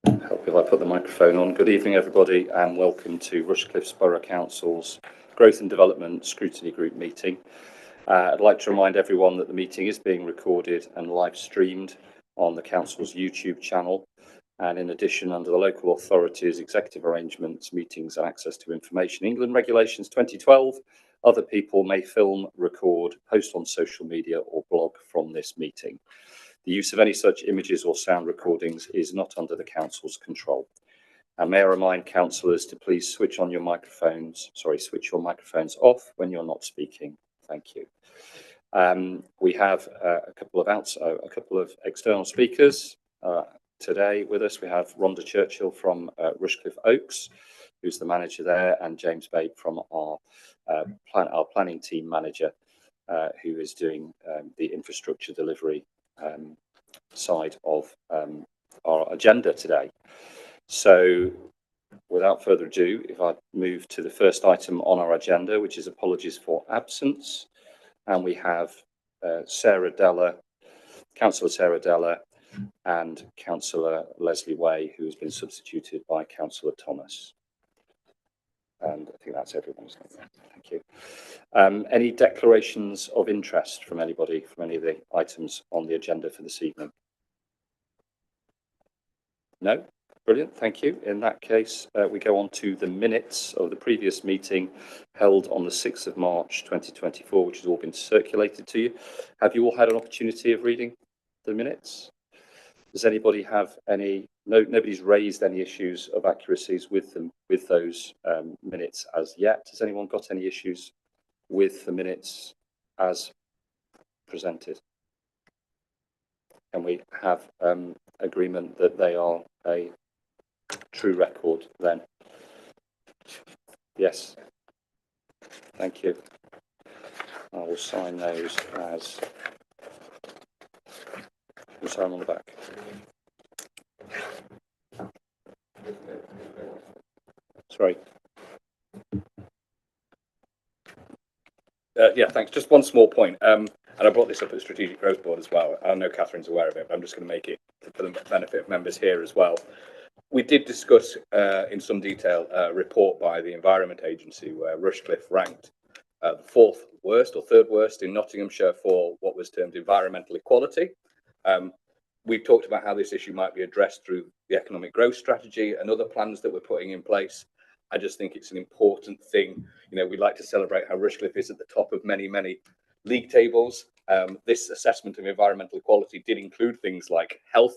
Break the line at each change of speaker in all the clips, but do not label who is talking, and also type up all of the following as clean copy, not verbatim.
Help if I put the microphone on. Good evening, everybody, and welcome to Rushcliffe Borough Council's Growth and Development Scrutiny Group meeting. I'd like to remind everyone that the meeting is being recorded and live streamed on the Council's YouTube channel. And in addition, under the Local Authorities Executive Arrangements, Meetings and Access to Information England Regulations 2012, other people may film, record, post on social media or blog from this meeting. The use of any such images or sound recordings is not under the Council's control. And may I remind councillors to please switch your microphones off when you're not speaking. Thank you. We have a couple of external speakers today with us. We have Rhonda Churchill from Rushcliffe Oaks, who's the manager there, and James Babe from our planning team manager, who is doing the infrastructure delivery side of our agenda today. So without further ado, if I move to the first item on our agenda, which is apologies for absence, and we have Councillor Sarah Della and Councillor Leslie Way, who has been substituted by Councillor Thomas. And I think that's everyone's name. Thank you. Any declarations of interest from anybody from any of the items on the agenda for this evening? No? Brilliant, thank you. In that case, we go on to the minutes of the previous meeting held on the 6th of March 2024, which has all been circulated to you. Have you all had an opportunity of reading the minutes? Does anybody have any? Nobody's raised any issues of accuracies with them, with those minutes as yet. Has anyone got any issues with the minutes as presented? And we have agreement that they are a true record then? Yes. Thank you. I will sign those as. We'll sign on the back. Sorry. Yeah, thanks. Just one small point. And I brought this up at the Strategic Growth Board as well. I know Catherine's aware of it, but I'm just going to make it for the benefit of members here as well. We did discuss in some detail a report by the Environment Agency where Rushcliffe ranked the fourth worst or third worst in Nottinghamshire for what was termed environmental equality. We've talked about how this issue might be addressed through the economic growth strategy and other plans that we're putting in place. I just think it's an important thing. You know, we'd like to celebrate how Rushcliffe is at the top of many, many league tables. This assessment of environmental equality did include things like health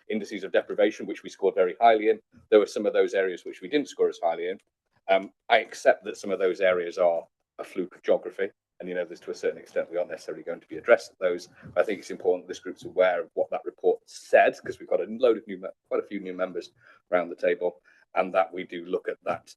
indices of deprivation, which we scored very highly in. There were some of those areas which we didn't score as highly in. I accept that some of those areas are a fluke of geography. And, you know, there's to a certain extent, we aren't necessarily going to be addressed those. I think it's important this group's aware of what that report said, because we've got quite a few new members around the table, and that we do look at that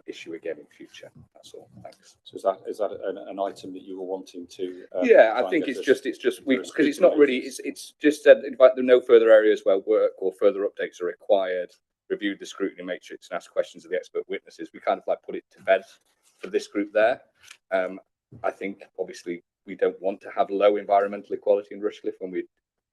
issue again in future. That's all. Thanks. So is that an item that you were wanting to? Yeah, I think it's just because it's not really. It's just said in fact there are no further areas where work or further updates are required. Reviewed the scrutiny matrix and asked questions of the expert witnesses. We kind of like put it to bed for this group there. I think obviously we don't want to have low environmental equality in Rushcliffe when we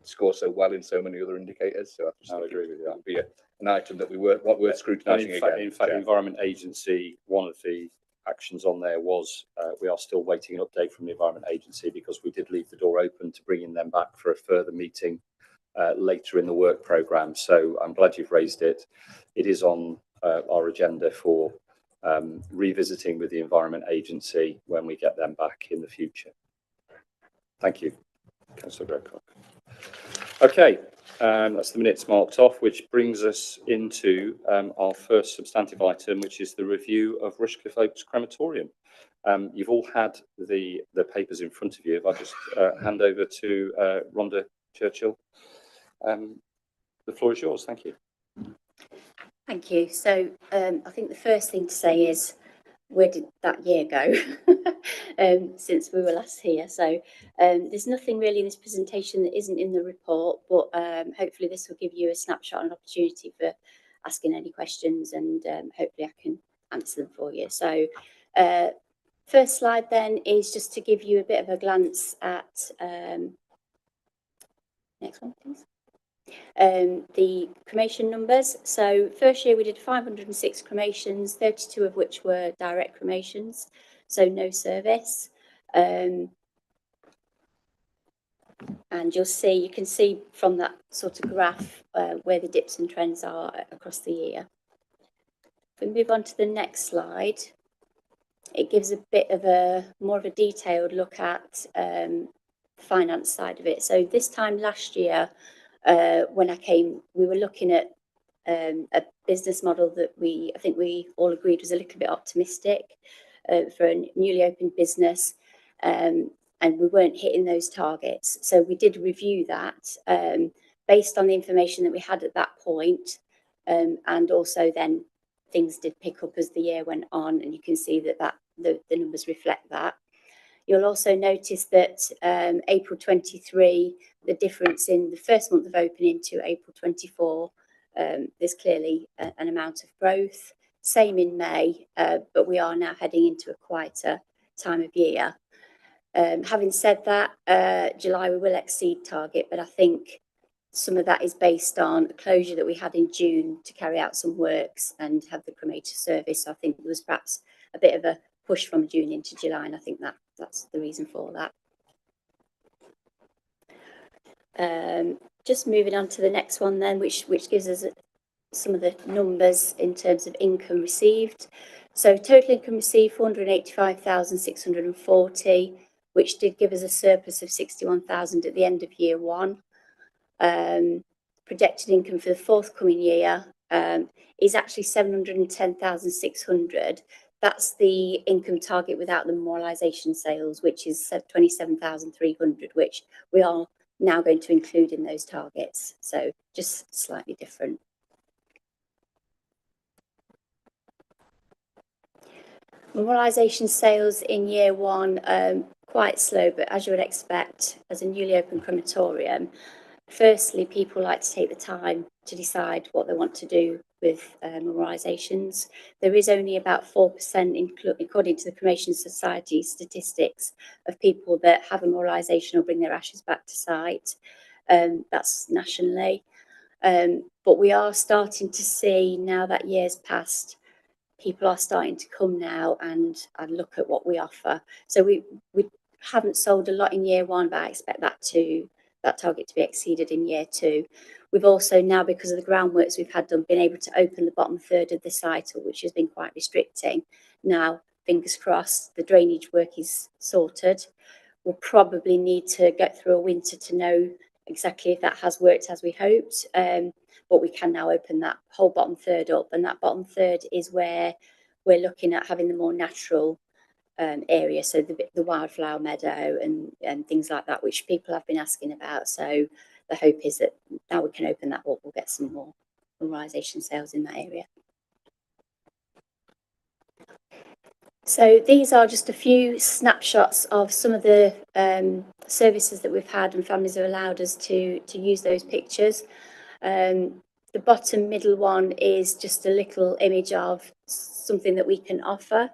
score so well in so many other indicators. So I agree with you. That would be an item that we're scrutinising again. In fact, the Environment Agency, one of the actions on there was we are still waiting an update from the Environment Agency because we did leave the door open to bringing them back for a further meeting later in the work programme. So I'm glad you've raised it. It is on our agenda for revisiting with the Environment Agency when we get them back in the future. Thank you, Councillor Graycock. Okay, that's the minutes marked off, which brings us into our first substantive item, which is the review of Rushcliffe Oaks Crematorium. You've all had the papers in front of you. If I just hand over to Rhonda Churchill. The floor is yours. Thank you.
Thank you. So I think the first thing to say is, where did that year go since we were last here? So there's nothing really in this presentation that isn't in the report, but hopefully this will give you a snapshot and opportunity for asking any questions, and hopefully I can answer them for you. So first slide then is just to give you a bit of a glance at, next one please. The cremation numbers. So first year we did 506 cremations, 32 of which were direct cremations, so no service. And you can see from that sort of graph where the dips and trends are across the year. If we move on to the next slide, it gives a bit of more of a detailed look at the finance side of it. So this time last year, when I came, we were looking at a business model that I think we all agreed was a little bit optimistic for a newly opened business, and we weren't hitting those targets. So we did review that based on the information that we had at that point, and also then things did pick up as the year went on, and you can see that the numbers reflect that. You'll also notice that April 23, the difference in the first month of opening to April 24, there's clearly an amount of growth. Same in May, but we are now heading into a quieter time of year. Having said that, July we will exceed target, but I think some of that is based on a closure that we had in June to carry out some works and have the cremator service. So I think there was perhaps a bit of a push from June into July, and I think that's the reason for that. Just moving on to the next one then, which gives us some of the numbers in terms of income received. So total income received 485,640, which did give us a surplus of 61,000 at the end of year one. Projected income for the forthcoming year is actually 710,600. That's the income target without the memorialisation sales, which is 27,300, which we are now going to include in those targets. So just slightly different. Memorialisation sales in year one, quite slow, but as you would expect, as a newly opened crematorium, firstly, people like to take the time to decide what they want to do with memorialisations. There is only about 4%, according to the Cremation Society statistics, of people that have a memorialisation or bring their ashes back to site. That's nationally. But we are starting to see, now that year's passed, people are starting to come now and look at what we offer. So we haven't sold a lot in year one, but I expect that target to be exceeded in year two. We've also now, because of the groundworks we've had done, been able to open the bottom third of the site, which has been quite restricting. Now, fingers crossed, the drainage work is sorted. We'll probably need to get through a winter to know exactly if that has worked as we hoped. But we can now open that whole bottom third up, and that bottom third is where we're looking at having the more natural area, so the wildflower meadow and things like that, which people have been asking about. So the hope is that now we can open that up, we'll get some more memorialisation sales in that area. So these are just a few snapshots of some of the services that we've had, and families have allowed us to use those pictures. The bottom middle one is just a little image of something that we can offer.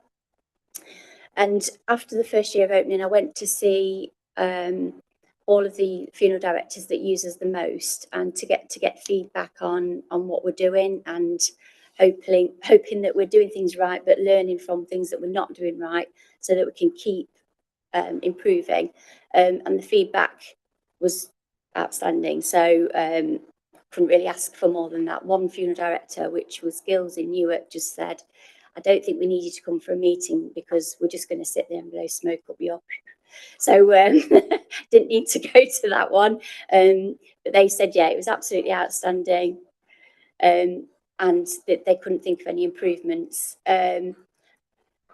And after the first year of opening, I went to see all of the funeral directors that use us the most, and to get feedback on what we're doing, and hoping that we're doing things right, but learning from things that we're not doing right, so that we can keep improving. And the feedback was outstanding. So couldn't really ask for more than that. One funeral director, which was Gills in Newark, just said, I don't think we need you to come for a meeting, because we're just going to sit there and blow smoke up your. So didn't need to go to that one. But they said, yeah, it was absolutely outstanding. And that they couldn't think of any improvements. AW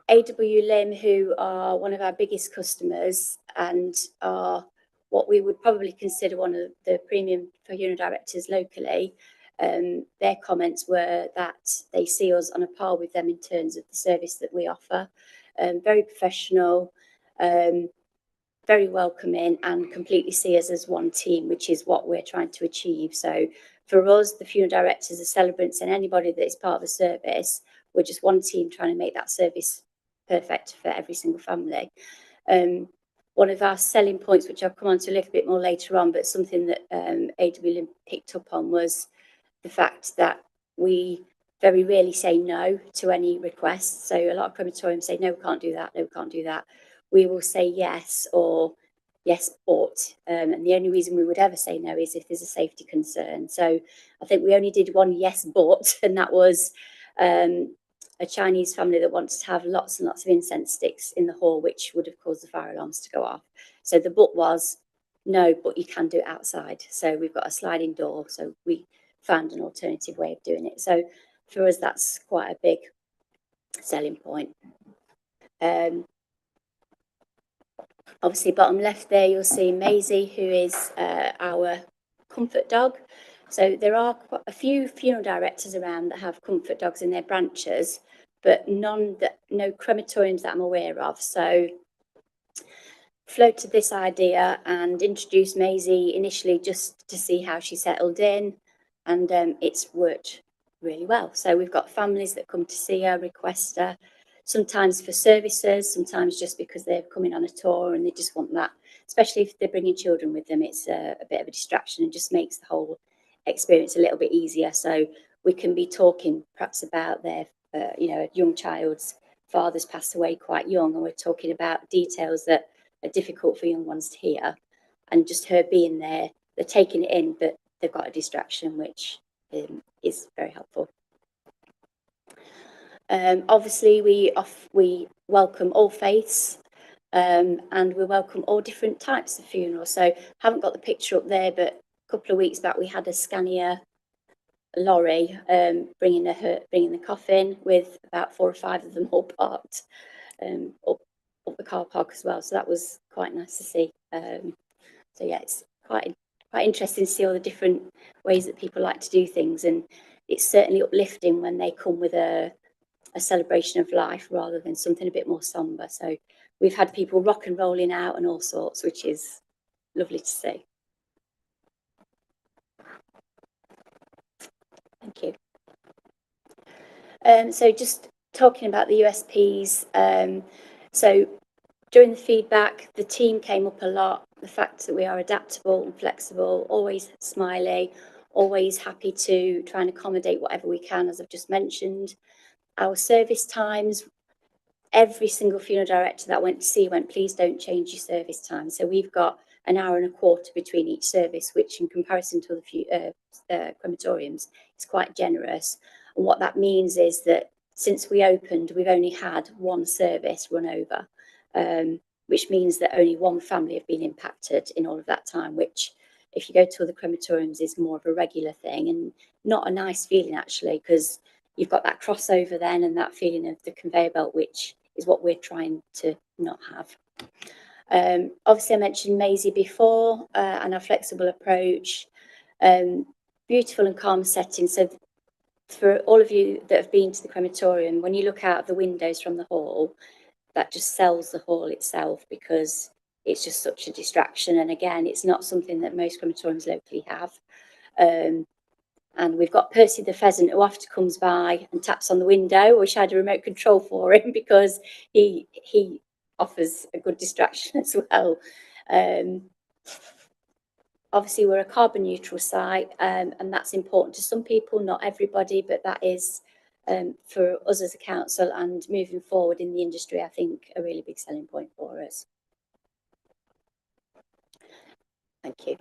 Lim, who are one of our biggest customers and are what we would probably consider one of the premium funeral directors locally, their comments were that they see us on a par with them in terms of the service that we offer. Very professional, very welcoming, and completely see us as one team, which is what we're trying to achieve. So for us, the funeral directors, the celebrants, and anybody that is part of a service, we're just one team trying to make that service perfect for every single family. one of our selling points, which I'll come on to a little bit more later on, but something that AWL picked up on was the fact that we very rarely say no to any requests. So a lot of crematoriums say, no, we can't do that, no, we can't do that. We will say yes or yes, but. And the only reason we would ever say no is if there's a safety concern. So I think we only did one yes, but, and that was a Chinese family that wanted to have lots and lots of incense sticks in the hall, which would have caused the fire alarms to go off. So the but was, no, but you can do it outside. So we've got a sliding door. So we found an alternative way of doing it. So for us, that's quite a big selling point. Obviously, bottom left there, you'll see Maisie, who is our comfort dog. So there are quite a few funeral directors around that have comfort dogs in their branches, but no crematoriums that I'm aware of. So floated this idea and introduced Maisie initially just to see how she settled in, and it's worked really well. So we've got families that come to see her, request her, sometimes for services, sometimes just because they're coming on a tour and they just want that, especially if they're bringing children with them. It's a bit of a distraction and just makes the whole experience a little bit easier. So we can be talking perhaps about their, a young child's father's passed away quite young, and we're talking about details that are difficult for young ones to hear, and just her being there, they're taking it in, but they've got a distraction, which is very helpful. Obviously, we welcome all faiths, and we welcome all different types of funerals. So, haven't got the picture up there, but a couple of weeks back we had a Scania lorry bringing the coffin with about 4 or 5 of them all parked up the car park as well. So that was quite nice to see. So yeah, it's quite interesting to see all the different ways that people like to do things, and it's certainly uplifting when they come with a celebration of life rather than something a bit more somber. So we've had people rock and rolling out and all sorts, which is lovely to see. Thank you. So just talking about the USPs, so during the feedback, the team came up a lot. The fact that we are adaptable and flexible, always smiley, always happy to try and accommodate whatever we can, as I've just mentioned. Our service times, every single funeral director that went to see went, please don't change your service time. So we've got an hour and a quarter between each service, which in comparison to the crematoriums is quite generous. And what that means is that since we opened, we've only had one service run over, which means that only one family have been impacted in all of that time, which if you go to other crematoriums is more of a regular thing, and not a nice feeling actually, because you've got that crossover then and that feeling of the conveyor belt, which is what we're trying to not have. Obviously, I mentioned Maisie before and our flexible approach, beautiful and calm setting. So for all of you that have been to the crematorium, when you look out of the windows from the hall, that just sells the hall itself, because it's just such a distraction. And again, it's not something that most crematoriums locally have. And we've got Percy the pheasant, who often comes by and taps on the window. I wish I had a remote control for him, because he offers a good distraction as well. Obviously, we're a carbon neutral site, and that's important to some people, not everybody, but that is for us as a council and moving forward in the industry, I think a really big selling point for us. Thank you.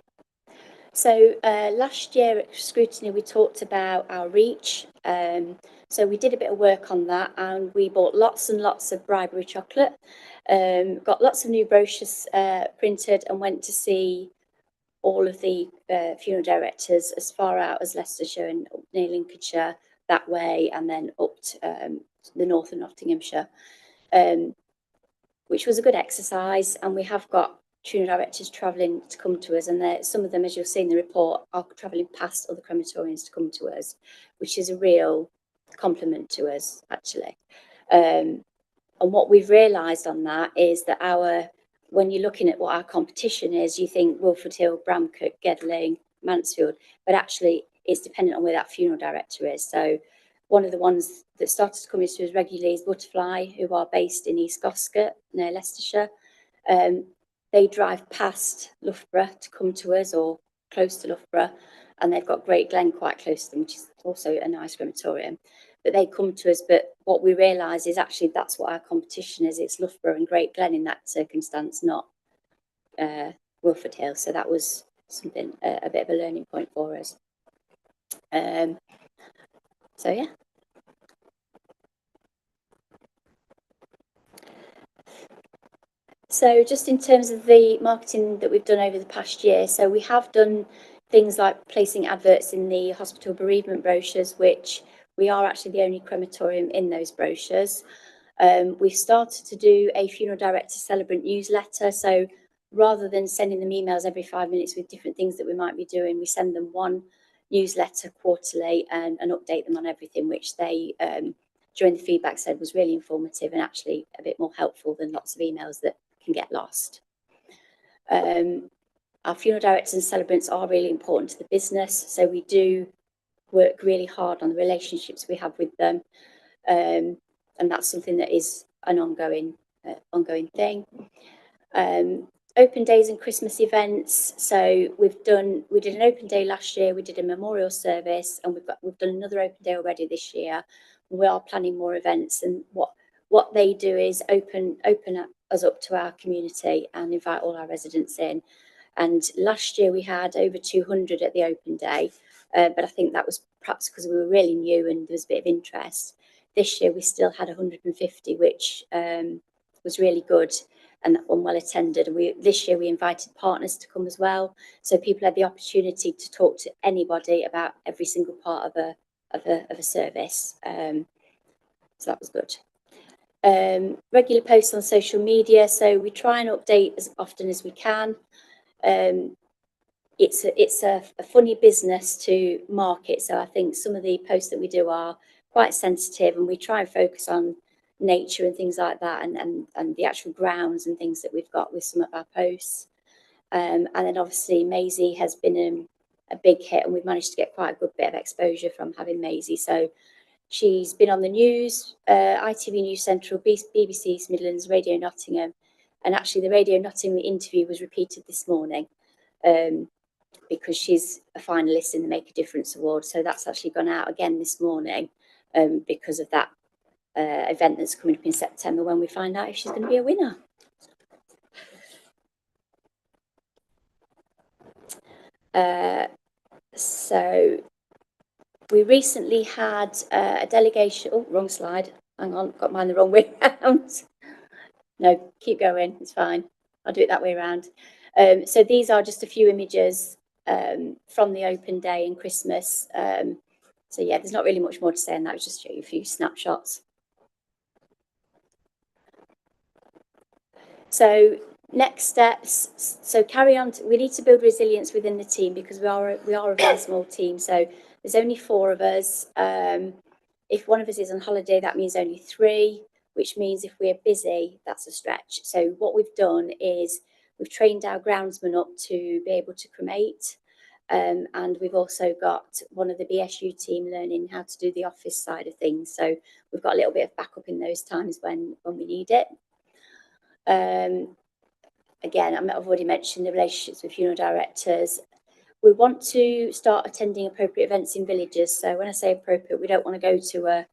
So last year at Scrutiny, we talked about our reach. So we did a bit of work on that, and we bought lots and lots of bribery chocolate, got lots of new brochures printed, and went to see all of the funeral directors as far out as Leicestershire and up near Lincolnshire that way, and then up to the north of Nottinghamshire, which was a good exercise. And we have got funeral directors travelling to come to us, and some of them, as you'll see in the report, are travelling past other crematoriums to come to us, which is a real compliment to us, actually. And what we've realised on that is that when you're looking at what our competition is, you think Wilford Hill, Bramcote, Gedling, Mansfield, but actually it's dependent on where that funeral director is. So one of the ones that started to come into us regularly is Butterfly, who are based in East Goscott, near Leicestershire. they drive past Loughborough to come to us, or close to Loughborough, and they've got Great Glen quite close to them, which is also a nice crematorium. But they come to us, but what we realise is actually that's what our competition is. It's Loughborough and Great Glen in that circumstance, not Wilford Hill. So that was something, a bit of a learning point for us. So yeah. So just in terms of the marketing that we've done over the past year, so we have done things like placing adverts in the hospital bereavement brochures, which we are actually the only crematorium in those brochures. We've started to do a funeral director celebrant newsletter. So rather than sending them emails every 5 minutes with different things that we might be doing, we send them one newsletter quarterly and update them on everything, which they, during the feedback, said was really informative and actually a bit more helpful than lots of emails that can get lost. Our funeral directors and celebrants are really important to the business, so we do work really hard on the relationships we have with them, and that's something that is an ongoing thing. Open days and Christmas events. So we did an open day last year, we did a memorial service, and we've done another open day already this year. We are planning more events, and what they do is open us up to our community and invite all our residents in. And last year we had over 200 at the open day, but I think that was perhaps because we were really new and there was a bit of interest. This year we still had 150, which was really good, and that one well attended. And this year we invited partners to come as well, so people had the opportunity to talk to anybody about every single part of a service. So that was good. Regular posts on social media, so we try and update as often as we can. It's a funny business to market, so I think some of the posts that we do are quite sensitive, and we try and focus on nature and things like that, and the actual grounds and things that we've got with some of our posts. And then obviously Maisie has been a big hit, and we've managed to get quite a good bit of exposure from having Maisie. So she's been on the news, ITV News Central, BBC East Midlands, Radio Nottingham, and actually the Radio Nottingham interview was repeated this morning, because she's a finalist in the Make a Difference Award. So that's actually gone out again this morning, because of that event that's coming up in September, when we find out if she's going to be a winner. So we recently had a delegation. Oh, wrong slide. Hang on, got mine the wrong way around. No, keep going. It's fine. I'll do it that way around. So these are just a few images from the open day and Christmas. So yeah, there's not really much more to say, and that was just show you a few snapshots. So next steps. So carry on. We need to build resilience within the team, because we are a very small team. So there's only 4 of us. If one of us is on holiday, that means only 3, which means if we're busy, that's a stretch. So what we've done is we've trained our groundsmen up to be able to cremate. And we've also got one of the BSU team learning how to do the office side of things. So we've got a little bit of backup in those times when we need it. Again, I've already mentioned the relationships with funeral directors. We want to start attending appropriate events in villages. So when I say appropriate, we don't want to go to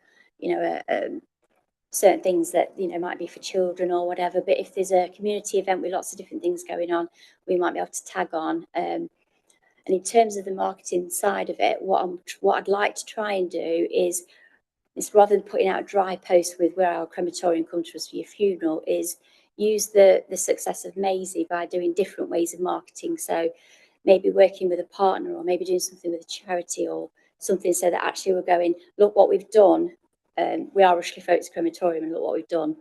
certain things that might be for children or whatever. But if there's a community event with lots of different things going on, we might be able to tag on. And in terms of the marketing side of it, what I'd like to try and do is rather than putting out a dry post with where our crematorium comes to us for your funeral, is use the success of Maisie by doing different ways of marketing. So maybe working with a partner, or maybe doing something with a charity or something, so that actually we're going, look what we've done. We are Rushcliffe Crematorium, and look what we've done.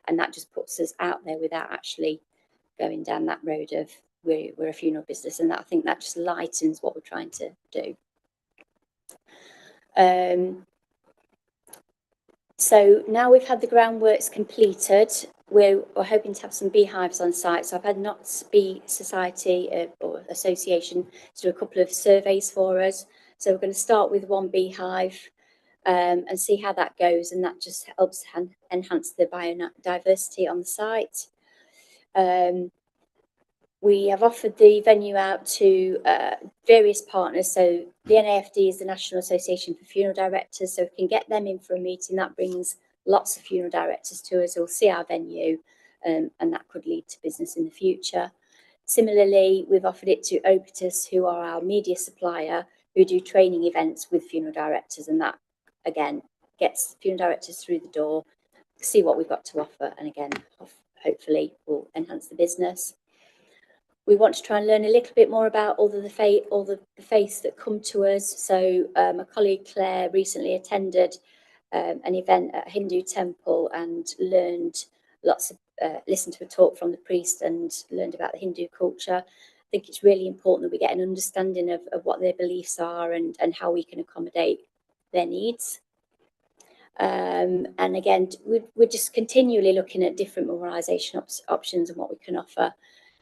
And that just puts us out there without actually going down that road of we're a funeral business. And I think that just lightens what we're trying to do. So now we've had the groundworks completed, we're hoping to have some beehives on site. So I've had Knott's Bee Society or Association to do a couple of surveys for us. So we're going to start with 1 beehive and see how that goes, and that just helps enhance the biodiversity on the site. We have offered the venue out to various partners. So the NAFD is the National Association for Funeral Directors. So if we can get them in for a meeting, that brings lots of funeral directors to us who will see our venue, and that could lead to business in the future. Similarly, we've offered it to Obitus, who are our media supplier, who do training events with funeral directors, and that, again, gets funeral directors through the door, see what we've got to offer, and again, hopefully will enhance the business. We want to try and learn a little bit more about all the faiths that come to us. So my colleague Claire recently attended an event at a Hindu temple and learned listened to a talk from the priest and learned about the Hindu culture. I think it's really important that we get an understanding of what their beliefs are and how we can accommodate their needs. And again, we're just continually looking at different memorialisation options and what we can offer.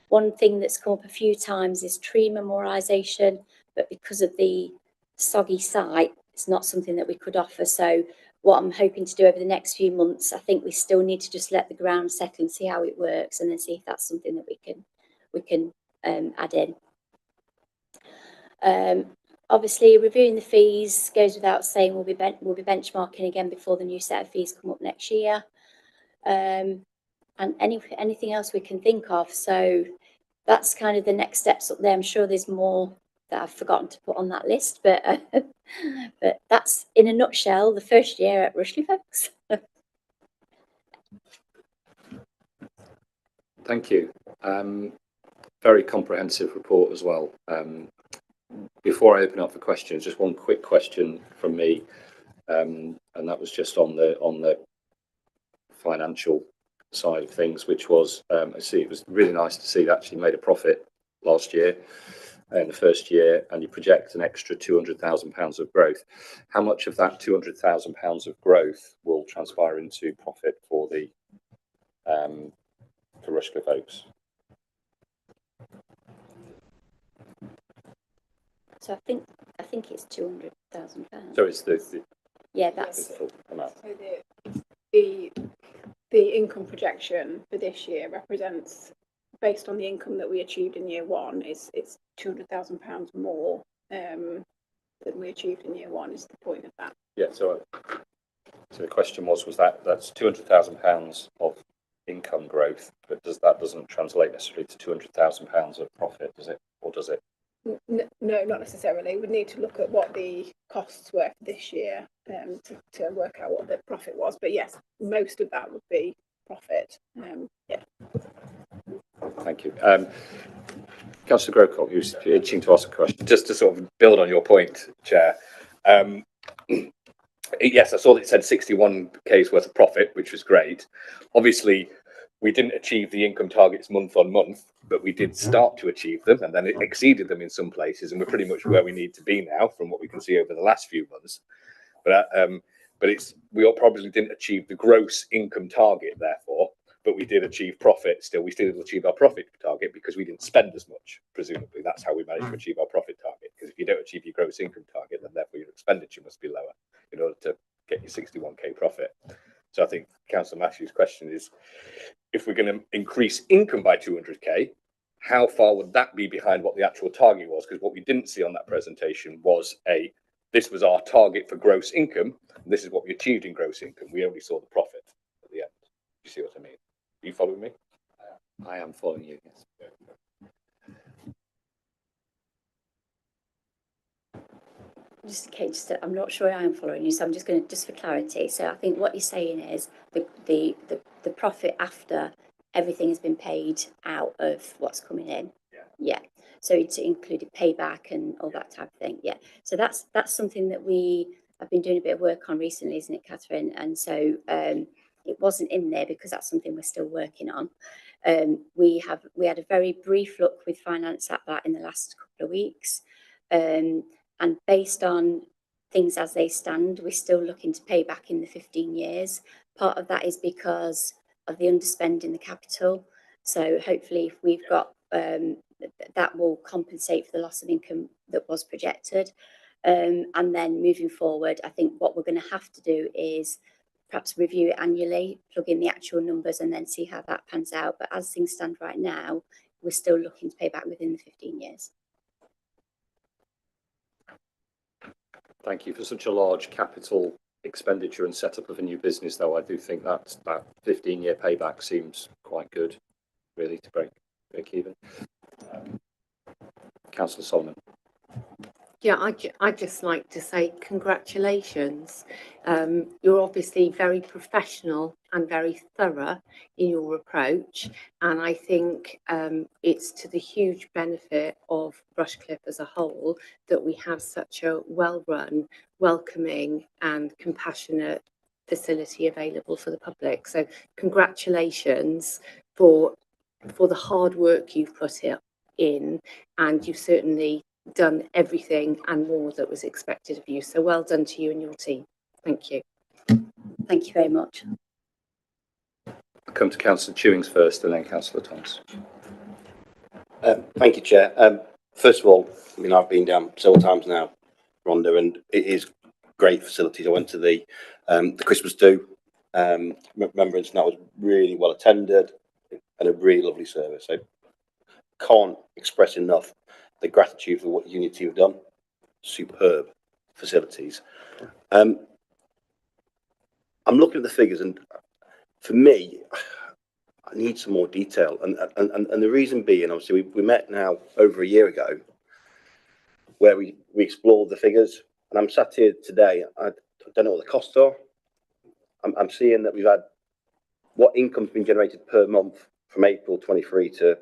One thing that's come up a few times is tree memorialisation, but because of the soggy site, it's not something that we could offer. So what I'm hoping to do over the next few months, I think we still need to just let the ground settle and see how it works, and then see if that's something that we can add in. Obviously, reviewing the fees goes without saying. We'll be benchmarking again before the new set of fees come up next year, and anything else we can think of. So that's kind of the next steps up there. I'm sure there's more that I've forgotten to put on that list, but but that's in a nutshell the first year at Rushcliffe.
Thank you. Very comprehensive report as well. Before I open up for questions, just one quick question from me, and that was just on the financial side of things, which was I see it was really nice to see that actually made a profit last year in the first year, and you project an extra £200,000 of growth. How much of that £200,000 of growth will transpire into profit for the for Rushcliffe Oaks?
So I think it's £200,000.
So it's the
yeah, that's
the full amount.
So the income projection for this year represents, based on the income that we achieved in year one, it's £200,000 more than we achieved in year one. Is the point of that?
Yeah. So the question was that's £200,000 of income growth, but doesn't translate necessarily to £200,000 of profit, does it? Or does it?
No, not necessarily. We'd need to look at what the costs were for this year to work out what the profit was. But yes, most of that would be profit. Yeah.
Thank you. Councillor Grocott, who's itching to ask a question, just to sort of build on your point, Chair. Yes, I saw that it said 61k's worth of profit, which was great. Obviously, we didn't achieve the income targets month on month, but we did start to achieve them, and then it exceeded them in some places, and we're pretty much where we need to be now from what we can see over the last few months. But we all probably didn't achieve the gross income target, therefore, but we did achieve profit still. We still achieve our profit target because we didn't spend as much, presumably. That's how we managed to achieve our profit target, because if you don't achieve your gross income target, then therefore your expenditure must be lower in order to get your 61k profit. So I think Councillor Matthews' question is, if we're going to increase income by 200k, how far would that be behind what the actual target was? Because what we didn't see on that presentation was this was our target for gross income, and this is what we achieved in gross income. We only saw the profit at the end. You see what I mean? Are you following me?
I am following you, yes.
Just in case, I'm not sure I am following you, so I'm just going to, just for clarity. So I think what you're saying is the profit after everything has been paid out of what's coming in. Yeah. So it's included payback and all that type of thing. Yeah. So that's something that we have been doing a bit of work on recently, isn't it, Catherine? And so it wasn't in there because that's something we're still working on. We had a very brief look with finance at that in the last couple of weeks. And based on things as they stand, we're still looking to pay back in the 15 years. Part of that is because of the underspend in the capital. So hopefully if we've got, that will compensate for the loss of income that was projected. And then moving forward, I think what we're going to have to do is perhaps review it annually, plug in the actual numbers and then see how that pans out. But as things stand right now, we're still looking to pay back within the 15 years.
Thank you. For such a large capital expenditure and setup of a new business, though, I do think that 15-year payback seems quite good, really, to break even. Councillor Solomon.
Yeah, I'd just like to say congratulations. You're obviously very professional and very thorough in your approach, and I think it's to the huge benefit of Rushcliffe as a whole that we have such a well-run, welcoming and compassionate facility available for the public. So congratulations for the hard work you've put in, and you've certainly done everything and more that was expected of you. So well done to you and your team. Thank you.
Thank you very much.
I'll come to Councillor Chewings first and then Councillor Thomas.
Thank you, Chair. First of all, I mean, I've been down several times now, Rhonda, and it is great facilities. I went to the Christmas do remembrance, and that was really well attended and a really lovely service. I can't express enough the gratitude for what Unity team have done. Superb facilities. I'm looking at the figures, and for me, I need some more detail. And the reason being, obviously, we met now over a year ago, where we explored the figures, and I'm sat here today. I don't know what the costs are. I'm seeing that we've had what income's been generated per month from April 23 to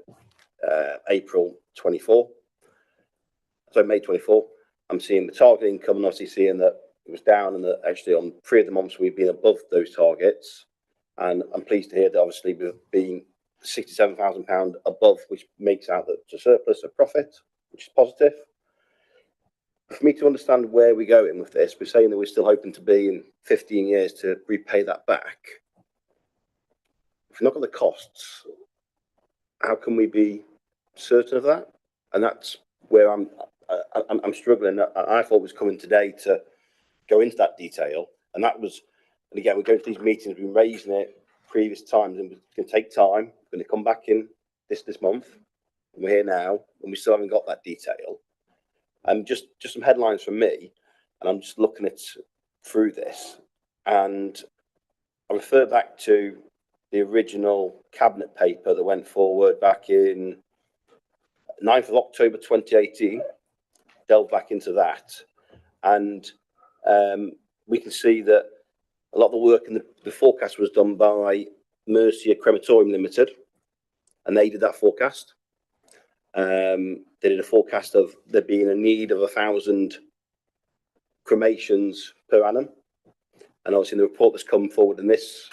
April 24. So May 24, I'm seeing the target income, and obviously seeing that it was down, and that actually on 3 of the months we've been above those targets. And I'm pleased to hear that obviously we've been £67,000 above, which makes out that it's a surplus of profit, which is positive. For me to understand where we're going with this, we're saying that we're still hoping to be in 15 years to repay that back. If we look at the costs, how can we be certain of that? And that's where I'm struggling. I thought was coming today to go into that detail, and that was, and again, we're going to these meetings, we've been raising it previous times, and it's going to take time. We're going to come back in this month, and we're here now, and we still haven't got that detail. And just some headlines from me, and I'm just looking at through this, and I refer back to the original cabinet paper that went forward back in 9th of October 2018. Delve back into that, and we can see that a lot of the work in the forecast was done by Mercia Crematorium Limited, and they did that forecast. They did a forecast of there being a need of 1,000 cremations per annum, and obviously in the report that's come forward in this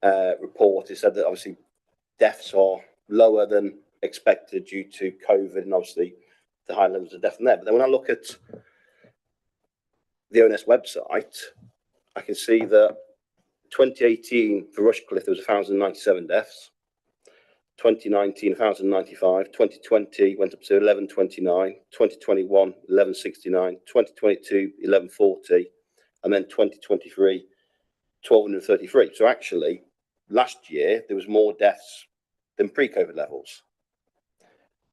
report, it said that obviously deaths are lower than expected due to COVID, and obviously the high levels of death in there. But then when I look at the ONS website, I can see that 2018 for Rushcliffe there was 1,097 deaths. 2019 1,095. 2020 went up to 1,129. 2021 1,169. 2022 1,140, and then 2023 1,233. So actually, last year there was more deaths than pre-COVID levels.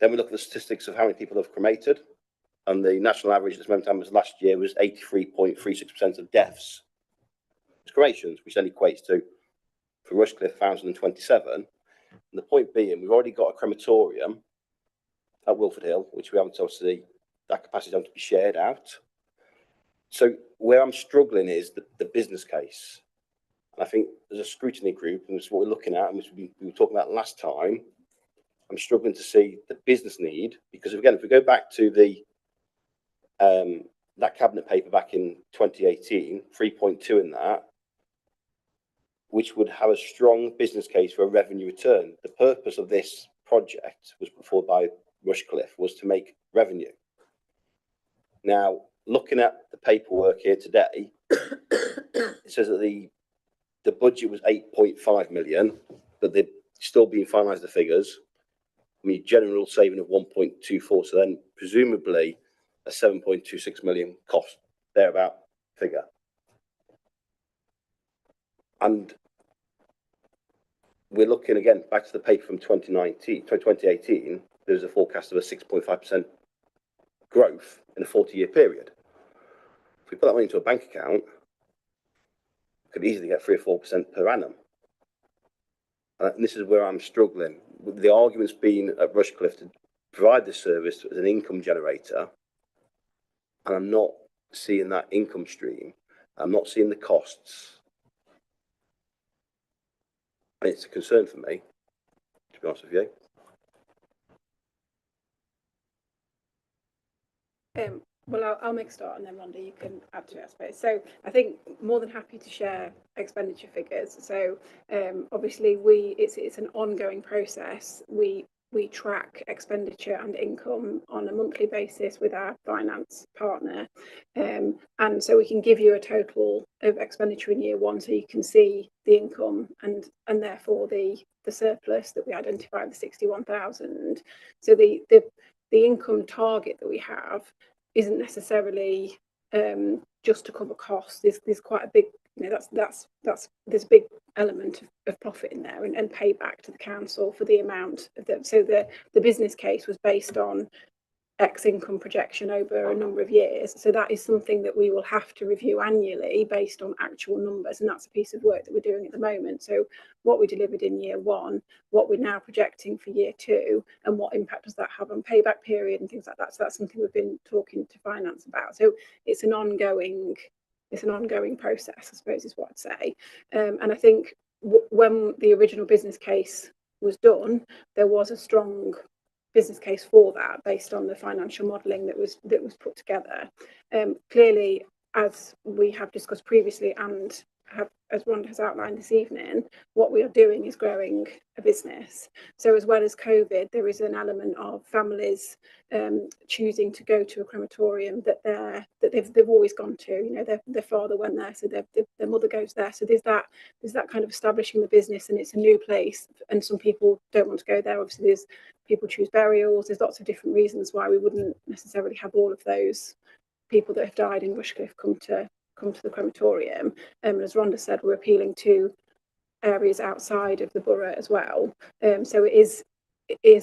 Then we look at the statistics of how many people have cremated, and the national average at this moment in time was last year was 83.36% of deaths. It's cremations, which then equates to, for Rushcliffe, 1,027. And the point being, we've already got a crematorium at Wilford Hill, which we haven't obviously, that capacity is to be shared out. So where I'm struggling is the business case. And I think there's a scrutiny group, and this is what we're looking at, and which we were talking about last time. I'm struggling to see the business need, because again, if we go back to the that cabinet paper back in 2018, 3.2 in that, which would have a strong business case for a revenue return. The purpose of this project was put forward by Rushcliffe was to make revenue. Now, looking at the paperwork here today, it says that the budget was 8.5 million, but they're still being finalised, the figures. I mean, general saving of 1.24, so then presumably a 7.26 million cost, thereabout figure. And we're looking again back to the paper from 2018. There's a forecast of a 6.5% growth in a 40-year period. If we put that money into a bank account, we could easily get 3 or 4% per annum. And this is where I'm struggling. The argument's been at Rushcliffe to provide this service as an income generator, and I'm not seeing that income stream. I'm not seeing the costs. And it's a concern for me, to be honest with you.
Well, I'll make a start, and then Rhonda, you can add to it, I suppose. So I think more than happy to share expenditure figures. So obviously it's an ongoing process. We track expenditure and income on a monthly basis with our finance partner, and so we can give you a total of expenditure in year one, so you can see the income and therefore the surplus that we identified, the 61,000. So the income target that we have isn't necessarily just to cover costs. There's quite a big, that's there's a big element of profit in there and payback to the council for the amount of the. So the business case was based on X income projection over a number of years. So that is something that we will have to review annually based on actual numbers, and that's a piece of work that we're doing at the moment. So what we delivered in year one, what we're now projecting for year two, and what impact does that have on payback period and things like that. So that's something we've been talking to finance about. So it's an ongoing process, I suppose, is what I'd say. And I think when the original business case was done, there was a strong business case for that based on the financial modelling that was put together. Clearly, as we have discussed previously and as Rhonda has outlined this evening, what we are doing is growing a business. So as well as COVID, there is an element of families choosing to go to a crematorium that they've always gone to. Their father went there, so their mother goes there. So there's that kind of establishing the business, and it's a new place. And some people don't want to go there. Obviously, there's people choose burials. There's lots of different reasons why we wouldn't necessarily have all of those people that have died in Rushcliffe come to the crematorium. As Rhonda said, we're appealing to areas outside of the borough as well. So it is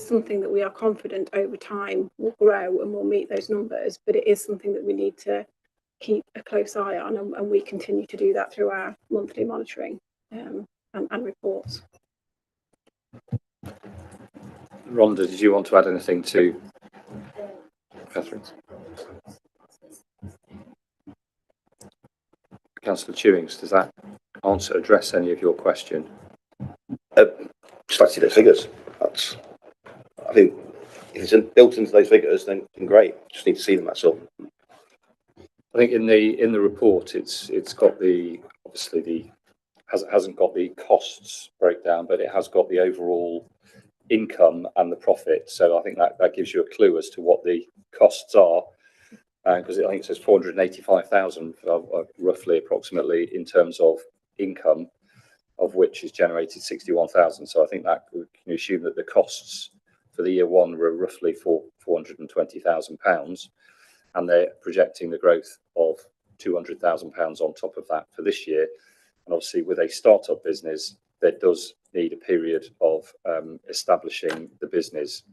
something that we are confident over time will grow and will meet those numbers, but it is something that we need to keep a close eye on, and we continue to do that through our monthly monitoring and reports.
Rhonda, did you want to add anything to Catherine's? Councillor Chewings, does that address any of your question?
Just like to see those figures. I think if it's built into those figures, then great. Just need to see them. That's all.
I think in the report, it's got hasn't got the costs breakdown, but it has got the overall income and the profit. So I think that gives you a clue as to what the costs are. Because I think it says 485,000 roughly, approximately, in terms of income, of which is generated 61,000. So I think that we can assume that the costs for the year one were roughly £420,000, and they're projecting the growth of £200,000 on top of that for this year. And obviously, with a startup business, there does need a period of establishing the business.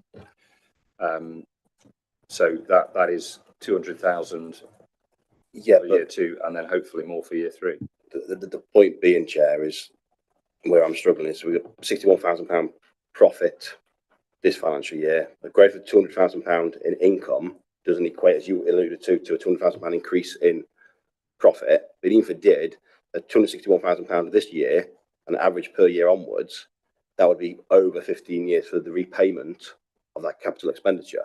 So that is 200,000 for year two, and then hopefully more for year three.
The point being, Chair, is where I'm struggling is we've got £61,000 profit this financial year. A growth of £200,000 in income doesn't equate, as you alluded to a £200,000 increase in profit. But even if it did, at £261,000 this year, an average per year onwards, that would be over 15 years for the repayment of that capital expenditure.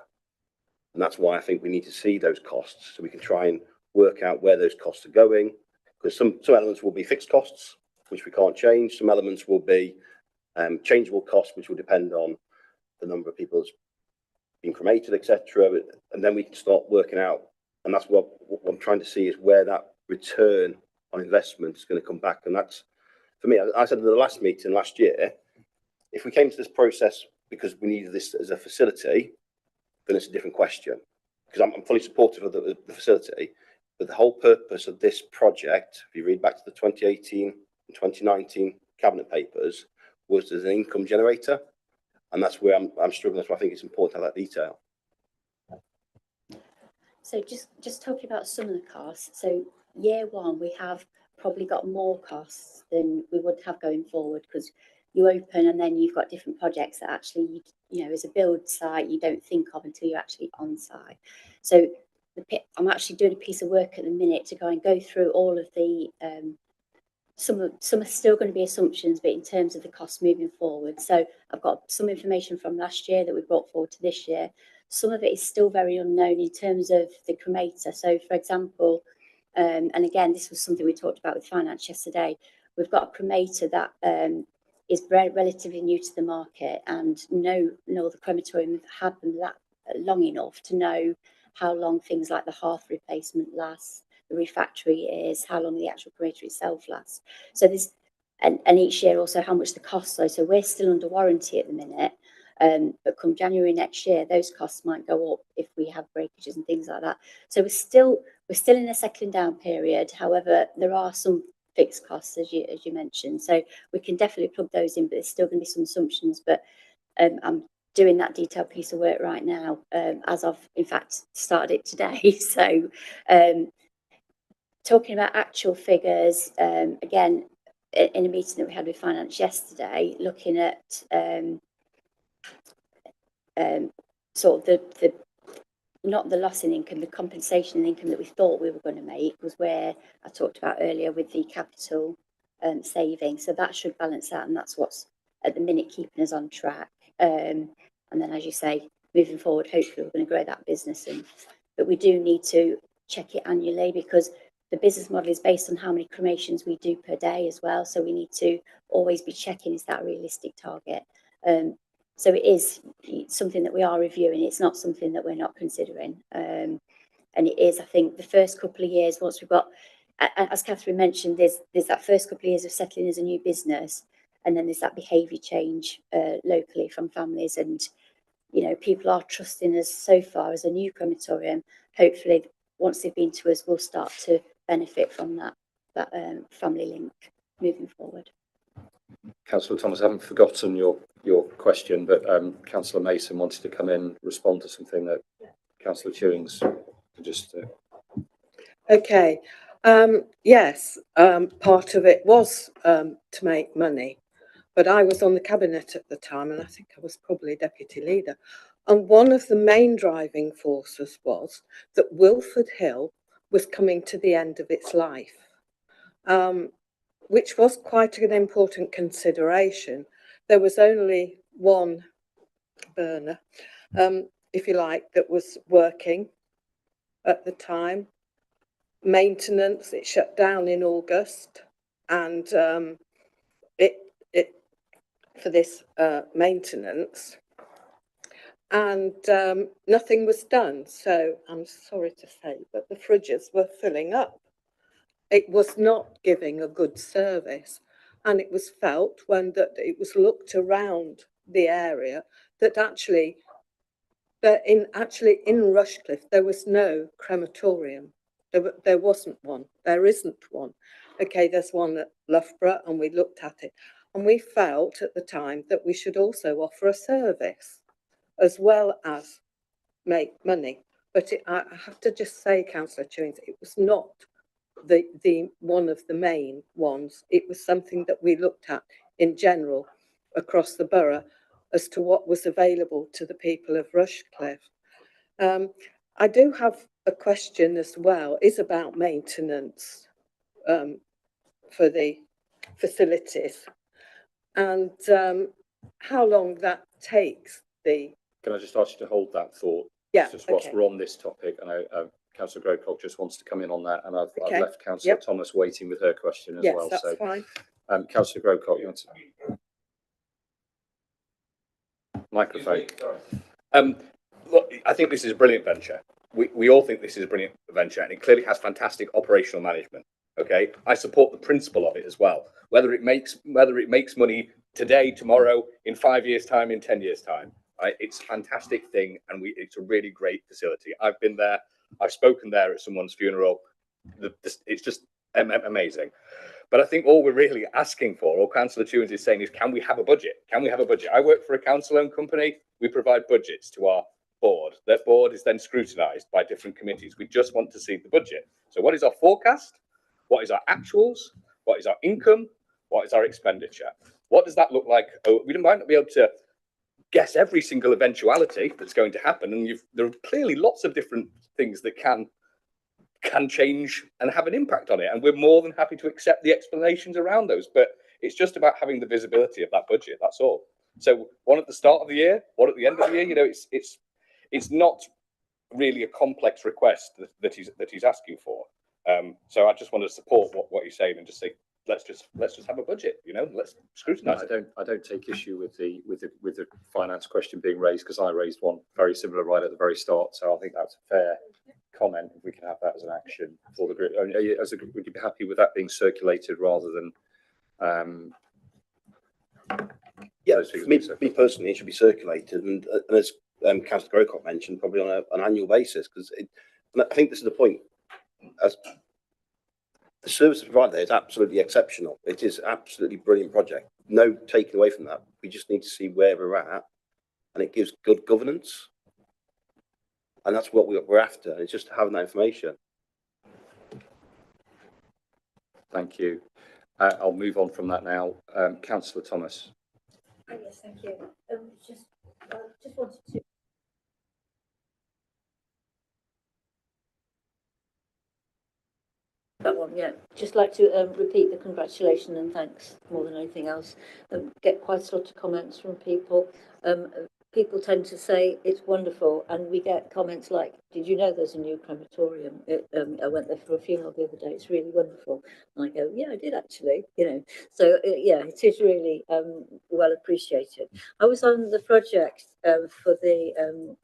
And that's why I think we need to see those costs so we can try and work out where those costs are going. Because some elements will be fixed costs, which we can't change. Some elements will be changeable costs, which will depend on the number of people that's been cremated, etc. And then we can start working out. And that's what I'm trying to see is where that return on investment is going to come back. And that's, for me, I said in the last meeting last year, if we came to this process because we needed this as a facility, then it's a different question, because I'm fully supportive of the facility. But the whole purpose of this project, if you read back to the 2018 and 2019 cabinet papers, was as an income generator, and that's where I'm struggling. That's why I think it's important to have that detail.
So just talking about some of the costs. So year one, we have probably got more costs than we would have going forward, because you open and then you've got different projects that actually, you know, as a build site, you don't think of until you're actually on site. So I'm actually doing a piece of work at the minute to go through all of the, some are still going to be assumptions, but in terms of the costs moving forward. So I've got some information from last year that we brought forward to this year. Some of it is still very unknown in terms of the cremator. So, for example, and again, this was something we talked about with finance yesterday. We've got a cremator that is relatively new to the market, and no other crematorium have had them that long enough to know how long things like the hearth replacement lasts, the refractory is, how long the actual cremator itself lasts. So there's, and each year also how much the costs are. So we're still under warranty at the minute. But come January next year, those costs might go up if we have breakages and things like that. So we're still in a settling down period. However, there are some fixed costs, as you mentioned. So we can definitely plug those in, but there's still going to be some assumptions. But I'm doing that detailed piece of work right now, as I've in fact started it today. So talking about actual figures, again, in a meeting that we had with finance yesterday, looking at sort of the not the loss in income, the compensation in income that we thought we were going to make was where I talked about earlier with the capital saving. So that should balance out, and that's what's at the minute keeping us on track. And then, as you say, moving forward, hopefully we're going to grow that business. But we do need to check it annually, because the business model is based on how many cremations we do per day as well. So we need to always be checking, is that a realistic target? So it is something that we are reviewing. It's not something that we're not considering. And it is, I think, the first couple of years, once we've got, as Catherine mentioned, there's that first couple of years of settling as a new business, and then there's that behaviour change locally from families. And, you know, people are trusting us so far as a new crematorium. Hopefully, once they've been to us, we'll start to benefit from that family link moving forward.
Councillor Thomas, I haven't forgotten your question, but Councillor Mason wanted to come in, respond to something that Councillor Chewings just.
Okay. Yes, part of it was to make money, but I was on the cabinet at the time, and I think I was probably deputy leader. And one of the main driving forces was that Wilford Hill was coming to the end of its life, which was quite an important consideration. There was only one burner, if you like, that was working at the time. Maintenance, it shut down in August, and it for this maintenance, and nothing was done. So I'm sorry to say, but the fridges were filling up. It was not giving a good service, and it was felt when that it was looked around the area that actually in Rushcliffe there was no crematorium. There wasn't one. There isn't one. Okay, there's one at Loughborough, and we looked at it, and we felt at the time that we should also offer a service as well as make money. But I have to just say, Councillor Chewings, it was not the one of the main ones. It was something that we looked at in general across the borough as to what was available to the people of Rushcliffe. I do have a question as well, is about maintenance for the facilities, and how long that takes.
Can I just ask you to hold that thought?
Yeah,
just whilst we're on this topic, and Councillor Grocott just wants to come in on that, and I've left Councillor Thomas waiting with her question as well.
Yes, that's fine.
Councillor Grocott, you want to microphone?
Look, I think this is a brilliant venture. We all think this is a brilliant venture, and it clearly has fantastic operational management. Okay, I support the principle of it as well. Whether it makes money today, tomorrow, in 5 years' time, in 10 years' time, right? It's a fantastic thing, and it's a really great facility. I've been there. I've spoken there at someone's funeral. It's just amazing. But I think all we're really asking for, all Councillor Tunes is saying, is can we have a budget? Can we have a budget? I work for a council-owned company. We provide budgets to our board. That board is then scrutinised by different committees. We just want to see the budget. So what is our forecast? What is our actuals? What is our income? What is our expenditure? What does that look like? Oh, we might not be able to guess every single eventuality that's going to happen. And there are clearly lots of different things that can change and have an impact on it. And we're more than happy to accept the explanations around those. But it's just about having the visibility of that budget. That's all. So one at the start of the year, one at the end of the year. You know, it's not really a complex request that he's asking for. So I just want to support what he's saying and just say, let's just have a budget. You know, let's scrutinise it.
I don't take issue with the finance question being raised, because I raised one very similar right at the very start. So I think that's a fair comment. If we can have that as an action for the group, would you be happy with that being circulated rather than?
Yeah, me personally, it should be circulated, and as Councillor Grocott mentioned, probably on an annual basis, because I think this is the point. As the service provided there is absolutely exceptional. It is absolutely brilliant project. No taking away from that. We just need to see where we're at, and it gives good governance, and that's what we're after. It's just having that information.
Thank you. I'll move on from that now. Councillor Thomas.
Oh, yes, thank you. Just wanted to. That one, yeah. Just like to repeat the congratulations and thanks more than anything else. Get quite a lot of comments from people. People tend to say it's wonderful, and we get comments like, "Did you know there's a new crematorium?" I went there for a funeral the other day. It's really wonderful. And I go, "Yeah, I did actually." You know, so yeah, it is really well appreciated. I was on the project for the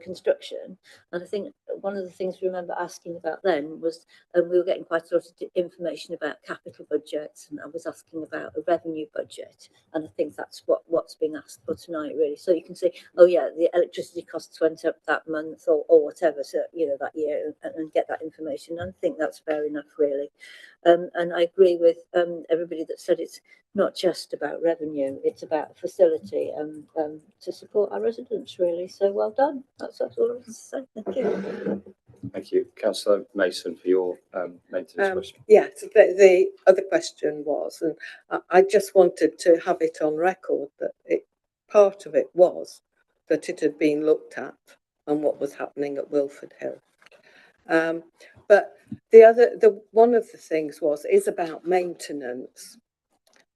construction, and I think one of the things we remember asking about then was we were getting quite a lot of information about capital budgets, and I was asking about a revenue budget, and I think that's what's being asked for tonight, really. So you can see, oh yeah, the electricity costs went up that month or whatever, so you know, that year, and get that information. And I think that's fair enough, really. And I agree with everybody that said it's not just about revenue, it's about facility and to support our residents, really. So well done. That's all I want to say. Thank you.
Thank you. Councillor Mason, for your maintenance question.
Yes, the other question was, and I just wanted to have it on record that part of it was that it had been looked at and what was happening at Wilford Hill. But one of the things is about maintenance.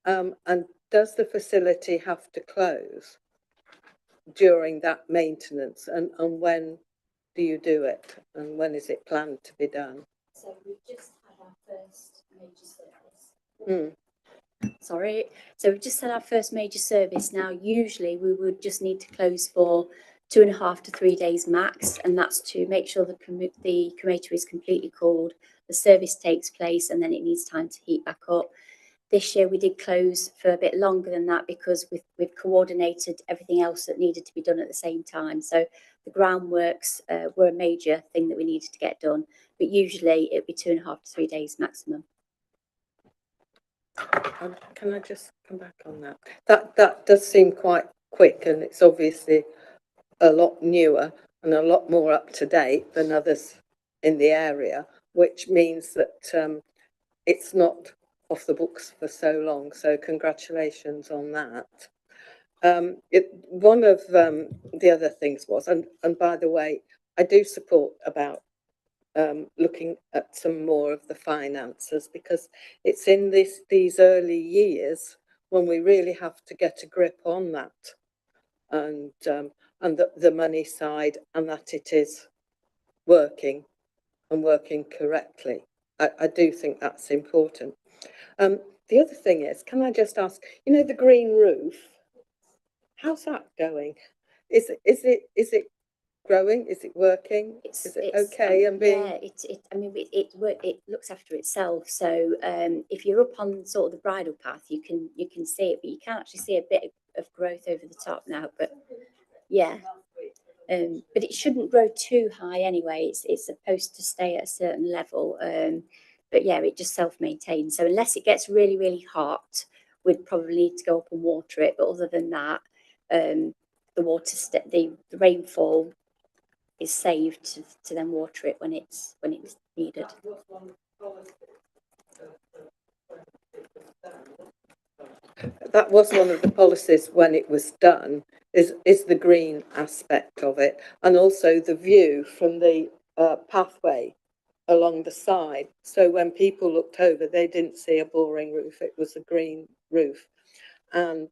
And does the facility have to close during that maintenance? And when do you do it? And when is it planned to be done?
So we've just had our first major service. Sorry. So we've just had our first major service. Now, usually we would just need to close for 2.5 to 3 days max, and that's to make sure the cremator is completely cooled, the service takes place, and then it needs time to heat back up. This year we did close for a bit longer than that because we've coordinated everything else that needed to be done at the same time. So the groundworks were a major thing that we needed to get done, but usually it'd be 2.5 to 3 days maximum.
Can I just come back on that? That does seem quite quick, and it's obviously a lot newer and a lot more up to date than others in the area, which means that it's not off the books for so long. So congratulations on that. One of the other things was, and by the way, I do support about looking at some more of the finances, because it's in these early years when we really have to get a grip on that, and the money side, and that it is working and working correctly. I do think that's important. The other thing is, can I just ask, you know, the green roof, how's that going? Is it growing? Is it working? Is it okay? And being...
Yeah, I mean, it looks after itself. So if you're up on sort of the bridle path, you can see it, but you can actually see a bit of growth over the top now. But yeah, but it shouldn't grow too high anyway. It's supposed to stay at a certain level. but yeah, it just self-maintains. So unless it gets really, really hot, we'd probably need to go up and water it. But other than that, the rainfall is saved to then water it when it's needed.
That was one of the policies when it was done, is the green aspect of it, and also the view from the pathway along the side. So when people looked over, they didn't see a boring roof, it was a green roof. And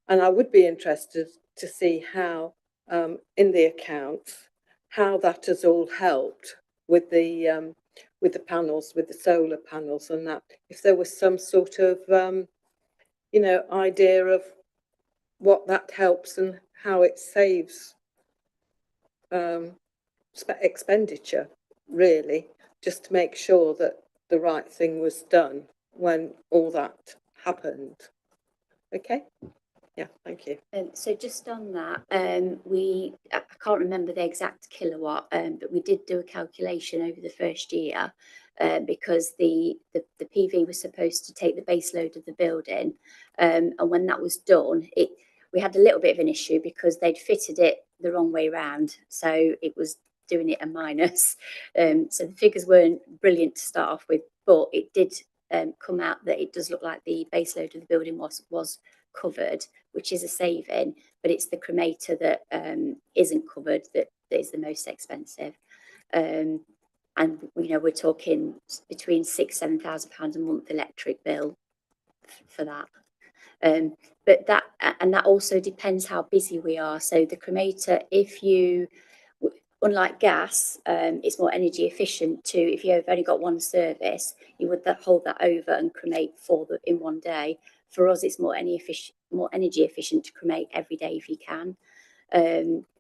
I would be interested to see how, in the accounts, how that has all helped with the panels, with the solar panels, and that if there was some sort of you know, idea of what that helps and how it saves expenditure, really, just to make sure that the right thing was done when all that happened. Okay. Yeah, thank you.
So just on that, I can't remember the exact kilowatt, but we did do a calculation over the first year because the PV was supposed to take the base load of the building, and when that was done, we had a little bit of an issue because they'd fitted it the wrong way round, so it was doing it a minus. So the figures weren't brilliant to start off with, but it did come out that it does look like the base load of the building was covered, which is a saving, but it's the cremator that isn't covered that is the most expensive. And you know, we're talking between £6,000–7,000 a month electric bill for that. But that also depends how busy we are. So the cremator, unlike gas, it's more energy efficient to, if you've only got one service, you would hold that over and cremate in one day. For us, it's more energy efficient to cremate every day if you can,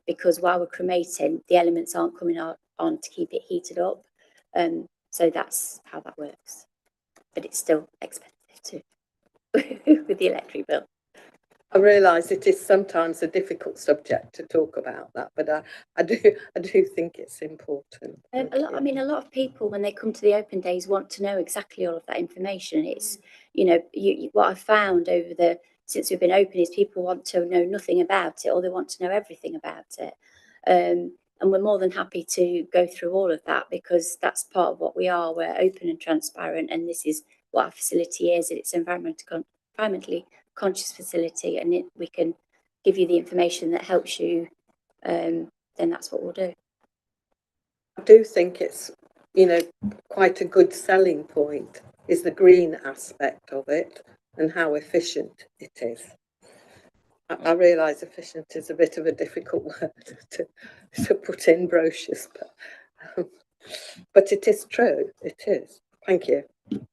because while we're cremating, the elements aren't coming on to keep it heated up. So that's how that works. But it's still expensive too with the electric bill.
I realise it is sometimes a difficult subject to talk about that, but I do think it's important.
A lot of people, when they come to the open days, want to know exactly all of that information. It's, you know, what I've found since we've been open is people want to know nothing about it, or they want to know everything about it. And we're more than happy to go through all of that because that's part of what we are. We're open and transparent, and this is what our facility is. It's an environmentally conscious facility, and we can give you the information that helps you, then that's what we'll do.
I do think it's, you know, quite a good selling point is the green aspect of it and how efficient it is. I realise efficient is a bit of a difficult word to put in brochures, but it is true. It is. Thank you.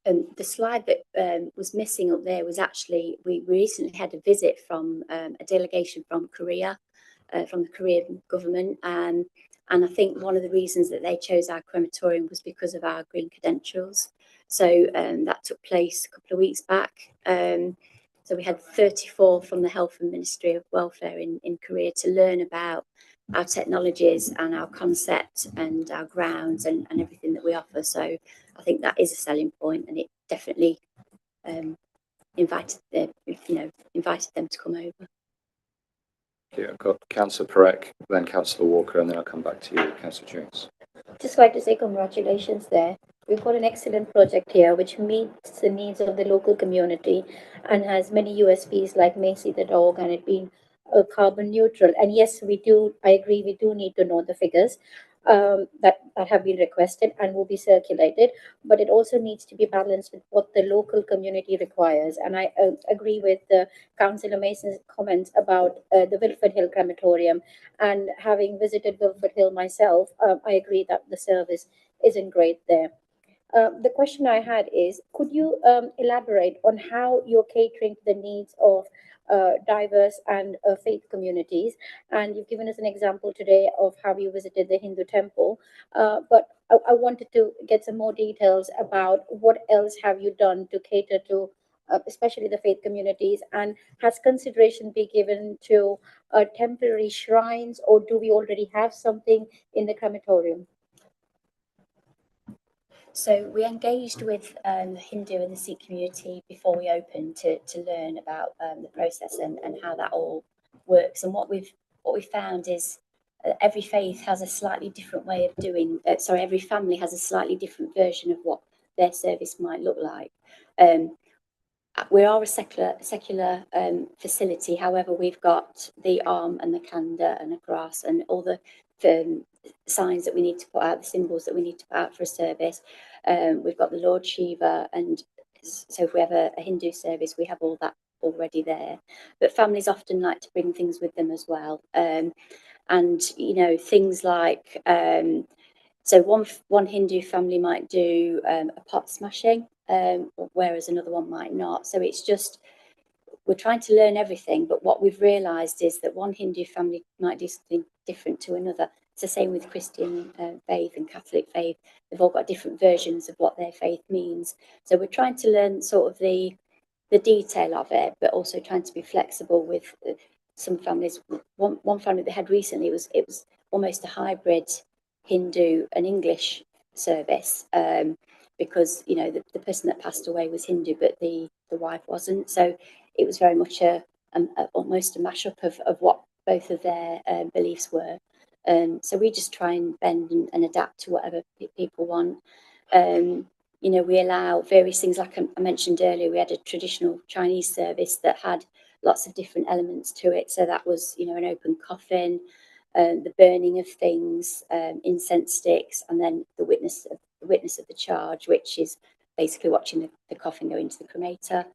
The slide that was missing up there was actually, we recently had a visit from a delegation from Korea, from the Korean government, and I think one of the reasons that they chose our crematorium was because of our green credentials. So that took place a couple of weeks back. So we had 34 from the Health and Ministry of Welfare in Korea to learn about our technologies and our concept and our grounds and everything that we offer. So I think that is a selling point, and it definitely invited them to come over.
Yeah, I've got Councillor Perek, then Councillor Walker, and then I'll come back to you, Councillor Jones.
Just like to say congratulations there. We've got an excellent project here which meets the needs of the local community and has many USPs like Macy the dog and it being carbon neutral. And yes, I agree, we do need to know the figures that have been requested and will be circulated, but it also needs to be balanced with what the local community requires. And I agree with Councillor Mason's comments about the Wilford Hill crematorium, and having visited Wilford Hill myself, I agree that the service isn't great there. The question I had is, could you elaborate on how you're catering to the needs of diverse and faith communities? And you've given us an example today of how you visited the Hindu temple, but I wanted to get some more details about what else have you done to cater to especially the faith communities, and has consideration been given to temporary shrines, or do we already have something in the crematorium?
So we engaged with the Hindu and the Sikh community before we opened to learn about the process and how that all works. And what we found is every faith has a slightly different way of doing. Every family has a slightly different version of what their service might look like. We are a secular facility. However, we've got the arm and the kanda and the grass and all the signs that we need to put out, the symbols that we need to put out for a service. We've got the Lord Shiva, and so if we have a Hindu service, we have all that already there. But families often like to bring things with them as well. And you know, things like so one Hindu family might do a pot smashing, whereas another one might not. So it's just, we're trying to learn everything, but what we've realised is that one Hindu family might do something different to another. It's the same with Christian faith and Catholic faith. They've all got different versions of what their faith means. So we're trying to learn sort of the detail of it, but also trying to be flexible with some families. One family they had recently it was almost a hybrid Hindu and English service, because you know the person that passed away was Hindu, but the wife wasn't. So it was very much almost a mashup of what both of their beliefs were. So we just try and bend and adapt to whatever people want. You know, we allow various things, like I mentioned earlier, we had a traditional Chinese service that had lots of different elements to it. So that was, you know, an open coffin, the burning of things, incense sticks, and then the witness of the charge, which is basically watching the coffin go into the cremator.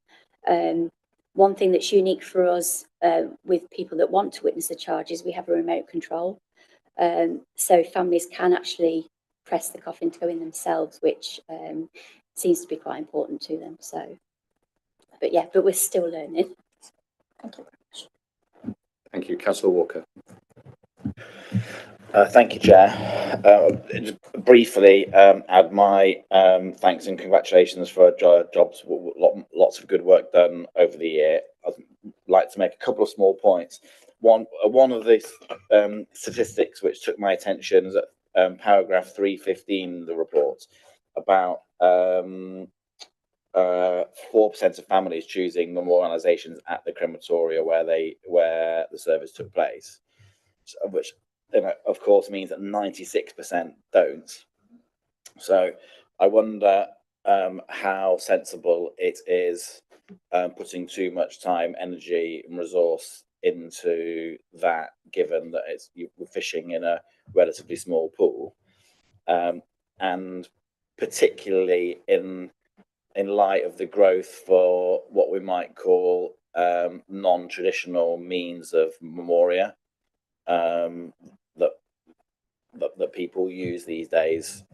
One thing that's unique for us with people that want to witness the charge is we have a remote control. So families can actually press the coffin to go in themselves, which seems to be quite important to them. So, but yeah, but we're still learning. Thank you very much.
Thank you. Councillor Walker.
Thank you, Chair. Just briefly, add my thanks and congratulations for jobs. Lots of good work done over the year. I'd like to make a couple of small points. One of the statistics which took my attention is at paragraph 315 of the report about 4% of families choosing memorializations at the crematoria where the service took place, which, you know, of course means that 96% don't. So I wonder how sensible it is putting too much time, energy and resource into that, given that you're fishing in a relatively small pool, and particularly in light of the growth for what we might call non-traditional means of memoria that people use these days.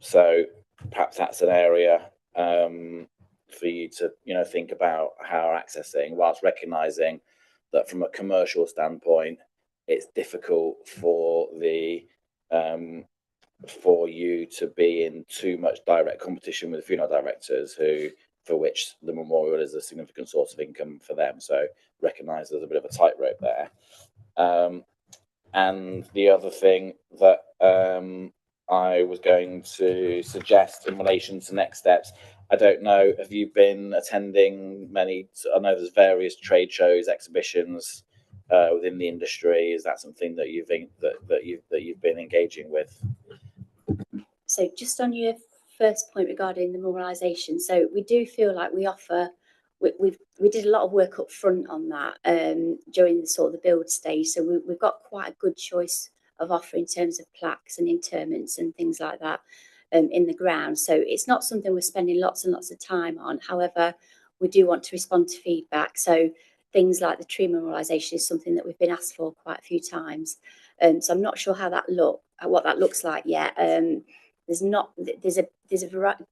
So perhaps that's an area for you to, you know, think about how accessing, whilst recognizing that from a commercial standpoint, it's difficult for you to be in too much direct competition with funeral directors for which the memorial is a significant source of income for them. So recognize there's a bit of a tightrope there. And the other thing that I was going to suggest in relation to next steps, I don't know, have you been attending many? I know there's various trade shows, exhibitions within the industry. Is that something that you've been engaging with?
So just on your first point regarding the memorialisation, so we do feel like we offer. We did a lot of work up front on that during the sort of the build stage. So we've got quite a good choice of offer in terms of plaques and interments and things like that in the ground. So it's not something we're spending lots and lots of time on. However, we do want to respond to feedback. So things like the tree memorialisation is something that we've been asked for quite a few times. So I'm not sure how what that looks like yet. There's a variety.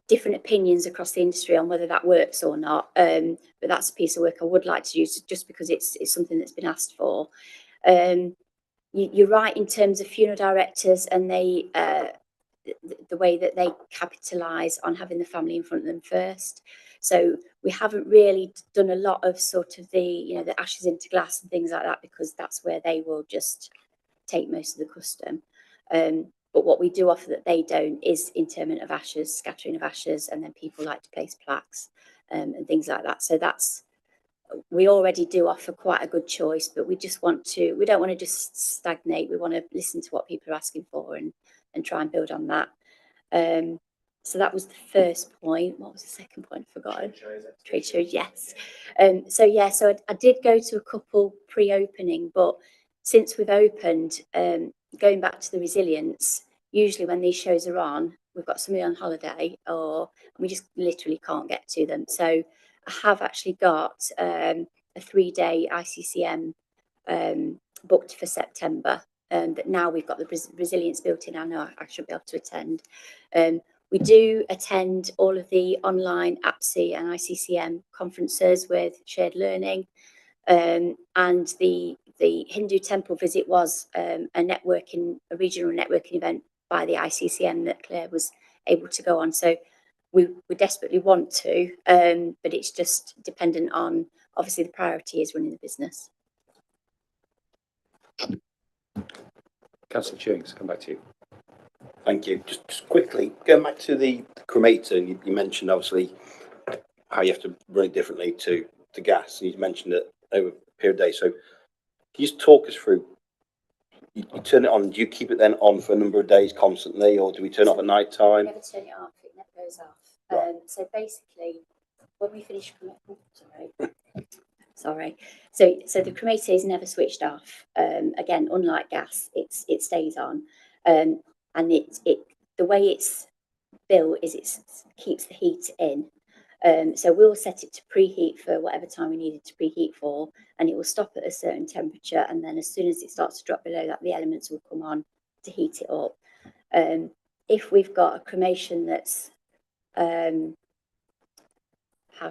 Different opinions across the industry on whether that works or not, but that's a piece of work I would like to do just because it's something that's been asked for. You're right in terms of funeral directors and the way that they capitalise on having the family in front of them first. So we haven't really done a lot of sort of the ashes into glass and things like that, because that's where they will just take most of the custom. But what we do offer that they don't is interment of ashes, scattering of ashes, and then people like to place plaques and things like that. So we already do offer quite a good choice, but we don't want to just stagnate. We want to listen to what people are asking for and try and build on that. So that was the first point. What was the second point? I've forgotten. Trade shows, yes. So I did go to a couple pre-opening, but since we've opened, going back to the resilience, usually when these shows are on, we've got somebody on holiday or we just literally can't get to them. So I have actually got a 3-day ICCM booked for September. That now we've got the resilience built in. I know I should be able to attend. We do attend all of the online APSI and ICCM conferences with shared learning. And the Hindu temple visit was a regional networking event by the ICCM that Claire was able to go on. So we desperately want to, but it's just dependent on, obviously the priority is running the business.
Councillor Chewings, come back to you.
Thank you. Just quickly, going back to the cremator, you mentioned obviously how you have to run it differently to gas. You mentioned it over a period of days. So can you just talk us through, you turn it on, do you keep it then on for a number of days constantly, or do we turn it off at night time?
Never turn it off, it never goes off.
Right.
So basically, when we finish, sorry. So the cremator is never switched off. Again, unlike gas, it stays on. And the way it's built is it keeps the heat in. So we'll set it to preheat for whatever time we need it to preheat for, and it will stop at a certain temperature. And then as soon as it starts to drop below that, the elements will come on to heat it up. If we've got a cremation that's, how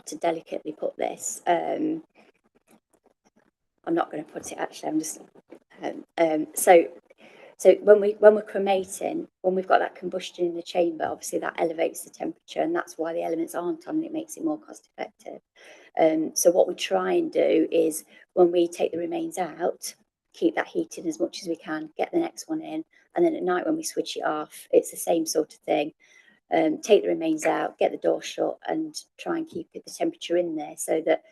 to delicately put this, I'm not going to put it actually, I'm just, so when we're cremating, when we've got that combustion in the chamber, obviously that elevates the temperature, and that's why the elements aren't on, and it makes it more cost effective. So what we try and do is when we take the remains out, keep that heat in as much as we can, get the next one in, and then at night when we switch it off, it's the same sort of thing. Take the remains out, get the door shut, and try and keep the temperature in there so that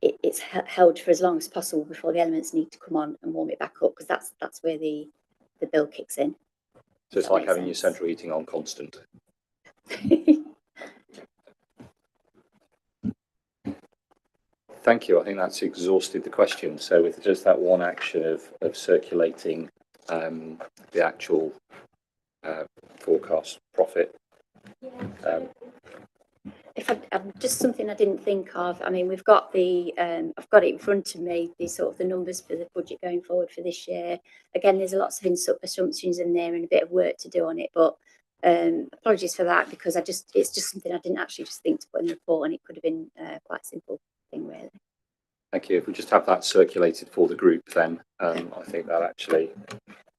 it's held for as long as possible before the elements need to come on and warm it back up, because that's where the bill kicks in.
So it's like having your central heating on constant. Thank you. I think that's exhausted the question. So with just that one action of circulating the actual forecast profit.
Just something I didn't think of. I mean, we've got I've got it in front of me, the numbers for the budget going forward for this year. Again, there's lots of assumptions in there and a bit of work to do on it, but apologies for that, because it's just something I didn't actually just think to put in the report, and it could have been quite a simple thing, really.
Thank you. If we just have that circulated for the group, then I think that actually.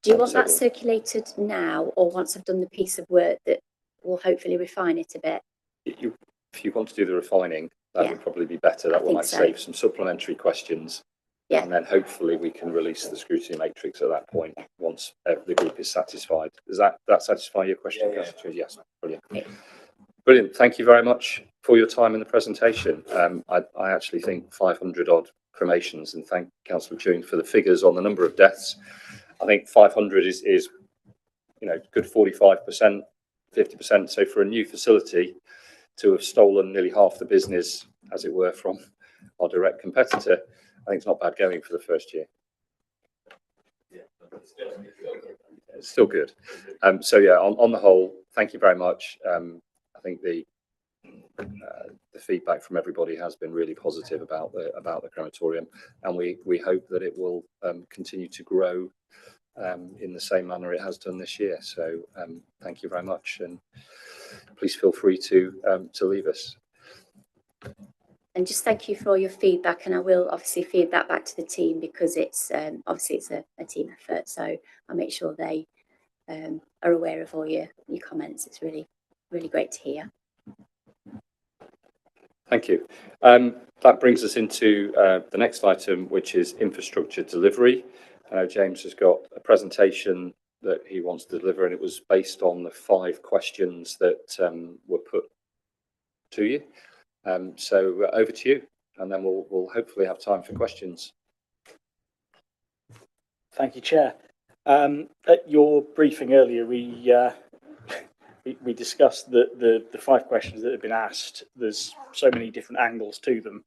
Do you want that circulated now, or once I've done the piece of work that will hopefully refine it a bit?
If you want to do the refining, that would probably be better. That might save some supplementary questions. Yeah. And then hopefully we can release the scrutiny matrix at that point once the group is satisfied. Does that satisfy your question? Yeah. Yes. Brilliant. Okay. Brilliant. Thank you very much for your time in the presentation. I actually think 500 odd cremations, and thank Councillor Chewing for the figures on the number of deaths. I think 500 is good 45%, 50%. So for a new facility to have stolen nearly half the business, as it were, from our direct competitor, I think it's not bad going for the first year. It's still good. So yeah, on the whole, thank you very much. I think the feedback from everybody has been really positive about the crematorium, and we hope that it will continue to grow in the same manner it has done this year. So thank you very much, and please feel free to leave us.
And just thank you for all your feedback, and I will obviously feed that back to the team, because it's obviously it's a team effort. So I'll make sure they are aware of all your comments. It's really great to hear.
Thank you. That brings us into the next item, which is infrastructure delivery. I know James has got a presentation that he wants to deliver, and it was based on the 5 questions that were put to you. So over to you, and then we'll hopefully have time for questions.
Thank you, Chair. At your briefing earlier, we discussed the 5 questions that have been asked. There's so many different angles to them.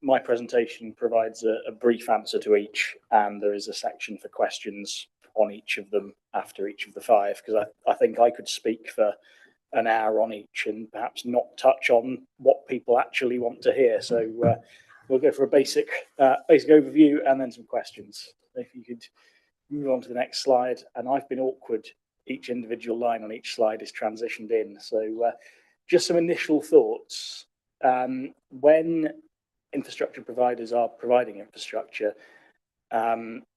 My presentation provides a brief answer to each, and there is a section for questions on each of them after each of the 5, because I think I could speak for an hour on each and perhaps not touch on what people actually want to hear. So we'll go for a basic overview and then some questions. If you could move on to the next slide. And I've been awkward. Each individual line on each slide is transitioned in. So just some initial thoughts. When infrastructure providers are providing infrastructure,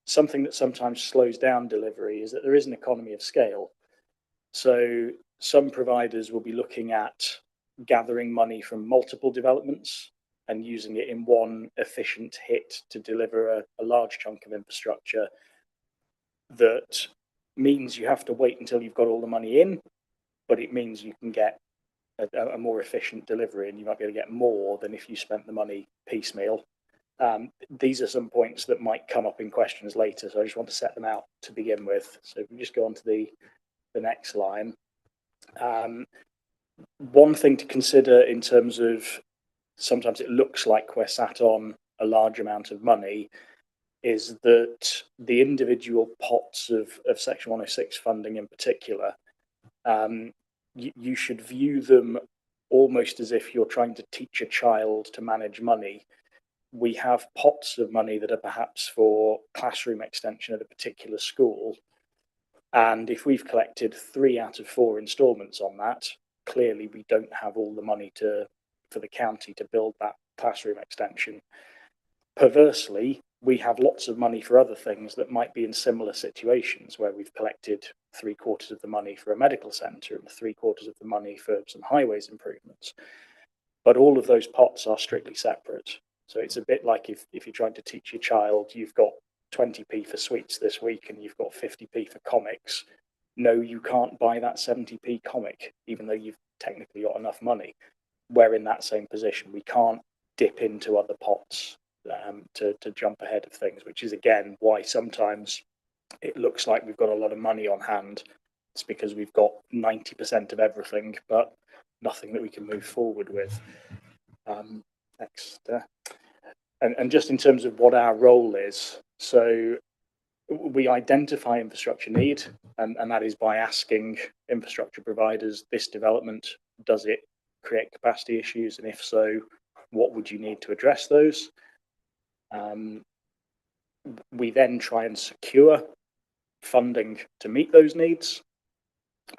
something that sometimes slows down delivery is that there is an economy of scale. So some providers will be looking at gathering money from multiple developments and using it in one efficient hit to deliver a large chunk of infrastructure. That means you have to wait until you've got all the money in, but it means you can get a more efficient delivery, and you might be able to get more than if you spent the money piecemeal. These are some points that might come up in questions later, so I just want to set them out to begin with. So if we just go on to the next line. One thing to consider in terms of sometimes it looks like we're sat on a large amount of money is that the individual pots of Section 106 funding in particular, you should view them almost as if you're trying to teach a child to manage money. We have pots of money that are perhaps for classroom extension at a particular school. And if we've collected 3 out of 4 instalments on that, clearly we don't have all the money for the county to build that classroom extension. Perversely, we have lots of money for other things that might be in similar situations where we've collected 3/4 of the money for a medical centre and 3/4 of the money for some highways improvements. But all of those pots are strictly separate. So it's a bit like if you're trying to teach your child, you've got 20p for sweets this week and you've got 50p for comics. No, you can't buy that 70p comic, even though you've technically got enough money. We're in that same position. We can't dip into other pots to jump ahead of things, which is again why sometimes it looks like we've got a lot of money on hand. It's because we've got 90% of everything, but nothing that we can move forward with. Next. And just in terms of what our role is, so we identify infrastructure need, and that is by asking infrastructure providers, this development, does it create capacity issues? And if so, what would you need to address those? We then try and secure funding to meet those needs.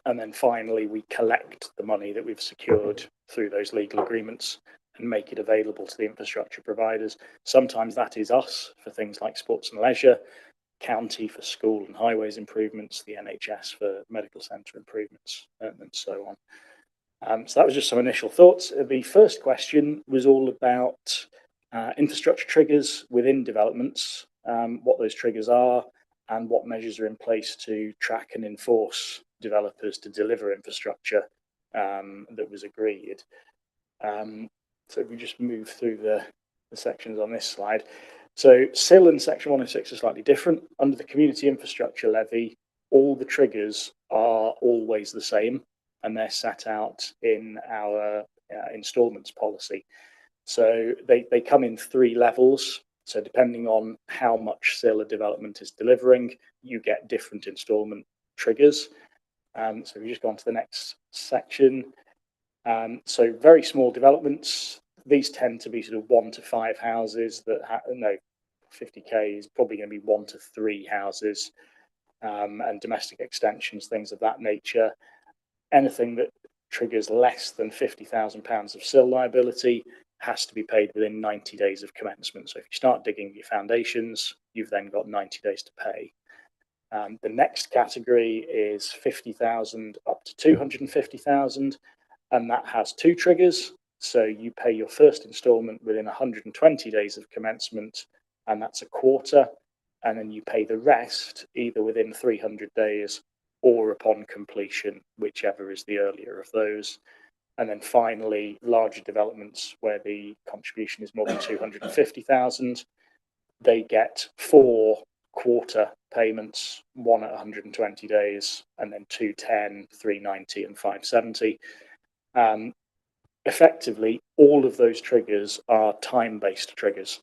And then finally, we collect the money that we've secured through those legal agreements and make it available to the infrastructure providers. Sometimes that is us for things like sports and leisure, county for school and highways improvements, the NHS for medical centre improvements, and so on. So that was just some initial thoughts. The first question was all about infrastructure triggers within developments, what those triggers are, and what measures are in place to track and enforce developers to deliver infrastructure that was agreed. So if we just move through the sections on this slide. So CIL and Section 106 are slightly different. Under the Community Infrastructure Levy, all the triggers are always the same, and they're set out in our instalments policy. So they come in 3 levels. So depending on how much CIL a development is delivering, you get different instalment triggers. So we just go on to the next section. So very small developments, these tend to be sort of 1 to 5 houses that 50k is probably going to be 1 to 3 houses, and domestic extensions, things of that nature. Anything that triggers less than £50,000 of CIL liability has to be paid within 90 days of commencement. So if you start digging your foundations, you've then got 90 days to pay. The next category is 50,000 up to 250,000, and that has 2 triggers. So you pay your first instalment within 120 days of commencement, and that's a quarter. and then you pay the rest either within 300 days or upon completion, whichever is the earlier of those. And then finally, larger developments where the contribution is more than 250,000, they get 4 quarter payments, one at 120 days, and then 210, 390, and 570. Effectively, all of those triggers are time-based triggers.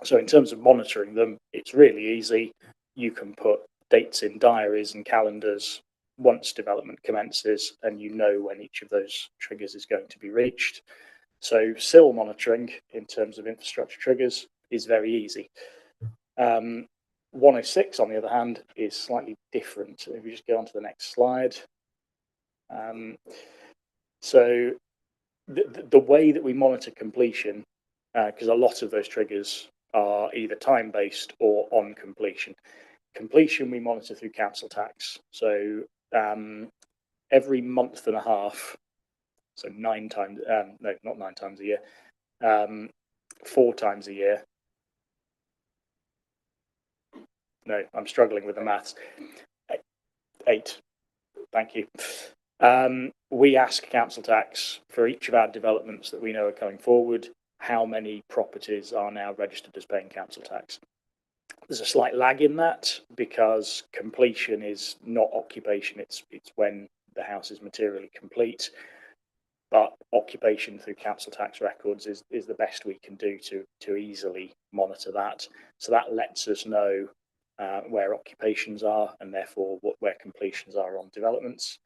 So in terms of monitoring them, it's really easy. You can put dates in diaries and calendars once development commences, and you know when each of those triggers is going to be reached. So SIL monitoring in terms of infrastructure triggers is very easy. 106, on the other hand, is slightly different. If we just go on to the next slide. So the way that we monitor completion, because a lot of those triggers are either time-based or on completion. Completion we monitor through council tax. So every month and a half, so 9 times, no, not 9 times a year, 4 times a year. No, I'm struggling with the maths. 8, thank you. We ask council tax for each of our developments that we know are coming forward, how many properties are now registered as paying council tax. There's a slight lag in that because completion is not occupation, it's when the house is materially complete. But occupation through council tax records is the best we can do to easily monitor that. So that lets us know where occupations are and therefore where completions are on developments.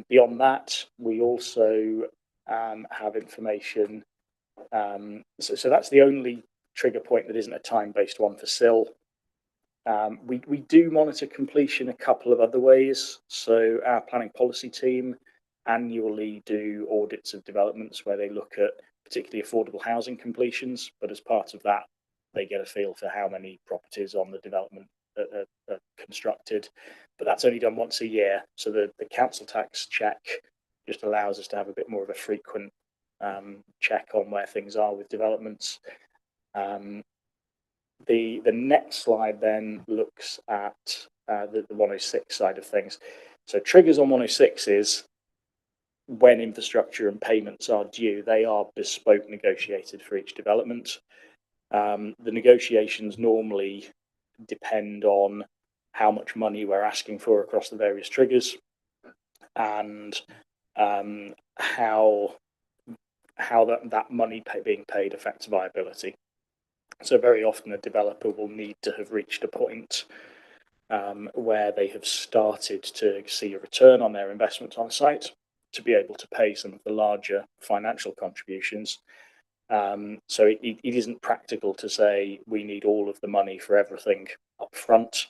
Beyond that, we also have information. So that's the only trigger point that isn't a time-based one for SIL. We do monitor completion a couple of other ways. So our planning policy team annually do audits of developments where they look at particularly affordable housing completions, but as part of that, they get a feel for how many properties on the development are constructed. But that's only done once a year. So the council tax check just allows us to have a bit more of a frequent check on where things are with developments. The next slide then looks at the 106 side of things. So triggers on 106 is when infrastructure and payments are due. They are bespoke negotiated for each development. The negotiations normally depend on how much money we're asking for across the various triggers and how that money being paid affects viability. So very often a developer will need to have reached a point where they have started to see a return on their investment on site to be able to pay some of the larger financial contributions. So it isn't practical to say we need all of the money for everything up front.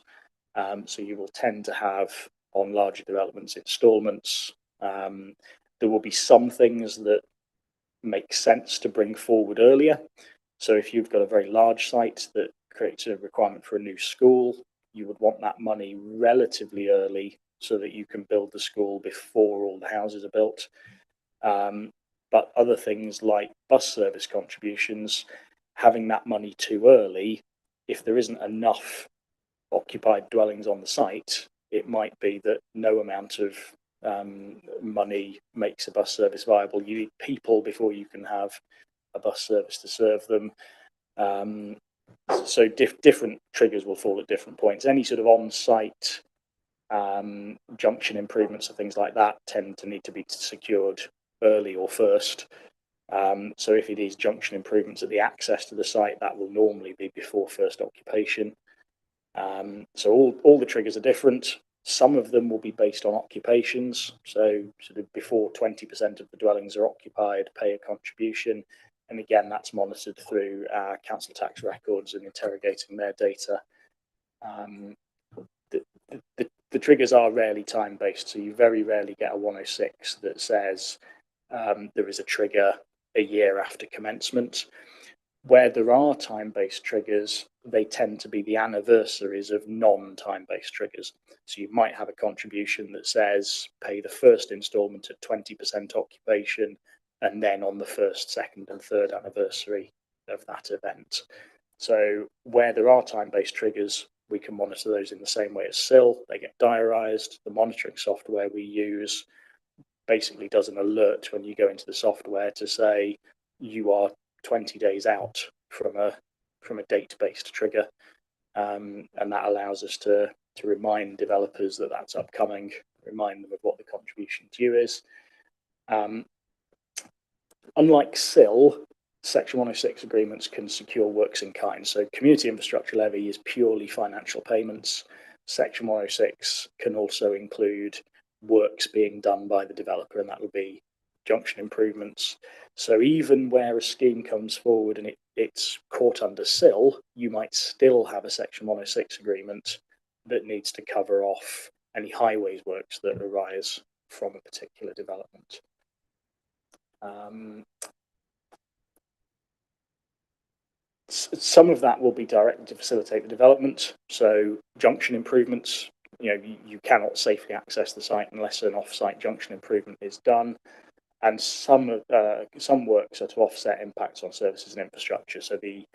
So you will tend to have on larger developments instalments. There will be some things that make sense to bring forward earlier. So if you've got a very large site that creates a requirement for a new school, you would want that money relatively early so that you can build the school before all the houses are built. But other things like bus service contributions, having that money too early, if there isn't enough occupied dwellings on the site, it might be that no amount of money makes a bus service viable. You need people before you can have a bus service to serve them. So different triggers will fall at different points. Any sort of on-site junction improvements or things like that tend to need to be secured early or first. So if it is junction improvements at the access to the site, that will normally be before first occupation. So all the triggers are different. Some of them will be based on occupations. So sort of before 20% of the dwellings are occupied, pay a contribution. And again, that's monitored through our council tax records and interrogating their data. The triggers are rarely time-based, so you very rarely get a 106 that says there is a trigger a year after commencement. Where there are time-based triggers, they tend to be the anniversaries of non-time-based triggers. So you might have a contribution that says pay the first instalment at 20% occupation, and then on the first, second, and third anniversary of that event. So where there are time-based triggers, we can monitor those in the same way as SIL. They get diarised. The monitoring software we use basically does an alert when you go into the software to say you are 20 days out from a date-based trigger, and that allows us to remind developers that that's upcoming, remind them of what the contribution due is. Unlike SIL, Section 106 agreements can secure works in kind. So community infrastructure levy is purely financial payments. Section 106 can also include works being done by the developer, and that will be junction improvements. So even where a scheme comes forward and it's caught under SIL, you might still have a Section 106 agreement that needs to cover off any highways works that arise from a particular development. Some of that will be directed to facilitate the development. So junction improvements, you cannot safely access the site unless an off-site junction improvement is done. And some works are to offset impacts on services and infrastructure. So the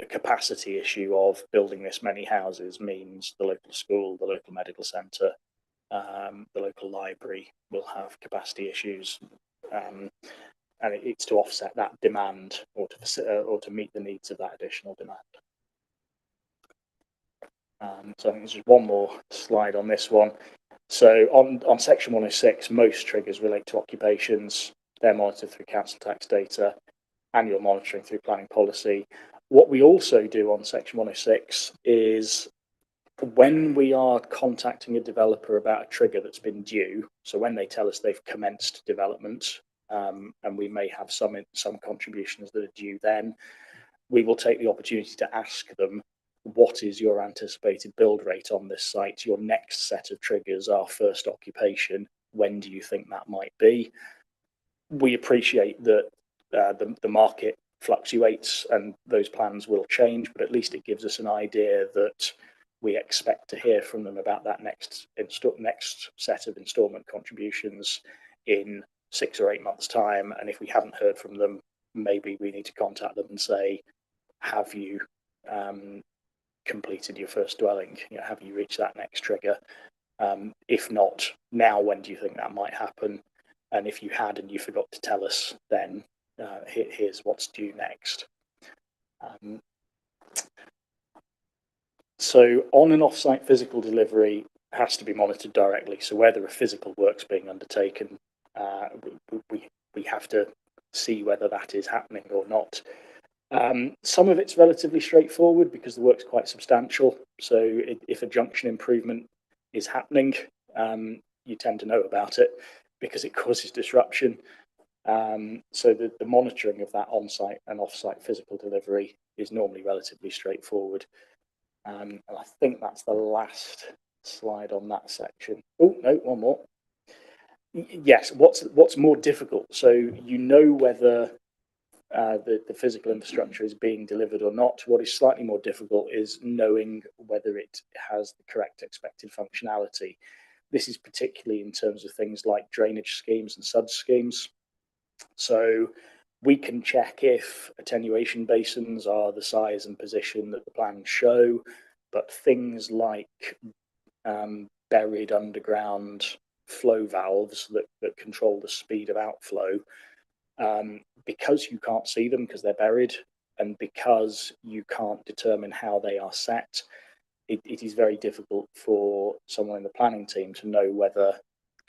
capacity issue of building this many houses means the local school, the local medical centre, the local library will have capacity issues. And it's to offset that demand or to meet the needs of that additional demand. So I think there's just one more slide on this one. So on Section 106, most triggers relate to occupations. They're monitored through council tax data, annual monitoring through planning policy. What we also do on Section 106 is when we are contacting a developer about a trigger that's been due, so when they tell us they've commenced development, and we may have some contributions that are due then, we will take the opportunity to ask them, what is your anticipated build rate on this site? Your next set of triggers are first occupation. When do you think that might be? We appreciate that the market fluctuates and those plans will change, but at least it gives us an idea that we expect to hear from them about that next set of instalment contributions in 6 or 8 months' time. And if we haven't heard from them, maybe we need to contact them and say, have you completed your first dwelling? Have you reached that next trigger? If not, now when do you think that might happen? And if you had and you forgot to tell us, then here's what's due next. So on and off-site physical delivery has to be monitored directly. So where there are physical works being undertaken, we have to see whether that is happening or not. Some of it's relatively straightforward because the work's quite substantial. So if a junction improvement is happening, you tend to know about it because it causes disruption. So the monitoring of that on-site and off-site physical delivery is normally relatively straightforward. And I think that's the last slide on that section. Oh, no, one more. Yes, what's more difficult? So whether the physical infrastructure is being delivered or not. What is slightly more difficult is knowing whether it has the correct expected functionality. This is particularly in terms of things like drainage schemes and SUD schemes. So we can check if attenuation basins are the size and position that the plans show, but things like buried underground flow valves that control the speed of outflow, because you can't see them because they're buried and because you can't determine how they are set, it is very difficult for someone in the planning team to know whether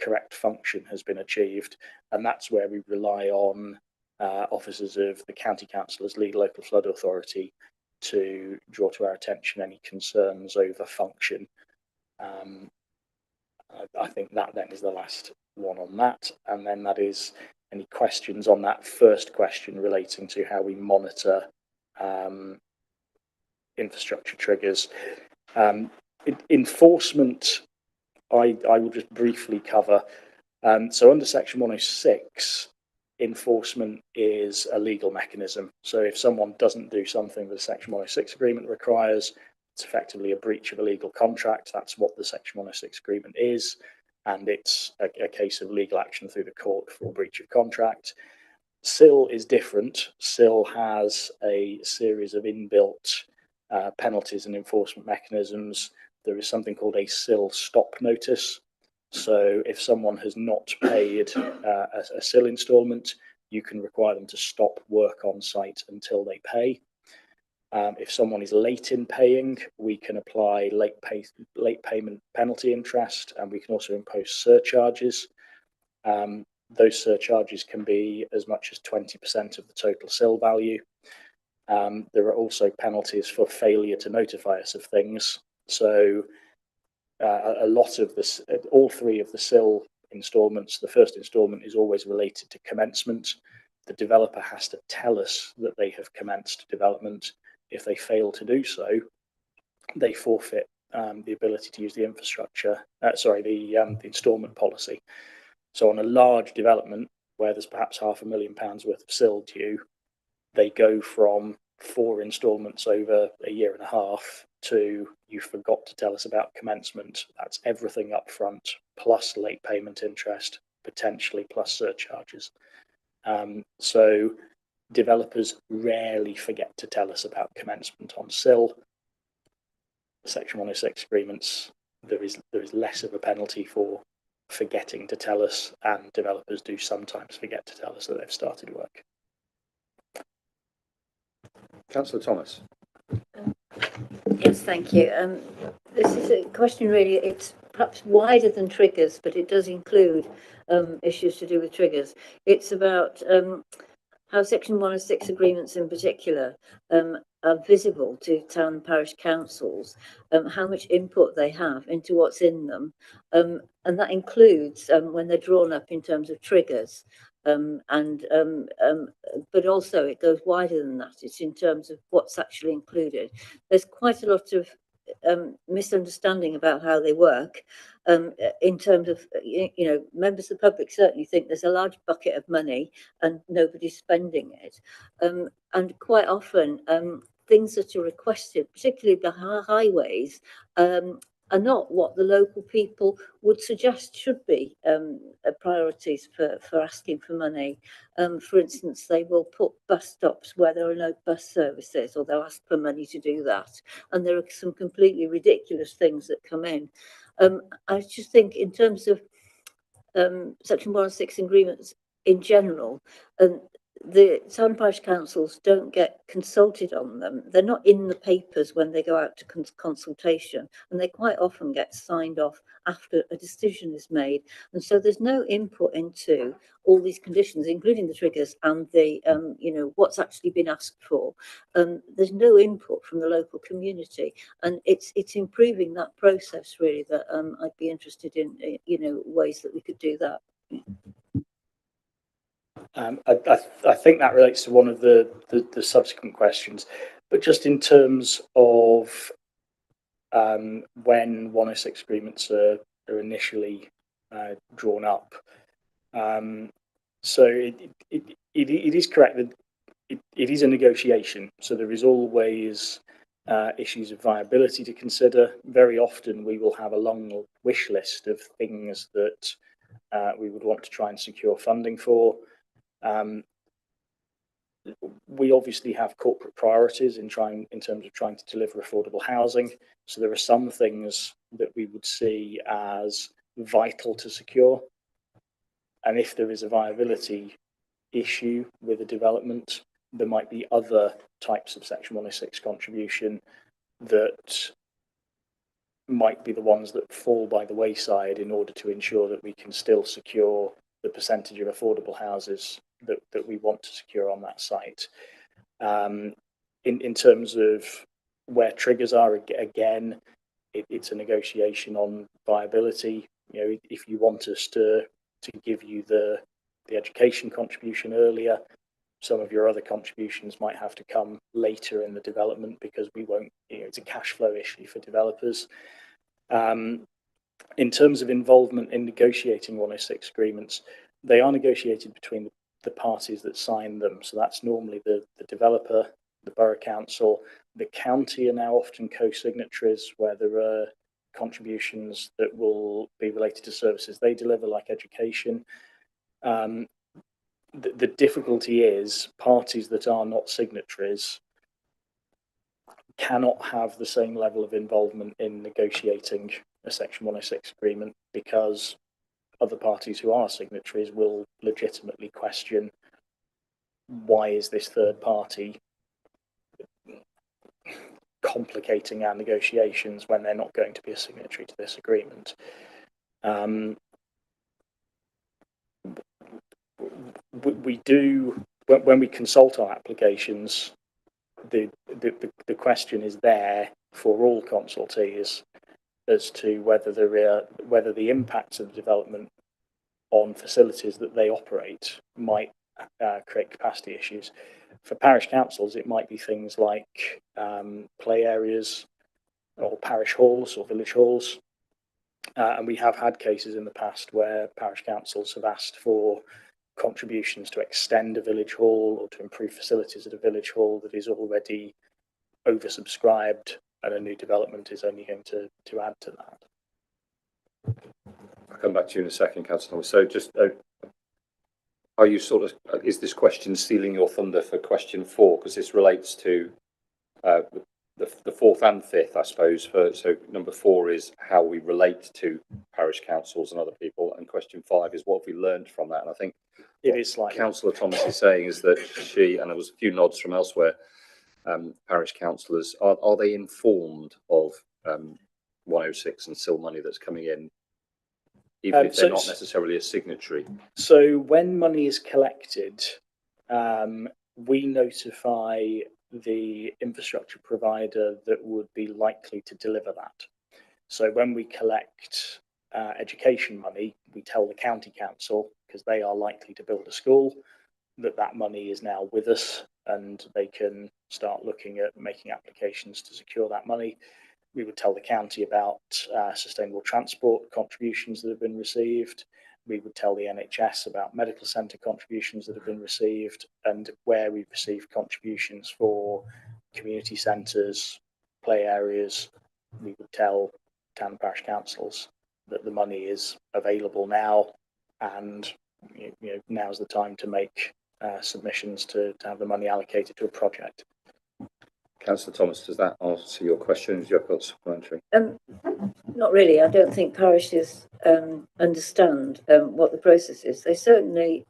correct function has been achieved. And that's where we rely on officers of the County Council as lead local flood authority to draw to our attention any concerns over function. I think that then is the last one on that. And then that is any questions on that first question relating to how we monitor infrastructure triggers. Enforcement, I will just briefly cover. So under Section 106, enforcement is a legal mechanism. So if someone doesn't do something that the Section 106 agreement requires, it's effectively a breach of a legal contract. That's what the Section 106 agreement is. And it's a case of legal action through the court for breach of contract. SIL is different. SIL has a series of inbuilt penalties and enforcement mechanisms, there is something called a SIL stop notice. So if someone has not paid a SIL instalment, you can require them to stop work on site until they pay. If someone is late in paying, we can apply late payment penalty interest, and we can also impose surcharges. Those surcharges can be as much as 20% of the total SIL value. There are also penalties for failure to notify us of things. So a lot of this, all three of the SIL instalments, the first instalment is always related to commencement. The developer has to tell us that they have commenced development. If they fail to do so, they forfeit the ability to use the infrastructure, the instalment policy. So on a large development where there's perhaps £500,000 worth of SIL due, they go from 4 instalments over a year and a half to you forgot to tell us about commencement. That's everything up front, plus late payment interest, potentially plus surcharges. So developers rarely forget to tell us about commencement on SIL. Section 106 agreements, there is less of a penalty for forgetting to tell us, and developers do sometimes forget to tell us that they've started work.
Councillor Thomas.
Yes, thank you. This is a question really, it's perhaps wider than triggers, but it does include issues to do with triggers. It's about how Section 106 agreements in particular are visible to town and parish councils, how much input they have into what's in them, and that includes when they're drawn up in terms of triggers. But also it goes wider than that. It's in terms of what's actually included. There's quite a lot of misunderstanding about how they work, in terms of, members of the public certainly think there's a large bucket of money and nobody's spending it. And quite often, things that are requested, particularly the highways, are not what the local people would suggest should be priorities for asking for money. For instance, they will put bus stops where there are no bus services, or they'll ask for money to do that. And there are some completely ridiculous things that come in. I just think in terms of Section 106 agreements in general, the town and parish councils don't get consulted on them. They're not in the papers when they go out to consultation, and they quite often get signed off after a decision is made. And so there's no input into all these conditions, including the triggers and the, what's actually been asked for. There's no input from the local community, and it's improving that process really that I'd be interested in, ways that we could do that.
I think that relates to one of the subsequent questions, but just in terms of when 106 agreements are initially drawn up. So it is correct that it is a negotiation. So there is always issues of viability to consider. Very often we will have a long wish list of things that we would want to try and secure funding for. We obviously have corporate priorities in terms of trying to deliver affordable housing. So there are some things that we would see as vital to secure. And if there is a viability issue with a development, there might be other types of Section 106 contribution that might be the ones that fall by the wayside in order to ensure that we can still secure the percentage of affordable houses that we want to secure on that site. In terms of where triggers are, again, it's a negotiation on viability. If you want us to give you the education contribution earlier, some of your other contributions might have to come later in the development because we won't, it's a cash flow issue for developers. In terms of involvement in negotiating 106 agreements, they are negotiated between the parties that sign them. So that's normally the developer, the borough council, the county are now often co-signatories where there are contributions that will be related to services they deliver, like education. The difficulty is parties that are not signatories cannot have the same level of involvement in negotiating a Section 106 agreement, because other parties who are signatories will legitimately question, why is this third party complicating our negotiations when they're not going to be a signatory to this agreement? We do, when we consult our applications, the question is there for all consultees as to whether the impacts of the development on facilities that they operate might create capacity issues. For parish councils, it might be things like play areas or parish halls or village halls. And we have had cases in the past where parish councils have asked for contributions to extend a village hall or to improve facilities at a village hall that is already oversubscribed, and a new development is only going to add to that.
I'll come back to you in a second, Councillor Thomas. So just, are you sort of, is this question stealing your thunder for question 4? Because this relates to the fourth and fifth, I suppose. So number 4 is how we relate to parish councils and other people, and question 5 is what have we learned from that. And I think
it is like
Councillor Thomas is saying is that she, and there was a few nods from elsewhere, parish councillors, are they informed of 106 and SIL money that's coming in, even if they're not necessarily a signatory?
So when money is collected, we notify the infrastructure provider that would be likely to deliver that. So when we collect education money, we tell the county council, because they are likely to build a school, that money is now with us and they can start looking at making applications to secure that money. We would tell the county about sustainable transport contributions that have been received. We would tell the NHS about medical centre contributions that have been received, and where we've received contributions for community centres, play areas, we would tell town and parish councils that the money is available now, and now's the time to make submissions to have the money allocated to a project.
Councillor Thomas, does that answer your questions? You've got supplementary.
Not really. I don't think parishes understand what the process is. They certainly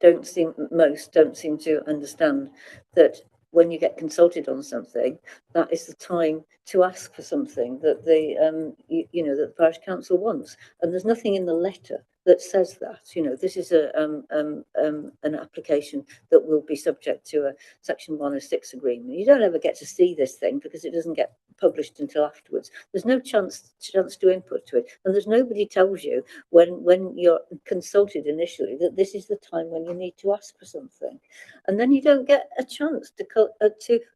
don't seem to understand that when you get consulted on something, that is the time to ask for something that the that the parish council wants. And there's nothing in the letter that says that. This is an application that will be subject to a Section 106 agreement. You don't ever get to see this thing because it doesn't get published until afterwards. There's no chance to input to it, and there's nobody tells you when you're consulted initially that this is the time when you need to ask for something, and then you don't get a chance to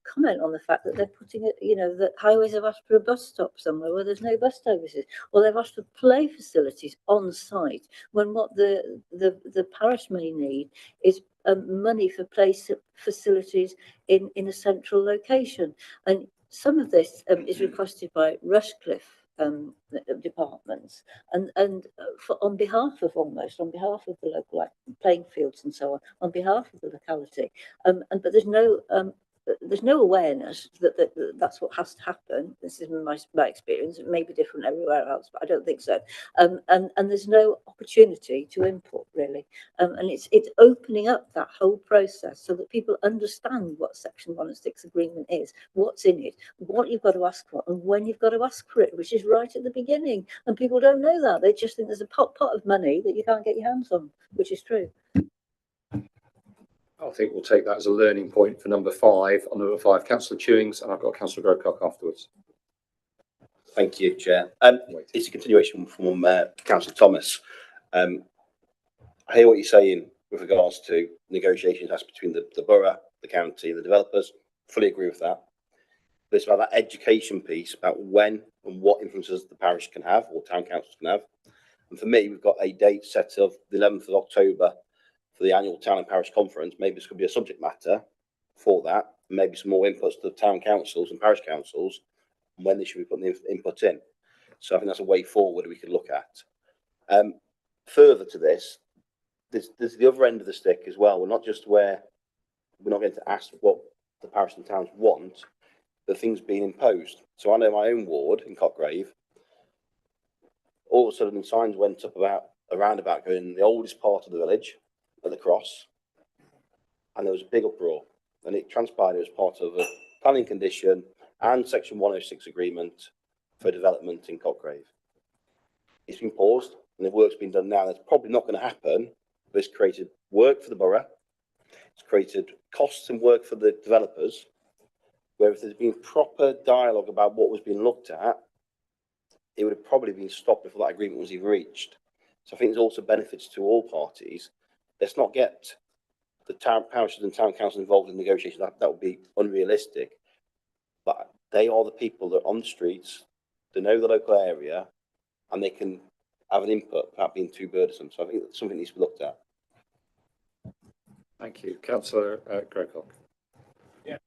comment on the fact that they're putting it. That highways have asked for a bus stop somewhere where there's no bus services, or they've asked for play facilities on site, when what the parish may need is money for place facilities in a central location. And some of this is requested by Rushcliffe departments and on behalf of the local playing fields and so on behalf of the locality, but there's no awareness that that's what has to happen. This is my experience. It may be different everywhere else, but I don't think so. And there's no opportunity to input really. And it's opening up that whole process so that people understand what Section 106 agreement is, what's in it, what you've got to ask for, and when you've got to ask for it, which is right at the beginning. And people don't know that. They just think there's a pot of money that you can't get your hands on, which is true.
I think we'll take that as a learning point for number 5. On number 5, Councillor Chewings, and I've got Councillor Grocott afterwards.
Thank you, Chair. It's a continuation from Councillor Thomas. I hear what you're saying with regards to negotiations that's between the borough, the county, the developers. Fully agree with that. But it's about that education piece, about when and what influences the parish can have or town councils can have. And for me, we've got a date set of the 11th of October for the annual town and parish conference. Maybe this could be a subject matter for that. Maybe some more inputs to the town councils and parish councils and when they should be putting the input in. So I think that's a way forward we could look at. Further to this, there's the other end of the stick as well. We're not just where we're not going to ask what the parish and towns want. the things being imposed. So I know my own ward in Cotgrave, all of a sudden signs went up around about going in the oldest part of the village at the cross, and there was a big uproar, and it transpired it was part of a planning condition and section 106 agreement for development in Cotgrave. It's been paused and the work's been done now. That's probably not going to happen, but it's created work for the borough. It's created costs and work for the developers, where if there's been proper dialogue about what was being looked at, it would have probably been stopped before that agreement was even reached. So I think there's also benefits to all parties. Let's not get the parishes and town council involved in negotiations. That would be unrealistic. But they are the people that are on the streets, they know the local area, and they can have an input without being too burdensome. So I think that's something that needs to be looked at.
Thank you. Councillor Greycock.
Yeah.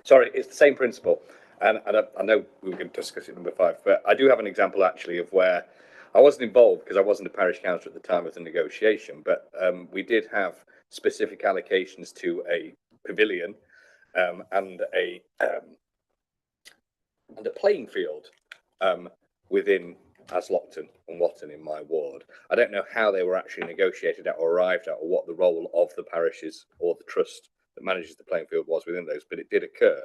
Sorry, it's the same principle. And I know we were going to discuss it number 5, but I do have an example actually of where I wasn't involved because I wasn't a parish councillor at the time of the negotiation, but we did have specific allocations to a pavilion and a playing field within Aslockton and Watton in my ward. I don't know how they were actually negotiated at or arrived at, or what the role of the parishes or the trust that manages the playing field was within those, but it did occur.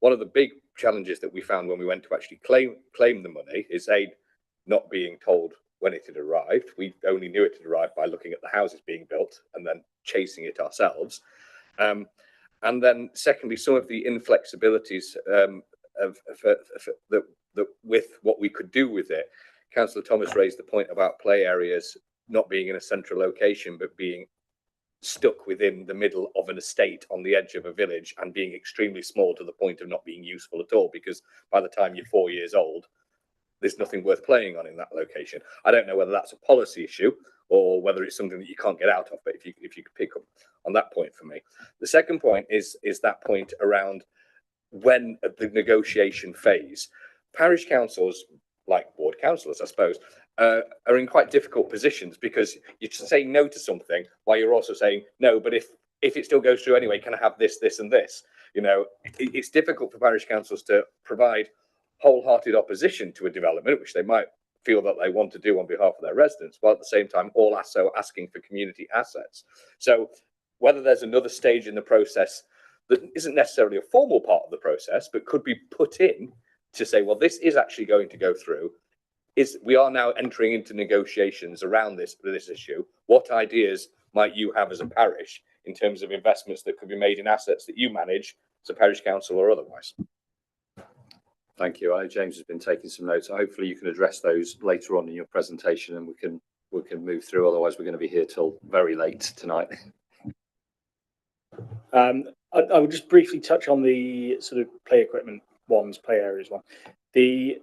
One of the big challenges that we found when we went to actually claim the money is not being told when it had arrived. We only knew it had arrived by looking at the houses being built and then chasing it ourselves. And then secondly, some of the inflexibilities that with what we could do with it. Councillor Thomas raised the point about play areas not being in a central location, but being stuck within the middle of an estate on the edge of a village and being extremely small to the point of not being useful at all, because by the time you're 4 years old, there's nothing worth playing on in that location. I don't know whether that's a policy issue or whether it's something that you can't get out of, but if you could pick up on that point for me. The second point is that point around when at the negotiation phase, parish councils, like ward councillors, I suppose, are in quite difficult positions because you're saying no to something while you're also saying no, but if it still goes through anyway, can I have this, this and this? You know, it's difficult for parish councils to provide wholehearted opposition to a development, which they might feel that they want to do on behalf of their residents, while at the same time also asking for community assets. So whether there's another stage in the process that isn't necessarily a formal part of the process, but could be put in to say, well, this is actually going to go through, is we are now entering into negotiations around this issue. What ideas might you have as a parish in terms of investments that could be made in assets that you manage as a parish council or otherwise?
Thank you. I know James has been taking some notes. Hopefully you can address those later on in your presentation and we can move through. Otherwise, we're going to be here till very late tonight.
I would just briefly touch on the sort of play equipment ones, play areas one. The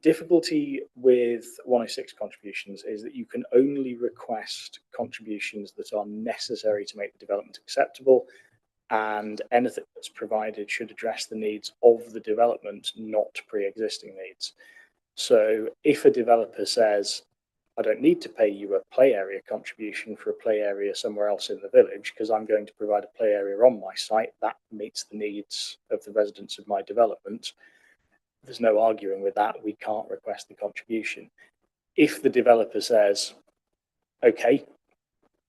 difficulty with 106 contributions is that you can only request contributions that are necessary to make the development acceptable, and anything that's provided should address the needs of the development, not pre-existing needs. So if a developer says, I don't need to pay you a play area contribution for a play area somewhere else in the village because I'm going to provide a play area on my site that meets the needs of the residents of my development, there's no arguing with that. We can't request the contribution. If the developer says, okay,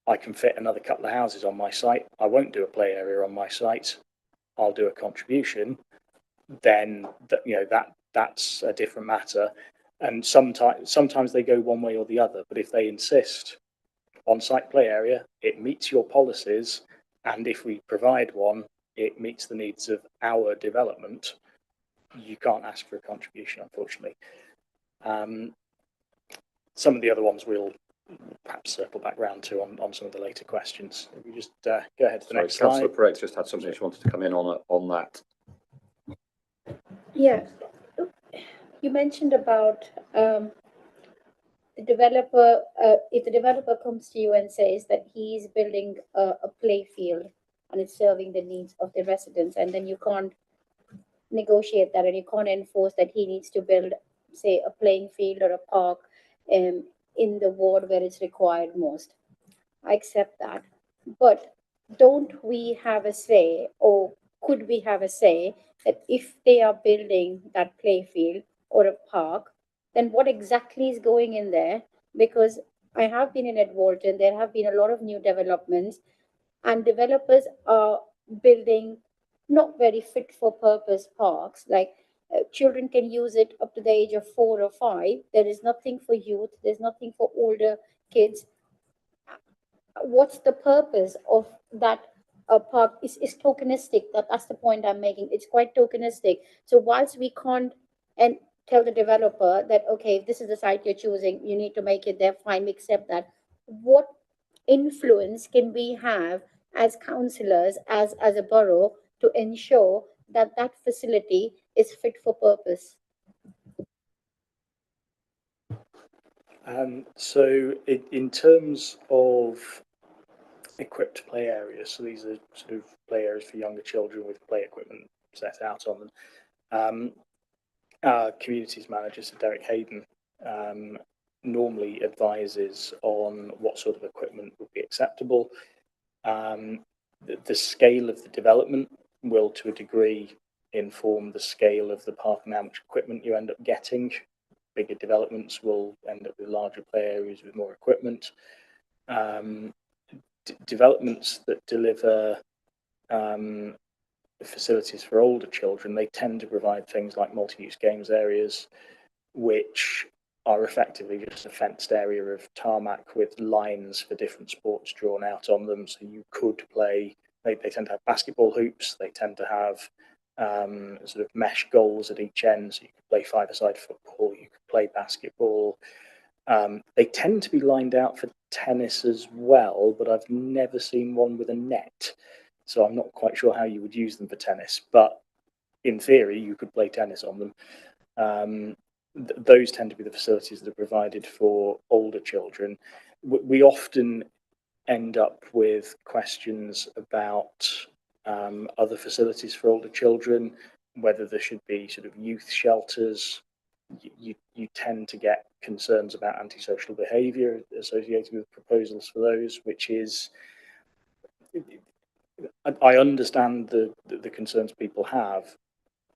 I can fit another couple of houses on my site, I won't do a play area on my site, I'll do a contribution, then that's a different matter. And sometimes they go one way or the other, but if they insist on site play area, it meets your policies, and if we provide one, it meets the needs of our development, you can't ask for a contribution, unfortunately. Some of the other ones we'll perhaps circle back round to on some of the later questions. If you just go ahead to the next slide.
Councillor Perez just had something she wanted to come in on that.
Yeah, you mentioned about the developer. If the developer comes to you and says that he's building a play field and it's serving the needs of the residents, and then you can't negotiate that and you can't enforce that he needs to build, say, a playing field or a park in the ward where it's required most.
I accept that. But don't we have a say, or could we have a say, that if they are building that playfield or a park, then what exactly is going in there? Because I have been in Edwalton, there have been a lot of new developments, and developers are building not very fit for purpose parks. Like children can use it up to the age of 4 or 5. There is nothing for youth, there's nothing for older kids. What's the purpose of that park? Is tokenistic. That's the point I'm making. It's quite tokenistic. So whilst we can't and tell the developer that, okay, if this is the site you're choosing, you need to make it there, fine, we accept that. What influence can we have as councillors, as a borough, to ensure that that facility is fit for purpose?
So in terms of equipped play areas, so these are sort of play areas for younger children with play equipment set out on them. Our communities manager, Sir Derek Hayden, normally advises on what sort of equipment would be acceptable. The scale of the development will, to a degree, inform the scale of the park and how much equipment you end up getting. Bigger developments will end up with larger play areas with more equipment. Developments that deliver facilities for older children, they tend to provide things like multi-use games areas, which are effectively just a fenced area of tarmac with lines for different sports drawn out on them. So you could play, they tend to have basketball hoops, they tend to have sort of mesh goals at each end. So you could play five-a-side football, you could play basketball. They tend to be lined out for tennis as well, but I've never seen one with a net. So I'm not quite sure how you would use them for tennis, but in theory, you could play tennis on them. Those tend to be the facilities that are provided for older children. We often end up with questions about other facilities for older children, whether there should be sort of youth shelters. You tend to get concerns about antisocial behaviour associated with proposals for those, which is, I understand the concerns people have,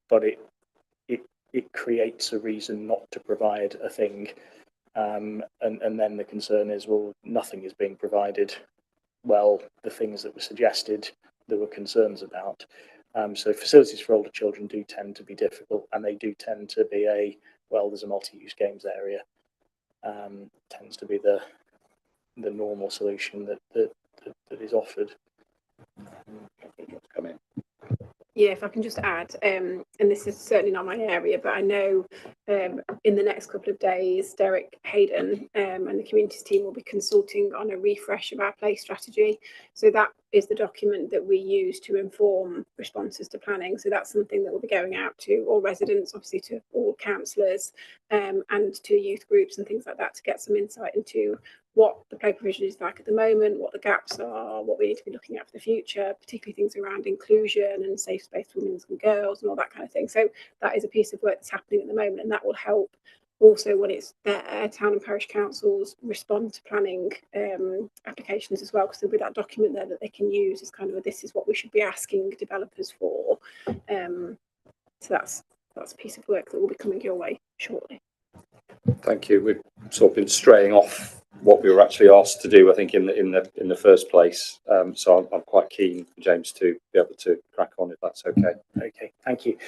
but it creates a reason not to provide a thing, and then the concern is, well, nothing is being provided. Well, the things that were suggested, there were concerns about. So facilities for older children do tend to be difficult, and they do tend to be well, there's a multi-use games area. Tends to be the normal solution that is offered.
Come in.
Yeah, if I can just add, and this is certainly not my area, but I know in the next couple of days, Derek Hayden and the communities team will be consulting on a refresh of our play strategy. So that is the document that we use to inform responses to planning. So that's something that will be going out to all residents, obviously to all councillors, and to youth groups and things like that, to get some insight into what the play provision is like at the moment, what the gaps are, what we need to be looking at for the future, particularly things around inclusion and safe space for women and girls and all that kind of thing. So that is a piece of work that's happening at the moment, and that will help also when it's there, town and parish councils respond to planning applications as well, because there'll be that document there that they can use as kind of this is what we should be asking developers for. So that's a piece of work that will be coming your way shortly.
Thank you. We've sort of been straying off what we were actually asked to do, I think, in the first place. So I'm quite keen, James, to be able to crack on if that's okay.
Okay, thank you.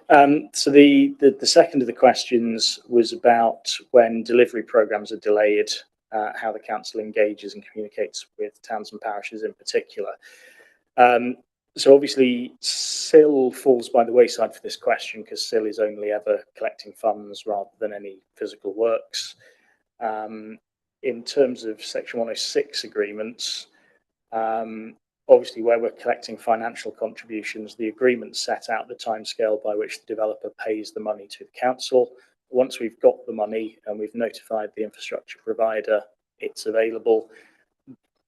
So the second of the questions was about when delivery programmes are delayed, how the council engages and communicates with towns and parishes in particular. So obviously SIL falls by the wayside for this question, because SIL is only ever collecting funds rather than any physical works. In terms of Section 106 agreements, obviously where we're collecting financial contributions, the agreement set out the timescale by which the developer pays the money to the council. Once we've got the money and we've notified the infrastructure provider it's available,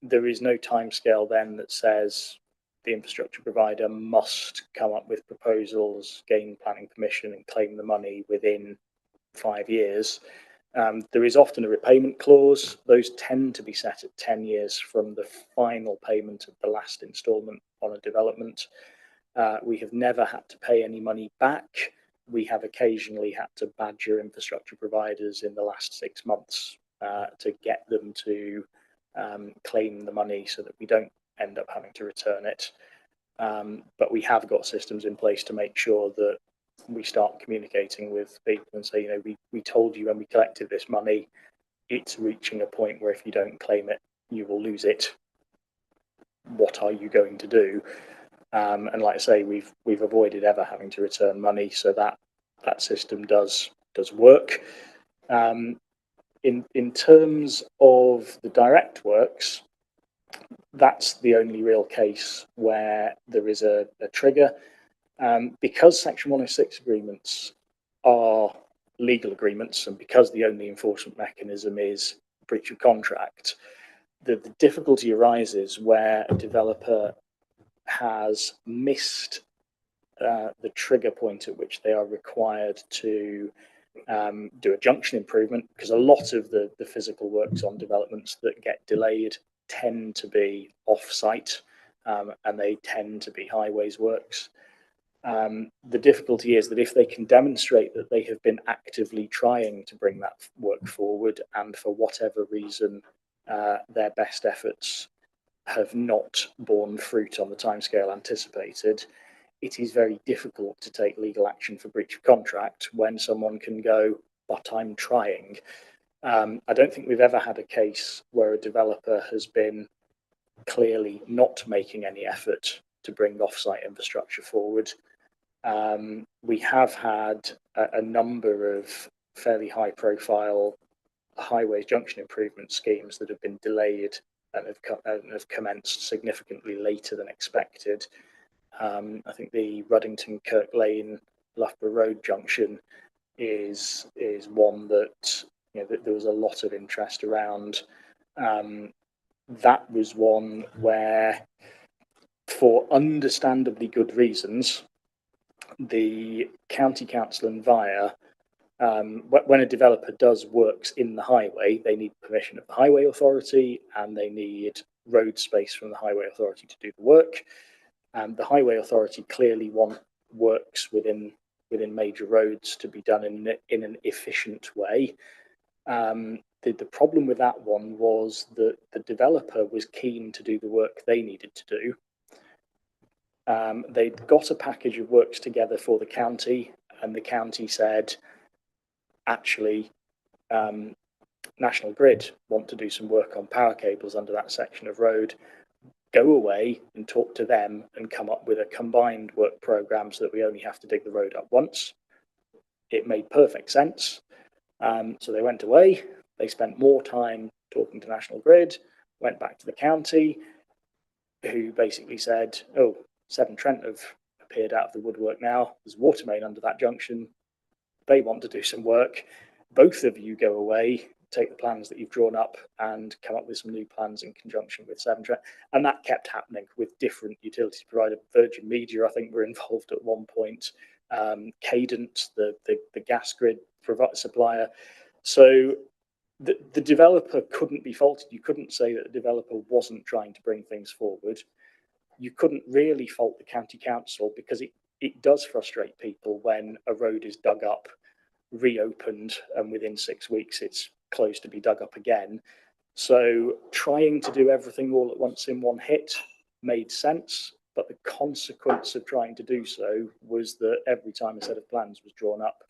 there is no timescale then that says the infrastructure provider must come up with proposals, gain planning permission and claim the money within 5 years. There is often a repayment clause. Those tend to be set at 10 years from the final payment of the last instalment on a development. We have never had to pay any money back. We have occasionally had to badger infrastructure providers in the last 6 months to get them to claim the money so that we don't end up having to return it. But we have got systems in place to make sure that we start communicating with people and say, you know, we told you when we collected this money, it's reaching a point where if you don't claim it, you will lose it. What are you going to do? And like I say, we've avoided ever having to return money, so that system does work. In terms of the direct works, that's the only real case where there is a trigger. Because Section 106 agreements are legal agreements, and because the only enforcement mechanism is breach of contract, the difficulty arises where a developer has missed the trigger point at which they are required to do a junction improvement, because a lot of the physical works on developments that get delayed tend to be off-site, and they tend to be highways works. The difficulty is that if they can demonstrate that they have been actively trying to bring that work forward, and for whatever reason their best efforts have not borne fruit on the timescale anticipated, it is very difficult to take legal action for breach of contract when someone can go, but I'm trying. I don't think we've ever had a case where a developer has been clearly not making any effort to bring off-site infrastructure forward. We have had a number of fairly high-profile highways junction improvement schemes that have been delayed and have commenced significantly later than expected. I think the Ruddington Kirk Lane Loughborough Road junction is one that, you know, that there was a lot of interest around. That was one where, for understandably good reasons, the county council and via, when a developer does works in the highway, they need permission of the highway authority and they need road space from the highway authority to do the work. The highway authority clearly want works within major roads to be done in an efficient way. The problem with that one was that the developer was keen to do the work they needed to do. They'd got a package of works together for the county, and the county said, actually, National Grid want to do some work on power cables under that section of road. Go away and talk to them and come up with a combined work programme so that we only have to dig the road up once. It made perfect sense. So they went away. They spent more time talking to National Grid, went back to the county, who basically said, oh, Severn Trent have appeared out of the woodwork now. There's a water main under that junction. They want to do some work. Both of you go away, take the plans that you've drawn up and come up with some new plans in conjunction with Severn Trent. And that kept happening with different utility provider. Virgin Media, I think, were involved at one point. Cadent, the gas grid supplier. So the developer couldn't be faulted. You couldn't say that the developer wasn't trying to bring things forward. You couldn't really fault the county council, because it does frustrate people when a road is dug up, reopened, and within 6 weeks it's closed to be dug up again. So trying to do everything all at once in one hit made sense, but the consequence of trying to do so was that every time a set of plans was drawn up,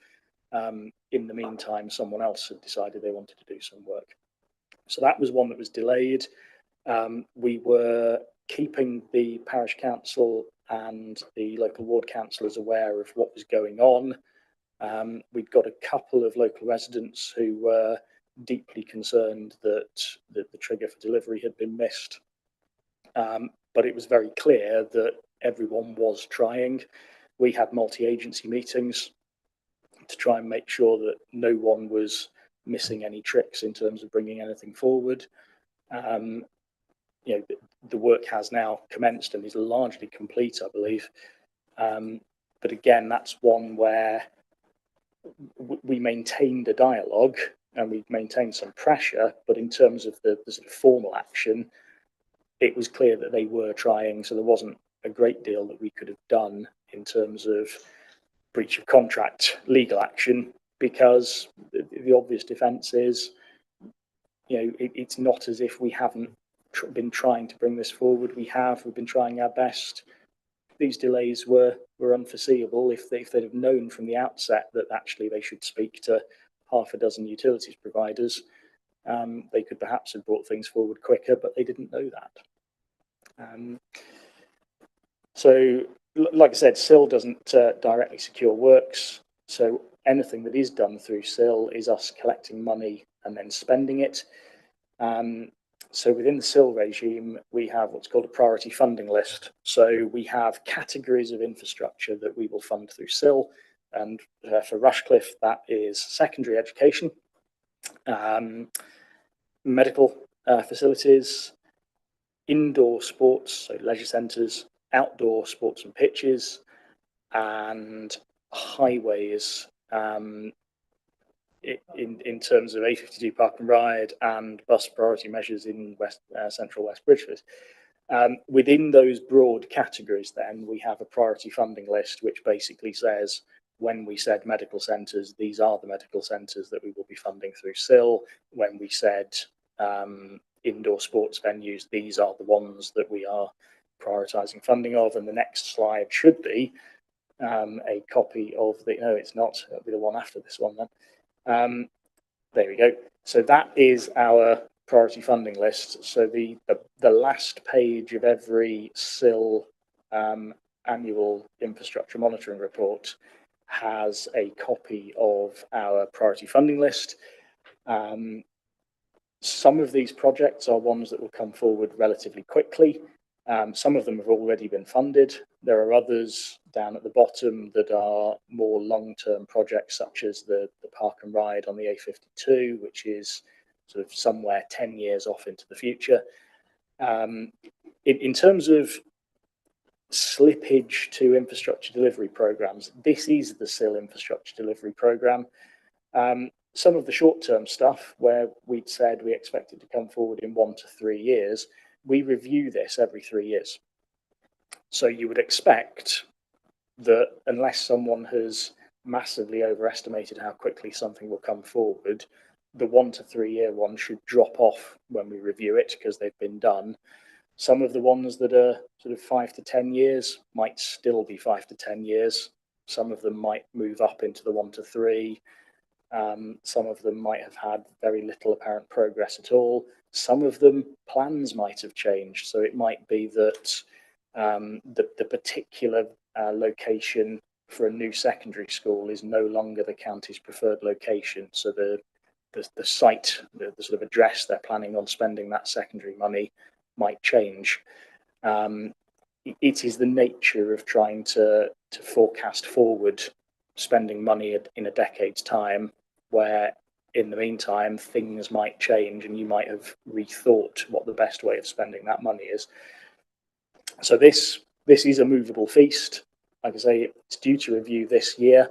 in the meantime someone else had decided they wanted to do some work. So that was one that was delayed. We were keeping the parish council and the local ward councillors aware of what was going on. We'd got a couple of local residents who were deeply concerned that the trigger for delivery had been missed. But it was very clear that everyone was trying. We had multi-agency meetings to try and make sure that no one was missing any tricks in terms of bringing anything forward. You know, the work has now commenced and is largely complete, I believe. But again, that's one where we maintained a dialogue and we maintained some pressure, but in terms of the sort of formal action, it was clear that they were trying, so there wasn't a great deal that we could have done in terms of breach of contract legal action, because the obvious defence is, it's not as if we haven't been trying to bring this forward. We've been trying our best. These delays were unforeseeable. If they'd have known from the outset that actually they should speak to half a dozen utilities providers, they could perhaps have brought things forward quicker, but they didn't know that. So, like I said, SIL doesn't directly secure works. So anything that is done through SIL is us collecting money and then spending it. So within the SIL regime, we have what's called a priority funding list. So we have categories of infrastructure that we will fund through SIL. And for Rushcliffe, that is secondary education, medical facilities, indoor sports, so leisure centres, outdoor sports and pitches, and highways, in terms of A52 Park and Ride and bus priority measures in central West Bridgford. Within those broad categories, then, we have a priority funding list, which basically says, when we said medical centres, these are the medical centres that we will be funding through SIL. When we said indoor sports venues, these are the ones that we are prioritising funding of. And the next slide should be a copy of the, no, it's not, it'll be the one after this one then. There we go. So that is our priority funding list. So the last page of every SIL annual infrastructure monitoring report has a copy of our priority funding list. Some of these projects are ones that will come forward relatively quickly. Some of them have already been funded. There are others down at the bottom that are more long-term projects, such as the Park and Ride on the A52, which is sort of somewhere 10 years off into the future. In terms of slippage to infrastructure delivery programs, this is the SIL infrastructure delivery program. Some of the short-term stuff where we'd said we expected to come forward in 1 to 3 years, we review this every 3 years. So you would expect that unless someone has massively overestimated how quickly something will come forward, the 1 to 3 year one should drop off when we review it because they've been done. Some of the ones that are sort of 5 to 10 years might still be 5 to 10 years. Some of them might move up into the 1 to 3. Some of them might have had very little apparent progress at all. Some of them, plans might have changed. So it might be that the particular location for a new secondary school is no longer the county's preferred location. So the site, the sort of address they're planning on spending that secondary money might change. It is the nature of trying to forecast forward spending money in a decade's time, where in the meantime things might change and you might have rethought what the best way of spending that money is. So this is a movable feast. Like I say, it's due to review this year,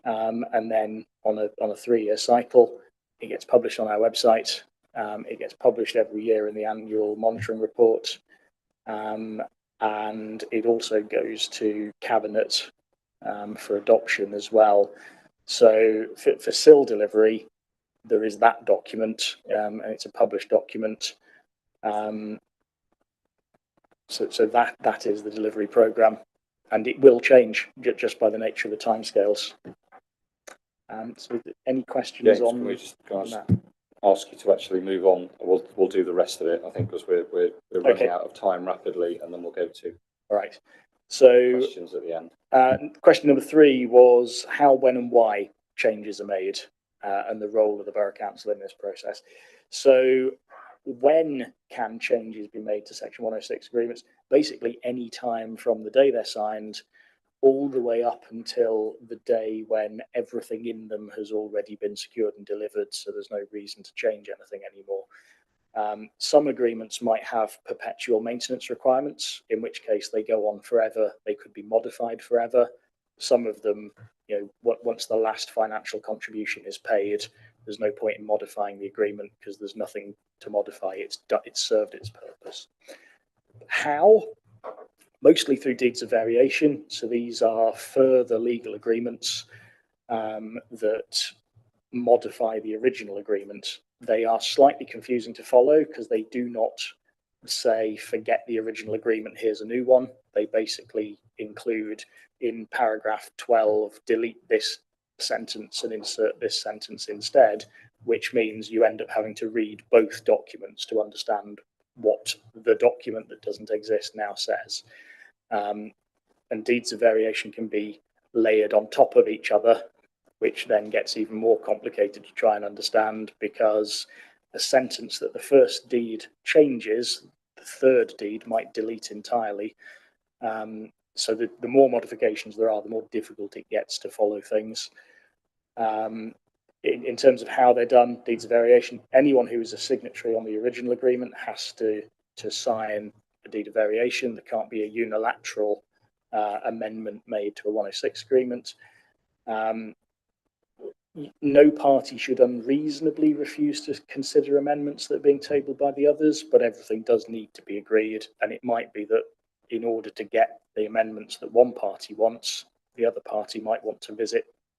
and then on a 3-year cycle, it gets published on our website. It gets published every year in the annual monitoring report, and it also goes to Cabinet for adoption as well. So for SIL delivery, there is that document, and it's a published document. So that is the delivery programme, and it will change just by the nature of the timescales. So any questions
James,
on,
can we just
that?
Ask you to actually move on? We'll do the rest of it, I think, because we're running out of time rapidly, and then we'll go to
right. So
questions at the end.
Question number 3 was how, when and why changes are made, and the role of the Borough Council in this process. So when can changes be made to Section 106 agreements? Basically any time from the day they're signed all the way up until the day when everything in them has already been secured and delivered, so there's no reason to change anything anymore. Some agreements might have perpetual maintenance requirements, in which case they go on forever. They could be modified forever. Some of them, once the last financial contribution is paid, there's no point in modifying the agreement because there's nothing to modify. It's served its purpose. How? Mostly through deeds of variation. So these are further legal agreements that modify the original agreement. They are slightly confusing to follow because they do not say forget the original agreement, here's a new one. They basically include in paragraph 12 delete this sentence and insert this sentence instead, which means you end up having to read both documents to understand what the document that doesn't exist now says. And deeds of variation can be layered on top of each other, which then gets even more complicated to try and understand, because a sentence that the first deed changes, the third deed might delete entirely. So the more modifications there are, the more difficult it gets to follow things. In terms of how they're done, deeds of variation, anyone who is a signatory on the original agreement has to sign a deed of variation. There can't be a unilateral amendment made to a 106 agreement. No party should unreasonably refuse to consider amendments that are being tabled by the others, but everything does need to be agreed. And it might be that in order to get the amendments that one party wants, the other party might want to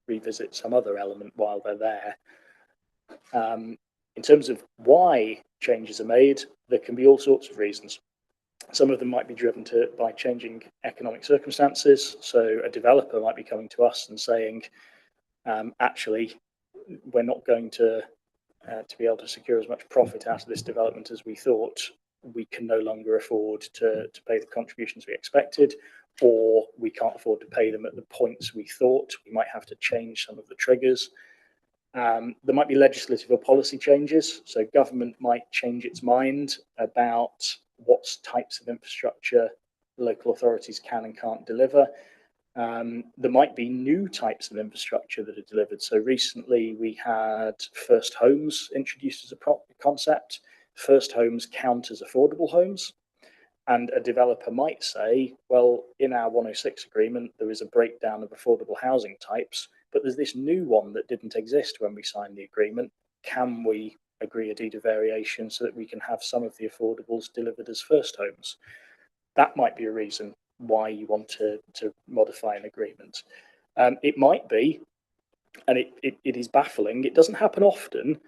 revisit some other element while they're there. In terms of why changes are made, there can be all sorts of reasons. Some of them might be driven by changing economic circumstances. So a developer might be coming to us and saying, actually, we're not going to be able to secure as much profit out of this development as we thought. We can no longer afford to pay the contributions we expected, or we can't afford to pay them at the points we thought. We might have to change some of the triggers. There might be legislative or policy changes. So government might change its mind about what types of infrastructure local authorities can and can't deliver. There might be new types of infrastructure that are delivered. So recently we had first homes introduced as a concept. First homes count as affordable homes. And a developer might say, well, in our 106 agreement, there is a breakdown of affordable housing types, but there's this new one that didn't exist when we signed the agreement. Can we agree a deed of variation so that we can have some of the affordables delivered as first homes? That might be a reason why you want to modify an agreement. It might be, and it is baffling, it doesn't happen often,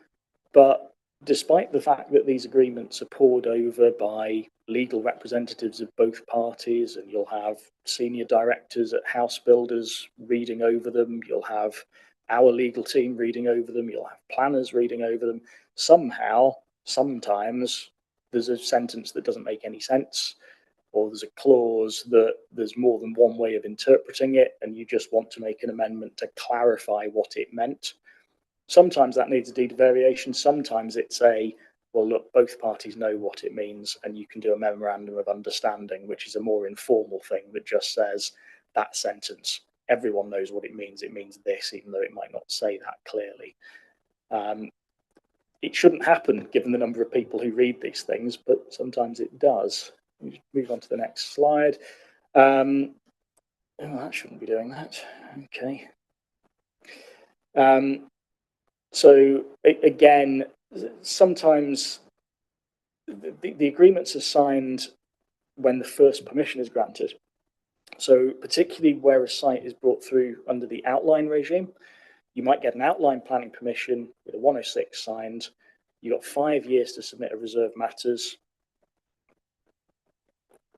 but despite the fact that these agreements are pored over by legal representatives of both parties, and you'll have senior directors at house builders reading over them, you'll have our legal team reading over them, you'll have planners reading over them, somehow, sometimes, there's a sentence that doesn't make any sense, or there's a clause that there's more than one way of interpreting it, and you just want to make an amendment to clarify what it meant. Sometimes that needs a deed of variation. Sometimes it's well, look, both parties know what it means, and you can do a memorandum of understanding, which is a more informal thing that just says that sentence. Everyone knows what it means. It means this, even though it might not say that clearly. It shouldn't happen given the number of people who read these things, but sometimes it does. Move on to the next slide. Oh, that shouldn't be doing that. Okay. So again, sometimes the agreements are signed when the first permission is granted. So particularly where a site is brought through under the outline regime, you might get an outline planning permission with a 106 signed. You've got 5 years to submit a reserve matters.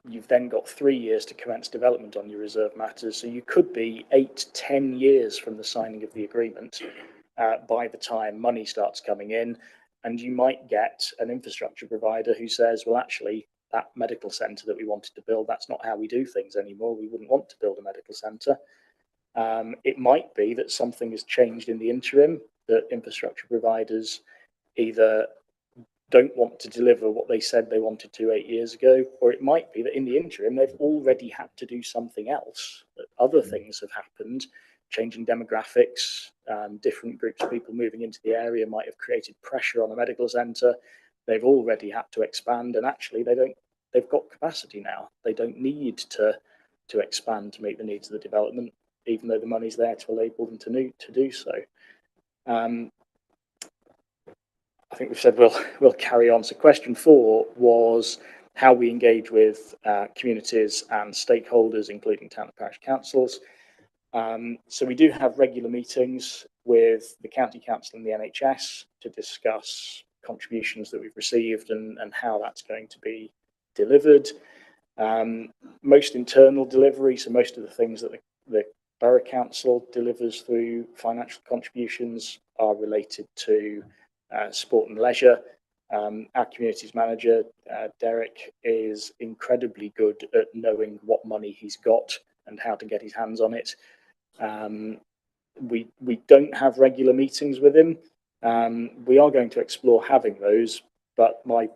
You've then got 3 years to commence development on your reserve matters. So you could be 8-10 years from the signing of the agreement by the time money starts coming in, and you might get an infrastructure provider who says, well, actually, that medical centre that we wanted to build, that's not how we do things anymore. We wouldn't want to build a medical centre. It might be that something has changed in the interim, that infrastructure providers either don't want to deliver what they said they wanted to 8 years ago, or it might be that in the interim they've already had to do something else, that other things have happened, changing demographics, different groups of people moving into the area might have created pressure on a medical centre. They've already had to expand, and actually they've got capacity now. They don't need to expand to meet the needs of the development, even though the money's there to enable them to do so. I think we've said we'll carry on. So question 4 was how we engage with communities and stakeholders, including town and parish councils. So we do have regular meetings with the county council and the NHS to discuss contributions that we've received and how that's going to be delivered. Most internal delivery, so most of the things that the Borough Council delivers through financial contributions are related to sport and leisure. Our communities manager, Derek, is incredibly good at knowing what money he's got and how to get his hands on it. We don't have regular meetings with him. We are going to explore having those, but my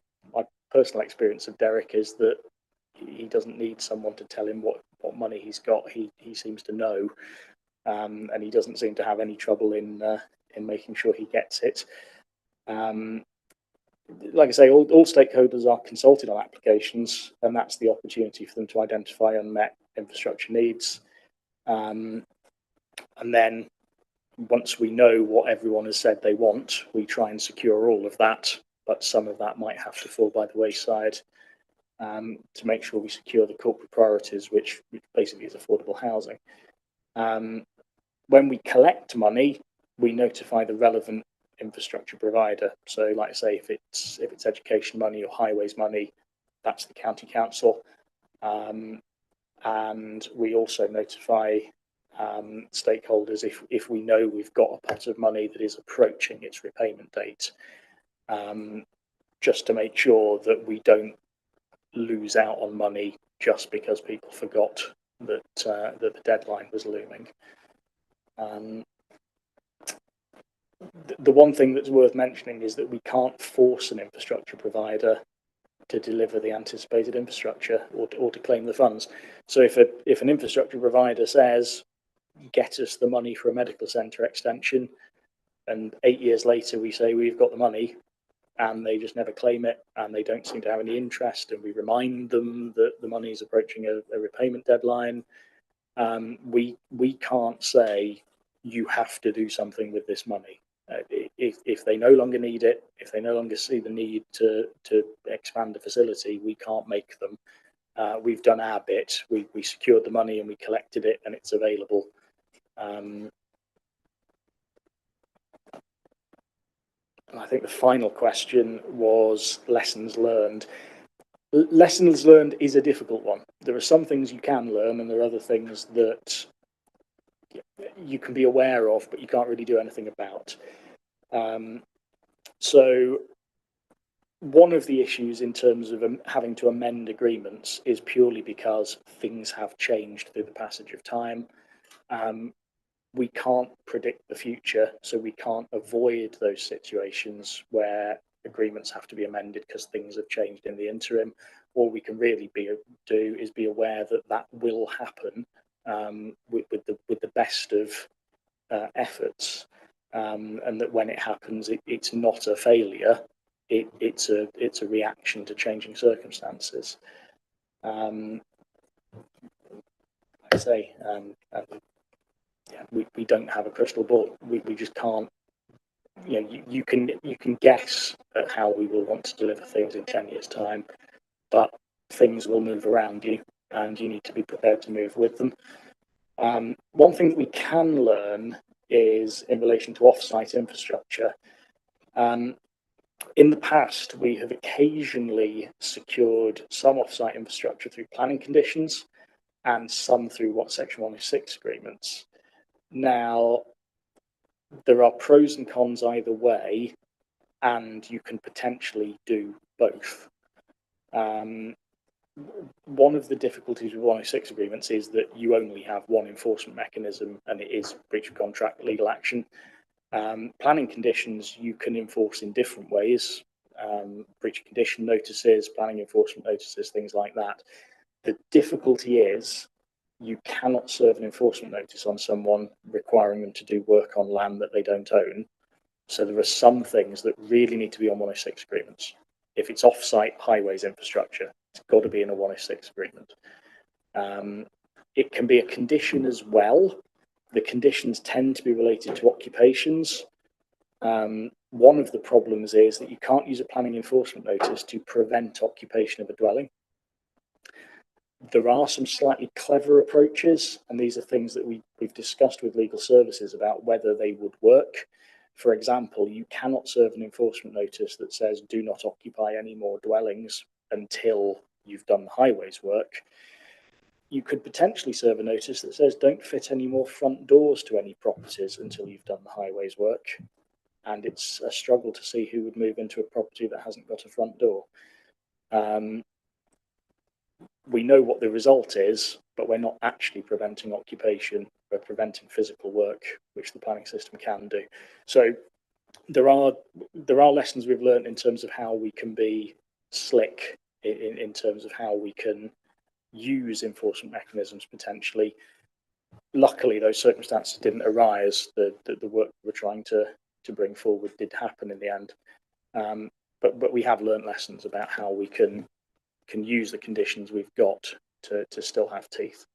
personal experience of Derek is that he doesn't need someone to tell him what money he's got. He seems to know, and he doesn't seem to have any trouble in making sure he gets it. Like I say, all stakeholders are consulted on applications, and that's the opportunity for them to identify unmet infrastructure needs. And then once we know what everyone has said they want, we try and secure all of that, but some of that might have to fall by the wayside to make sure we secure the corporate priorities, which basically is affordable housing. When we collect money, we notify the relevant infrastructure provider. So like I say, if it's education money or highways money, that's the county council. And we also notify stakeholders if we know we've got a pot of money that is approaching its repayment date, just to make sure that we don't lose out on money just because people forgot that the deadline was looming. The one thing that's worth mentioning is that we can't force an infrastructure provider to deliver the anticipated infrastructure or to claim the funds. So if an infrastructure provider says, get us the money for a medical centre extension, and 8 years later we say we've got the money and they just never claim it and they don't seem to have any interest, and we remind them that the money is approaching a repayment deadline, we can't say you have to do something with this money. If they no longer need it, if they no longer see the need to expand the facility, we can't make them. We've done our bit. We secured the money and we collected it, and it's available. And I think the final question was lessons learned. Lessons learned is a difficult one. There are some things you can learn, and there are other things that you can be aware of, but you can't really do anything about. So one of the issues in terms of having to amend agreements is purely because things have changed through the passage of time. We can't predict the future, so we can't avoid those situations where agreements have to be amended because things have changed in the interim. All we can really do is be aware that that will happen with the best of efforts, and that when it happens, it's not a failure. It's a reaction to changing circumstances. Like I say, we don't have a crystal ball. We just can't. You can guess at how we will want to deliver things in 10 years' time, but things will move around you, and you need to be prepared to move with them. One thing that we can learn is in relation to off-site infrastructure. In the past, we have occasionally secured some off-site infrastructure through planning conditions and some through what Section 106 agreements. Now, there are pros and cons either way, and you can potentially do both. One of the difficulties with 106 agreements is that you only have one enforcement mechanism, and it is breach of contract legal action. Planning conditions you can enforce in different ways, breach of condition notices, planning enforcement notices, things like that. The difficulty is you cannot serve an enforcement notice on someone requiring them to do work on land that they don't own. So there are some things that really need to be on 106 agreements. If it's off-site highways infrastructure, it's got to be in a 106 agreement. It can be a condition as well. The conditions tend to be related to occupations. One of the problems is that you can't use a planning enforcement notice to prevent occupation of a dwelling. There are some slightly clever approaches, and these are things that we've discussed with legal services about whether they would work. For example, you cannot serve an enforcement notice that says do not occupy any more dwellings until you've done the highways work. You could potentially serve a notice that says don't fit any more front doors to any properties until you've done the highways work. And it's a struggle to see who would move into a property that hasn't got a front door. We know what the result is, but we're not actually preventing occupation. We're preventing physical work, which the planning system can do. So there are lessons we've learned in terms of how we can be slick in terms of how we can use enforcement mechanisms potentially. Luckily, those circumstances didn't arise. The work we're trying to bring forward did happen in the end. But we have learned lessons about how we can use the conditions we've got to still have teeth.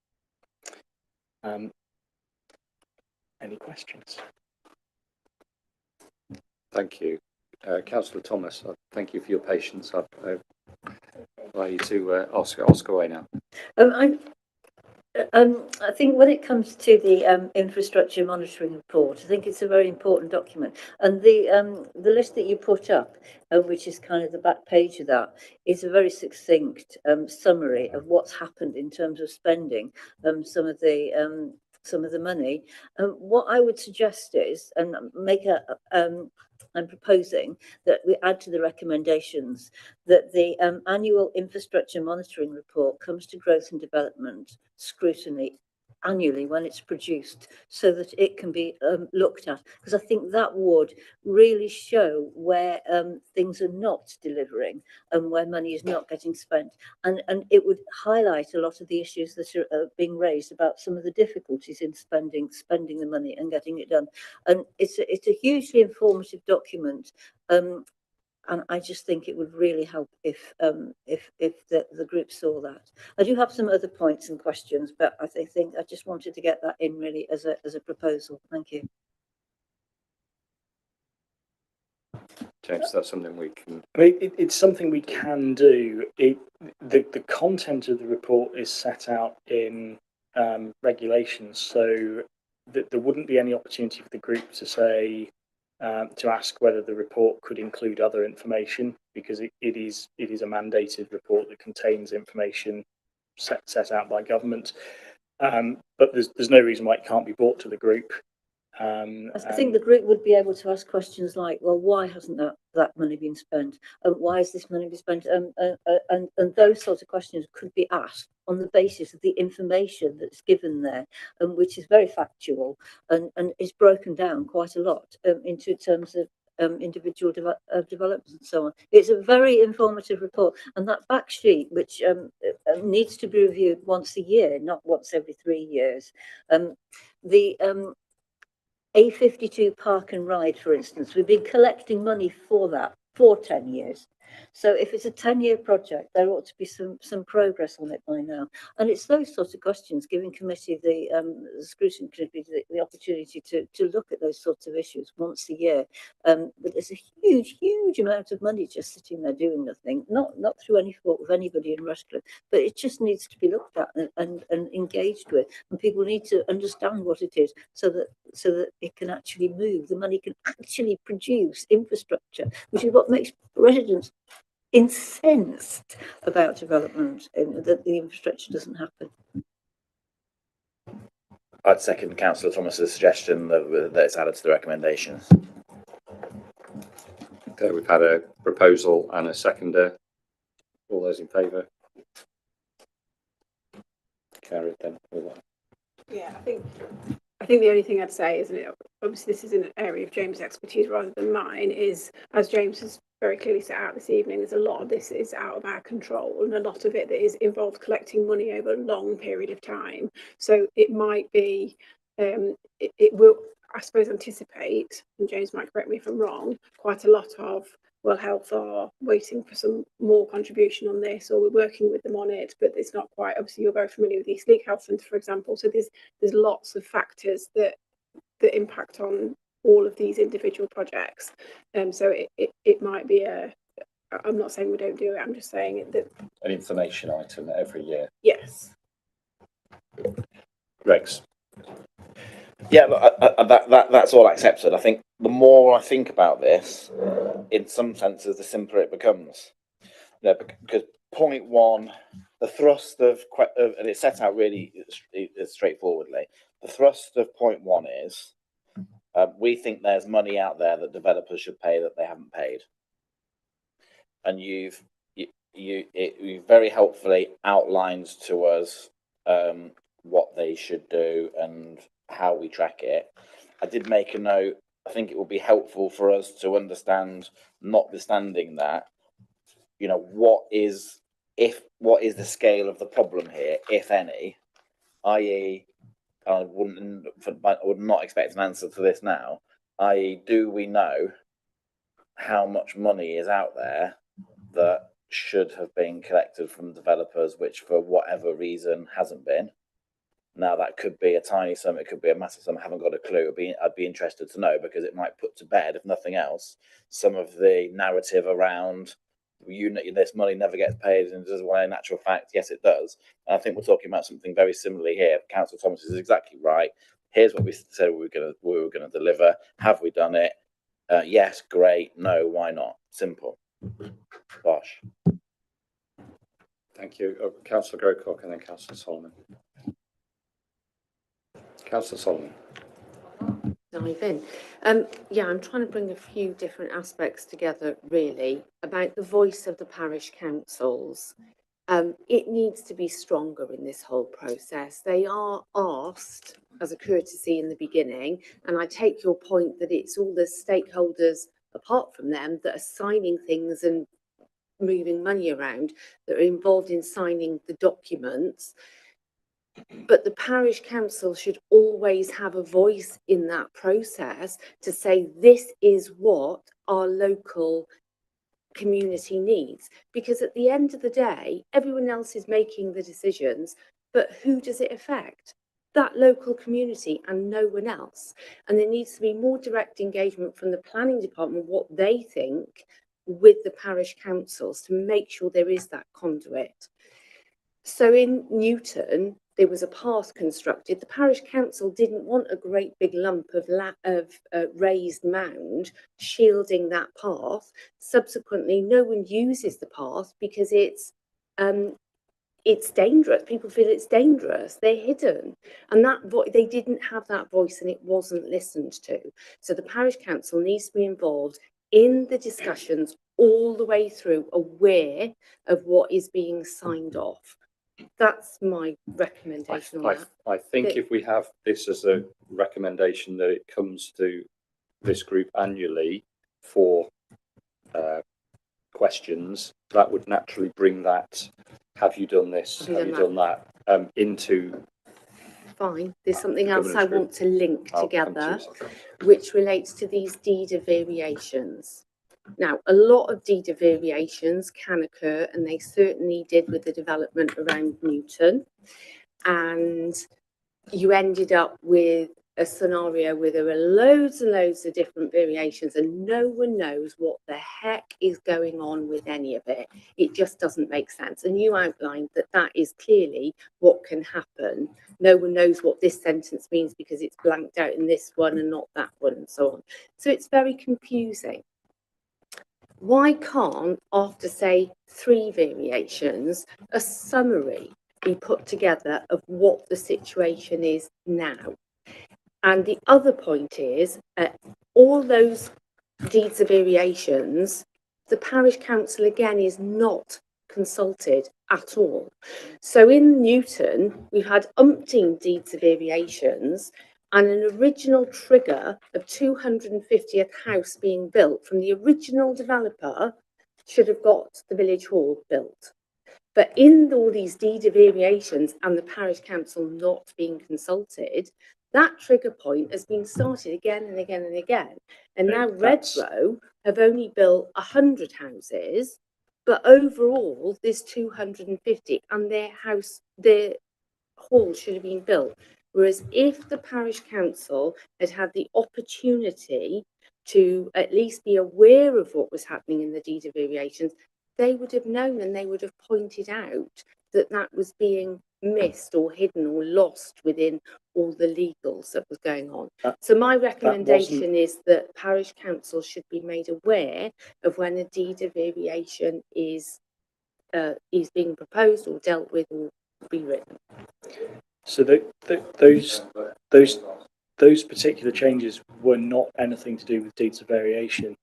Any questions?
Thank you. Councillor Thomas, thank you for your patience. I'd allow you to ask away now.
I think when it comes to the infrastructure monitoring report, I think it's a very important document. And the list that you put up, which is kind of the back page of that, is a very succinct summary of what's happened in terms of spending some of the money. What I would suggest is, and I'm proposing that we add to the recommendations that the annual infrastructure monitoring report comes to growth and development scrutiny annually when it's produced, so that it can be looked at, because I think that would really show where things are not delivering and where money is not getting spent, and it would highlight a lot of the issues that are being raised about some of the difficulties in spending the money and getting it done. And it's a hugely informative document. And I just think it would really help if the group saw that. I do have some other points and questions, but I think I just wanted to get that in really as a proposal. Thank you.
James, that's something we can.
I mean, it's something we can do. The content of the report is set out in regulations, so that there wouldn't be any opportunity for the group to say. To ask whether the report could include other information, because it is a mandated report that contains information set out by government. But there's no reason why it can't be brought to the group.
I think the group would be able to ask questions like, well, why hasn't that money been spent? Why is this money been spent? And those sorts of questions could be asked on the basis of the information that's given there, which is very factual and is broken down quite a lot into terms of individual developments and so on. It's a very informative report, and that back sheet, which needs to be reviewed once a year, not once every 3 years. The A52 Park and Ride, for instance, we've been collecting money for that for 10 years. So if it's a 10-year project, there ought to be some progress on it by now. And it's those sorts of questions, giving committee, the scrutiny committee, the opportunity to look at those sorts of issues once a year. But there's a huge amount of money just sitting there doing nothing, not through any fault of anybody in Rushcliffe, but it just needs to be looked at and engaged with. And people need to understand what it is so that it can actually move. The money can actually produce infrastructure, which is what makes residents incensed about development, that the infrastructure doesn't happen.
I'd second Councillor Thomas's suggestion that it's added to the recommendations.
Okay, we've had a proposal and a seconder. All those in favour? Carried then.
Yeah, I think the only thing I'd say is, obviously this is an area of James' expertise rather than mine, is, as James has very clearly set out this evening, there's a lot of this is out of our control, and a lot of it that is involved collecting money over a long period of time. So it might be, it will, I suppose, anticipate, and James might correct me if I'm wrong, quite a lot of, well, health are waiting for some more contribution on this, or we're working with them on it, but it's not quite. Obviously, you're very familiar with the East League Health Centre, for example. So there's lots of factors that impact on all of these individual projects. So it might be I'm not saying we don't do it, I'm just saying that.
An information item every year.
Yes.
Rex.
Yeah, that's all accepted. I think the more I think about this, in some senses, the simpler it becomes. You know, because point one, the thrust of and it's set out really straightforwardly. The thrust of point one is we think there's money out there that developers should pay that they haven't paid, and you've very helpfully outlined to us what they should do and how we track it. I did make a note. I think it will be helpful for us to understand, notwithstanding that, you know, what is the scale of the problem here, if any, i.e., I would not expect an answer to this now, i.e., do we know how much money is out there that should have been collected from developers, which for whatever reason hasn't been? Now, that could be a tiny sum, it could be a massive sum, I haven't got a clue. I'd be interested to know, because it might put to bed, if nothing else, some of the narrative around this money never gets paid, and does, well, in actual fact, yes, it does. And I think we're talking about something very similarly here. Councillor Thomas is exactly right. Here's what we said we were going to deliver. Have we done it? Yes, great. No, why not? Simple. Bosh.
Thank you. Councillor Grocott and then Councillor Solomon. Councillor Solomon.
Dive in. Yeah, I'm trying to bring a few different aspects together, really, about the voice of the parish councils. It needs to be stronger in this whole process. They are asked as a courtesy in the beginning, and I take your point that it's all the stakeholders apart from them that are signing things and moving money around, that are involved in signing the documents. But the parish council should always have a voice in that process to say, this is what our local community needs. Because at the end of the day, everyone else is making the decisions, but who does it affect? That local community and no one else. And there needs to be more direct engagement from the planning department, what they think, with the parish councils to make sure there is that conduit. So in Newton, there was a path constructed. The parish council didn't want a great big lump of raised mound shielding that path. Subsequently, no one uses the path because it's dangerous. People feel it's dangerous. They're hidden, and they didn't have that voice, and it wasn't listened to. So the parish council needs to be involved in the discussions all the way through, aware of what is being signed off. That's my recommendation on that.
I think if we have this as a recommendation that it comes to this group annually for questions, that would naturally bring that, have you done this, have you done that, into...
Fine. There's something else I want to link together,
to
which relates to these deed of variations. Now, a lot of deed of variations can occur, and they certainly did with the development around Newton. And you ended up with a scenario where there were loads and loads of different variations, and no one knows what the heck is going on with any of it. It just doesn't make sense. And you outlined that that is clearly what can happen. No one knows what this sentence means because it's blanked out in this one and not that one, and so on. So it's very confusing. Why can't, after, say, 3 variations, a summary be put together of what the situation is now? And the other point is, all those deeds of variations, the parish council, again, is not consulted at all. So in Newton, we've had umpteen deeds of variations, and an original trigger of 250th house being built from the original developer should have got the village hall built. But in all these deed of variations and the parish council not being consulted, that trigger point has been started again and again and again. And now Redrow have only built 100 houses, but overall there's 250, and their hall should have been built Whereas if the parish council had had the opportunity to at least be aware of what was happening in the deed of variations, they would have known and they would have pointed out that that was being missed or hidden or lost within all the legals that was going on. So my recommendation is that parish council should be made aware of when a deed of variation is being proposed or dealt with or rewritten.
So those particular changes were not anything to do with deeds of variation.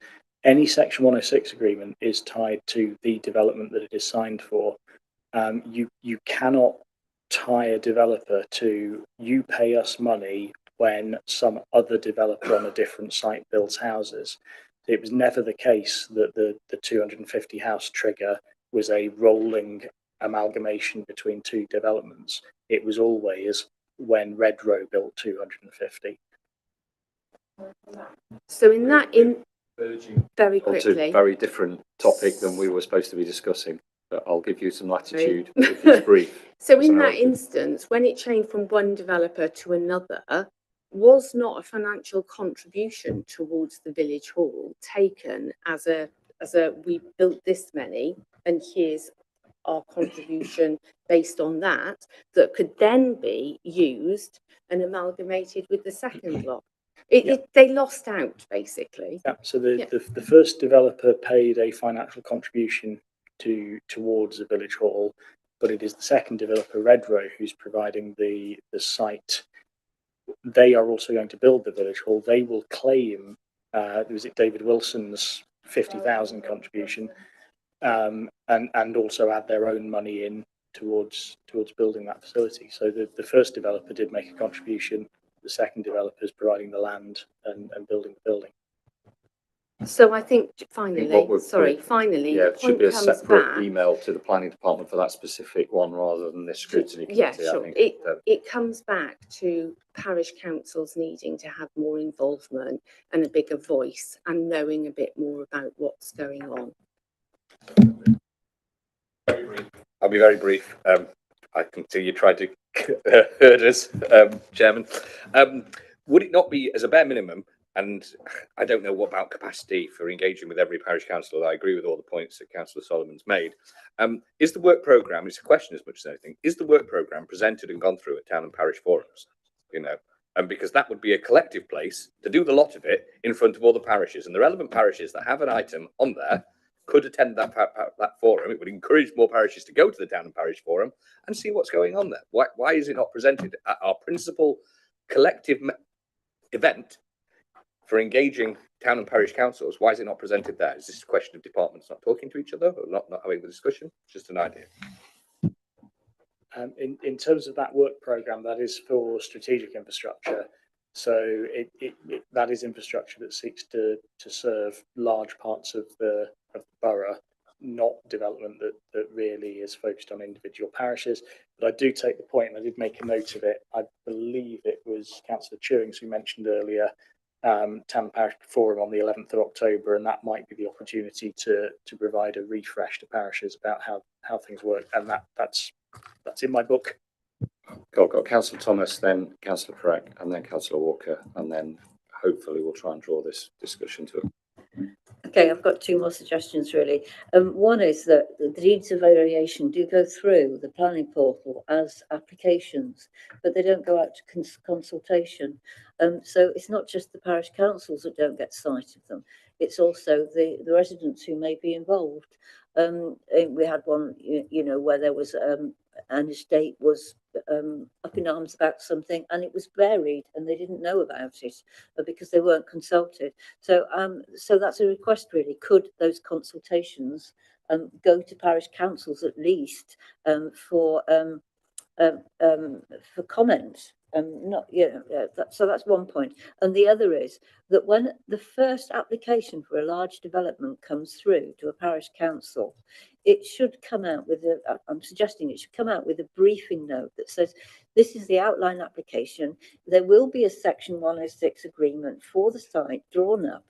Any Section 106 agreement is tied to the development that it is signed for. You cannot tie a developer to you pay us money when some other developer on a different site builds houses. It was never the case that the 250 house trigger was a rolling amalgamation between two developments. It was always when Red Row built 250.
So very quickly,
it's a very different topic than we were supposed to be discussing. But I'll give you some latitude if it's brief.
So in that instance, when it changed from one developer to another, was not a financial contribution towards the village hall taken as a we built this many and here's our contribution based on that could then be used and amalgamated with the second lot? They lost out basically.
Yeah. So the first developer paid a financial contribution towards the village hall, but it is the second developer, Red Row, who's providing the site. They are also going to build the village hall. They will claim was it David Wilson's 50,000 contribution, and also add their own money in towards building that facility. So the first developer did make a contribution. The second developer is providing the land and building the building.
So I think finally,
yeah, it should be a separate email to the planning department for that specific one rather than this scrutiny committee.
Yeah, sure.
I think
it comes back to parish councils needing to have more involvement and a bigger voice and knowing a bit more about what's going on.
I'll be very brief. I can see you tried to herd us, Chairman. Would it not be, as a bare minimum, and I don't know what about capacity for engaging with every parish council, I agree with all the points that Councillor Solomon's made. Is the work programme, it's a question as much as anything, is the work programme presented and gone through at town and parish forums? You know, and because that would be a collective place to do the lot of it in front of all the parishes, and the relevant parishes that have an item on there could attend that forum. It would encourage more parishes to go to the town and parish forum and see what's going on there. Why is it not presented at our principal collective event for engaging town and parish councils? Why is it not presented there? Is this a question of departments not talking to each other or not having the discussion? It's just an idea.
In terms of that work programme, that is for strategic infrastructure. So that is infrastructure that seeks to serve large parts of the borough, not development that really is focused on individual parishes. But I do take the point, and I did make a note of it. I believe it was Councillor Turing who mentioned earlier Town Parish Forum on the 11th of October, and that might be the opportunity to provide a refresh to parishes about how things work, and that's in my book.
Got Councillor Thomas, then Councillor Craig, and then Councillor Walker, and then hopefully we'll try and draw this discussion to a...
Okay, I've got two more suggestions really. One is that the deeds of variation do go through the planning portal as applications, but they don't go out to consultation. So it's not just the parish councils that don't get sight of them, it's also the residents who may be involved. We had one, you know, where there was an estate was up in arms about something and it was buried and they didn't know about it because they weren't consulted. So that's a request really. Could those consultations go to parish councils at least for comment? So that's one point. And the other is that when the first application for a large development comes through to a parish council, it should come out with I'm suggesting it should come out with a briefing note that says, this is the outline application. There will be a Section 106 agreement for the site drawn up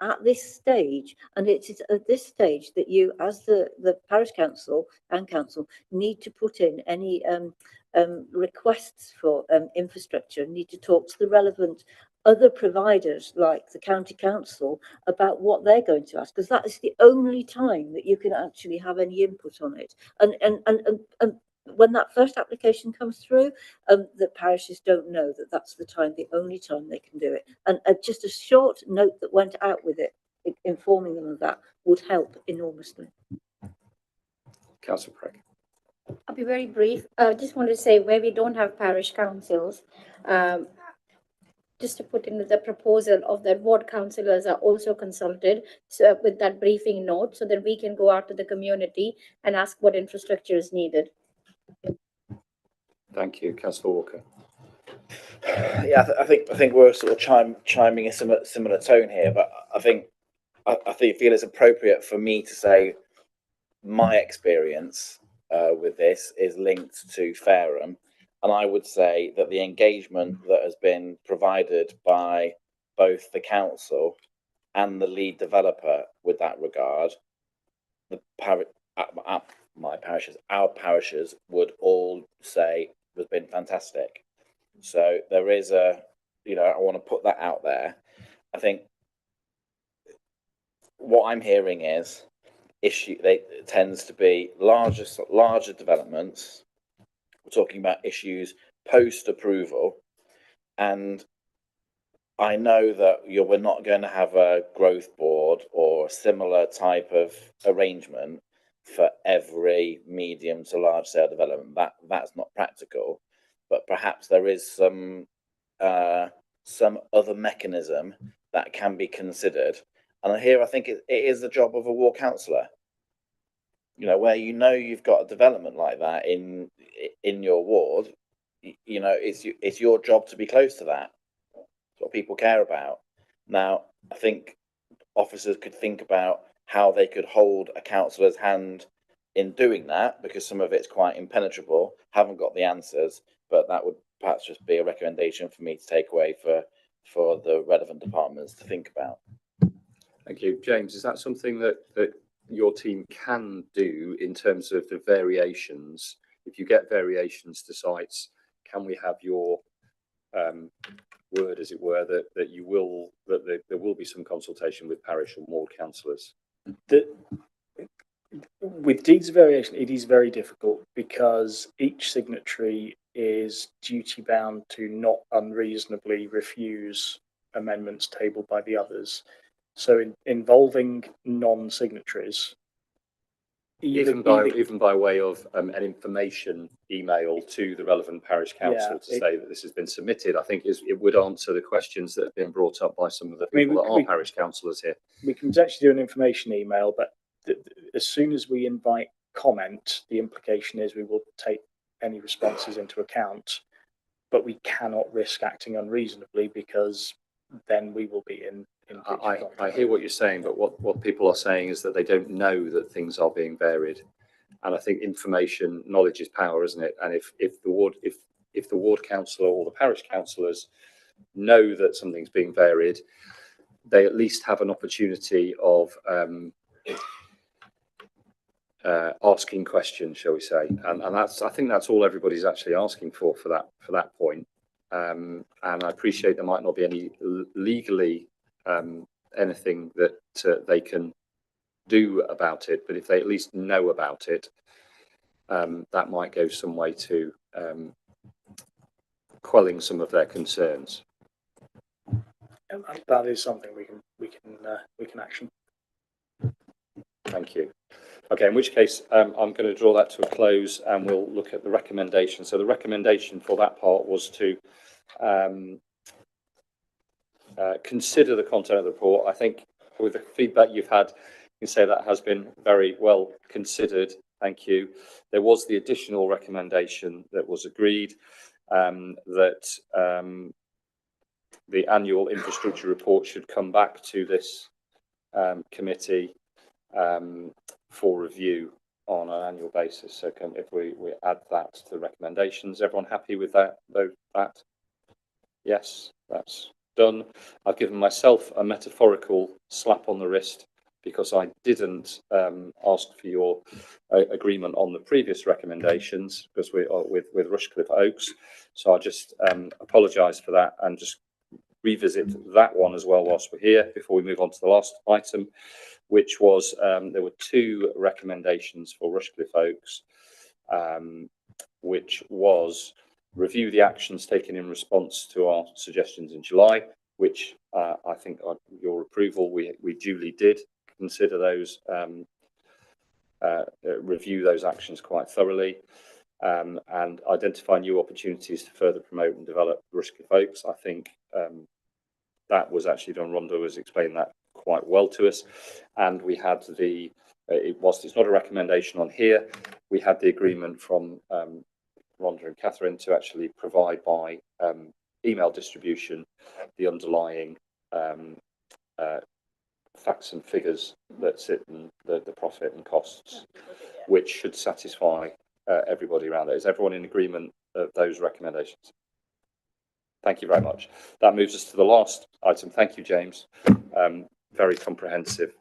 at this stage, and it is at this stage that you, as the parish council and council, need to put in any requests for infrastructure need to talk to the relevant other providers like the county council about what they're going to ask, because that is the only time that you can actually have any input on it. And when that first application comes through, the parishes don't know that that's the only time they can do it. And just a short note that went out with it, informing them of that, would help enormously.
Councillor Craig.
I'll be very brief. I just want to say where we don't have parish councils, just to put in the proposal of that ward councillors are also consulted, so with that briefing note, so that we can go out to the community and ask what infrastructure is needed.
Thank you, Councillor Walker.
Yeah, I think we're sort of chiming a similar tone here, but I feel it's appropriate for me to say my experience with this is linked to Fareham, and I would say that the engagement that has been provided by both the council and the lead developer with that regard, our parishes would all say has been fantastic. So there is I want to put that out there. I think what I'm hearing is tends to be larger developments. We're talking about issues post approval, and I know that we're not going to have a growth board or a similar type of arrangement for every medium to large scale development. That's not practical, but perhaps there is some other mechanism that can be considered. And here I think it is the job of a ward councillor, where you've got a development like that in your ward, it's your job to be close to that. It's what people care about. Now, I think officers could think about how they could hold a councillor's hand in doing that, because some of it's quite impenetrable, haven't got the answers, but that would perhaps just be a recommendation for me to take away for the relevant departments to think about.
Thank you. James, is that something that your team can do in terms of the variations? If you get variations to sites, can we have your word, as it were, that there will be some consultation with parish and ward councillors?
With deeds of variation, it is very difficult because each signatory is duty bound to not unreasonably refuse amendments tabled by the others. So involving non-signatories,
even by way of an information email to the relevant parish council to say that this has been submitted, I think it would answer the questions that have been brought up by some of the people that are parish councillors here.
We can potentially do an information email, but as soon as we invite comment, the implication is we will take any responses into account, but we cannot risk acting unreasonably, because then we will be in
I hear what you're saying, but what people are saying is that they don't know that things are being varied, and I think information, knowledge is power, isn't it? And if the ward councillor or the parish councillors know that something's being varied, they at least have an opportunity of asking questions, shall we say? And I think that's all everybody's actually asking for that point. And I appreciate there might not be any legally anything that they can do about it, but if they at least know about it, that might go some way to quelling some of their concerns.
And that is something we can action.
Thank you. Okay, in which case I'm going to draw that to a close, and we'll look at the recommendation. So the recommendation for that part was to consider the content of the report. I think with the feedback you've had, you can say that has been very well considered. Thank you. There was the additional recommendation that was agreed, that the annual infrastructure report should come back to this committee for review on an annual basis. So if we add that to the recommendations, everyone happy with that? Yes, that's done. I've given myself a metaphorical slap on the wrist because I didn't ask for your agreement on the previous recommendations because we are with Rushcliffe Oaks. So I just apologise for that and just revisit that one as well whilst we're here before we move on to the last item, which was there were two recommendations for Rushcliffe Oaks, which was review the actions taken in response to our suggestions in July, which I think your approval, we duly did consider those, review those actions quite thoroughly, and identify new opportunities to further promote and develop Rushcliffe Oaks. I think that was actually done. Rhonda was explaining that quite well to us, and we had the whilst it's not a recommendation on here, we had the agreement from Rhonda and Catherine to actually provide by email distribution the underlying facts and figures that sit in the profit and costs, which should satisfy everybody around it. Is everyone in agreement of those recommendations? Thank you very much. That moves us to the last item. Thank you, James. Very comprehensive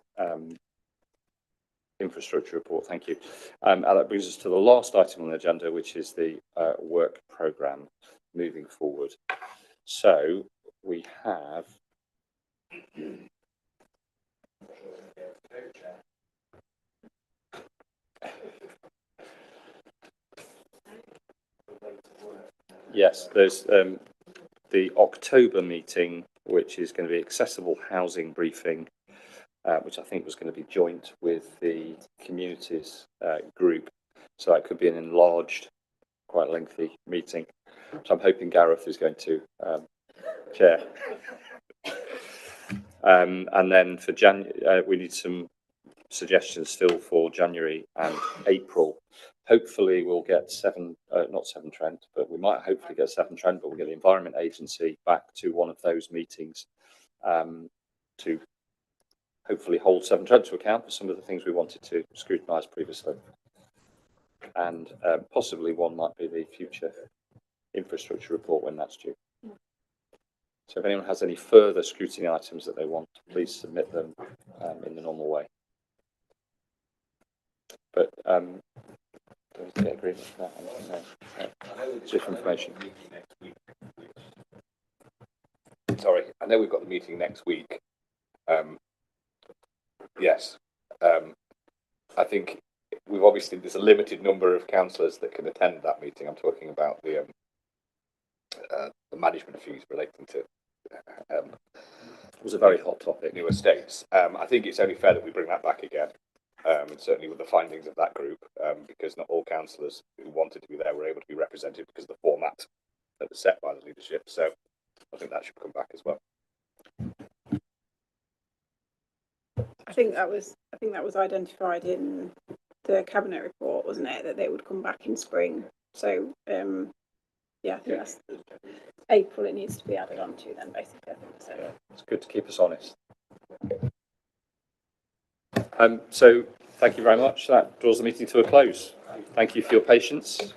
infrastructure report. Thank you. And that brings us to the last item on the agenda, which is the work programme moving forward. So we have yes, there's the October meeting, which is going to be accessible housing briefing, which I think was going to be joint with the communities group. So that could be an enlarged, quite lengthy meeting, which I'm hoping Gareth is going to chair. And then for January, we need some suggestions still for January and April. Hopefully we'll get not Severn Trent, but we might hopefully get Severn Trent, but we'll get the Environment Agency back to one of those meetings to hopefully hold Severn Trent to account for some of the things we wanted to scrutinise previously. And possibly one might be the future infrastructure report when that's due. So if anyone has any further scrutiny items that they want, please submit them in the normal way. But do we get agreement for that? No. Just information.
Sorry, I know we've got the meeting next week. Yes, I think we've obviously, there's a limited number of councillors that can attend that meeting. I'm talking about the management fees relating to
It was a very hot topic.
new estates. I think it's only fair that we bring that back again, and certainly with the findings of that group, because not all councillors who wanted to be there were able to be represented because of the format that was set by the leadership. So I think that should come back as well.
I think that was identified in the cabinet report, wasn't it, that they would come back in spring. So yeah, I think that's April it needs to be added on to then, basically. I think so.
It's good to keep us honest. So thank you very much. That draws the meeting to a close. Thank you for your patience.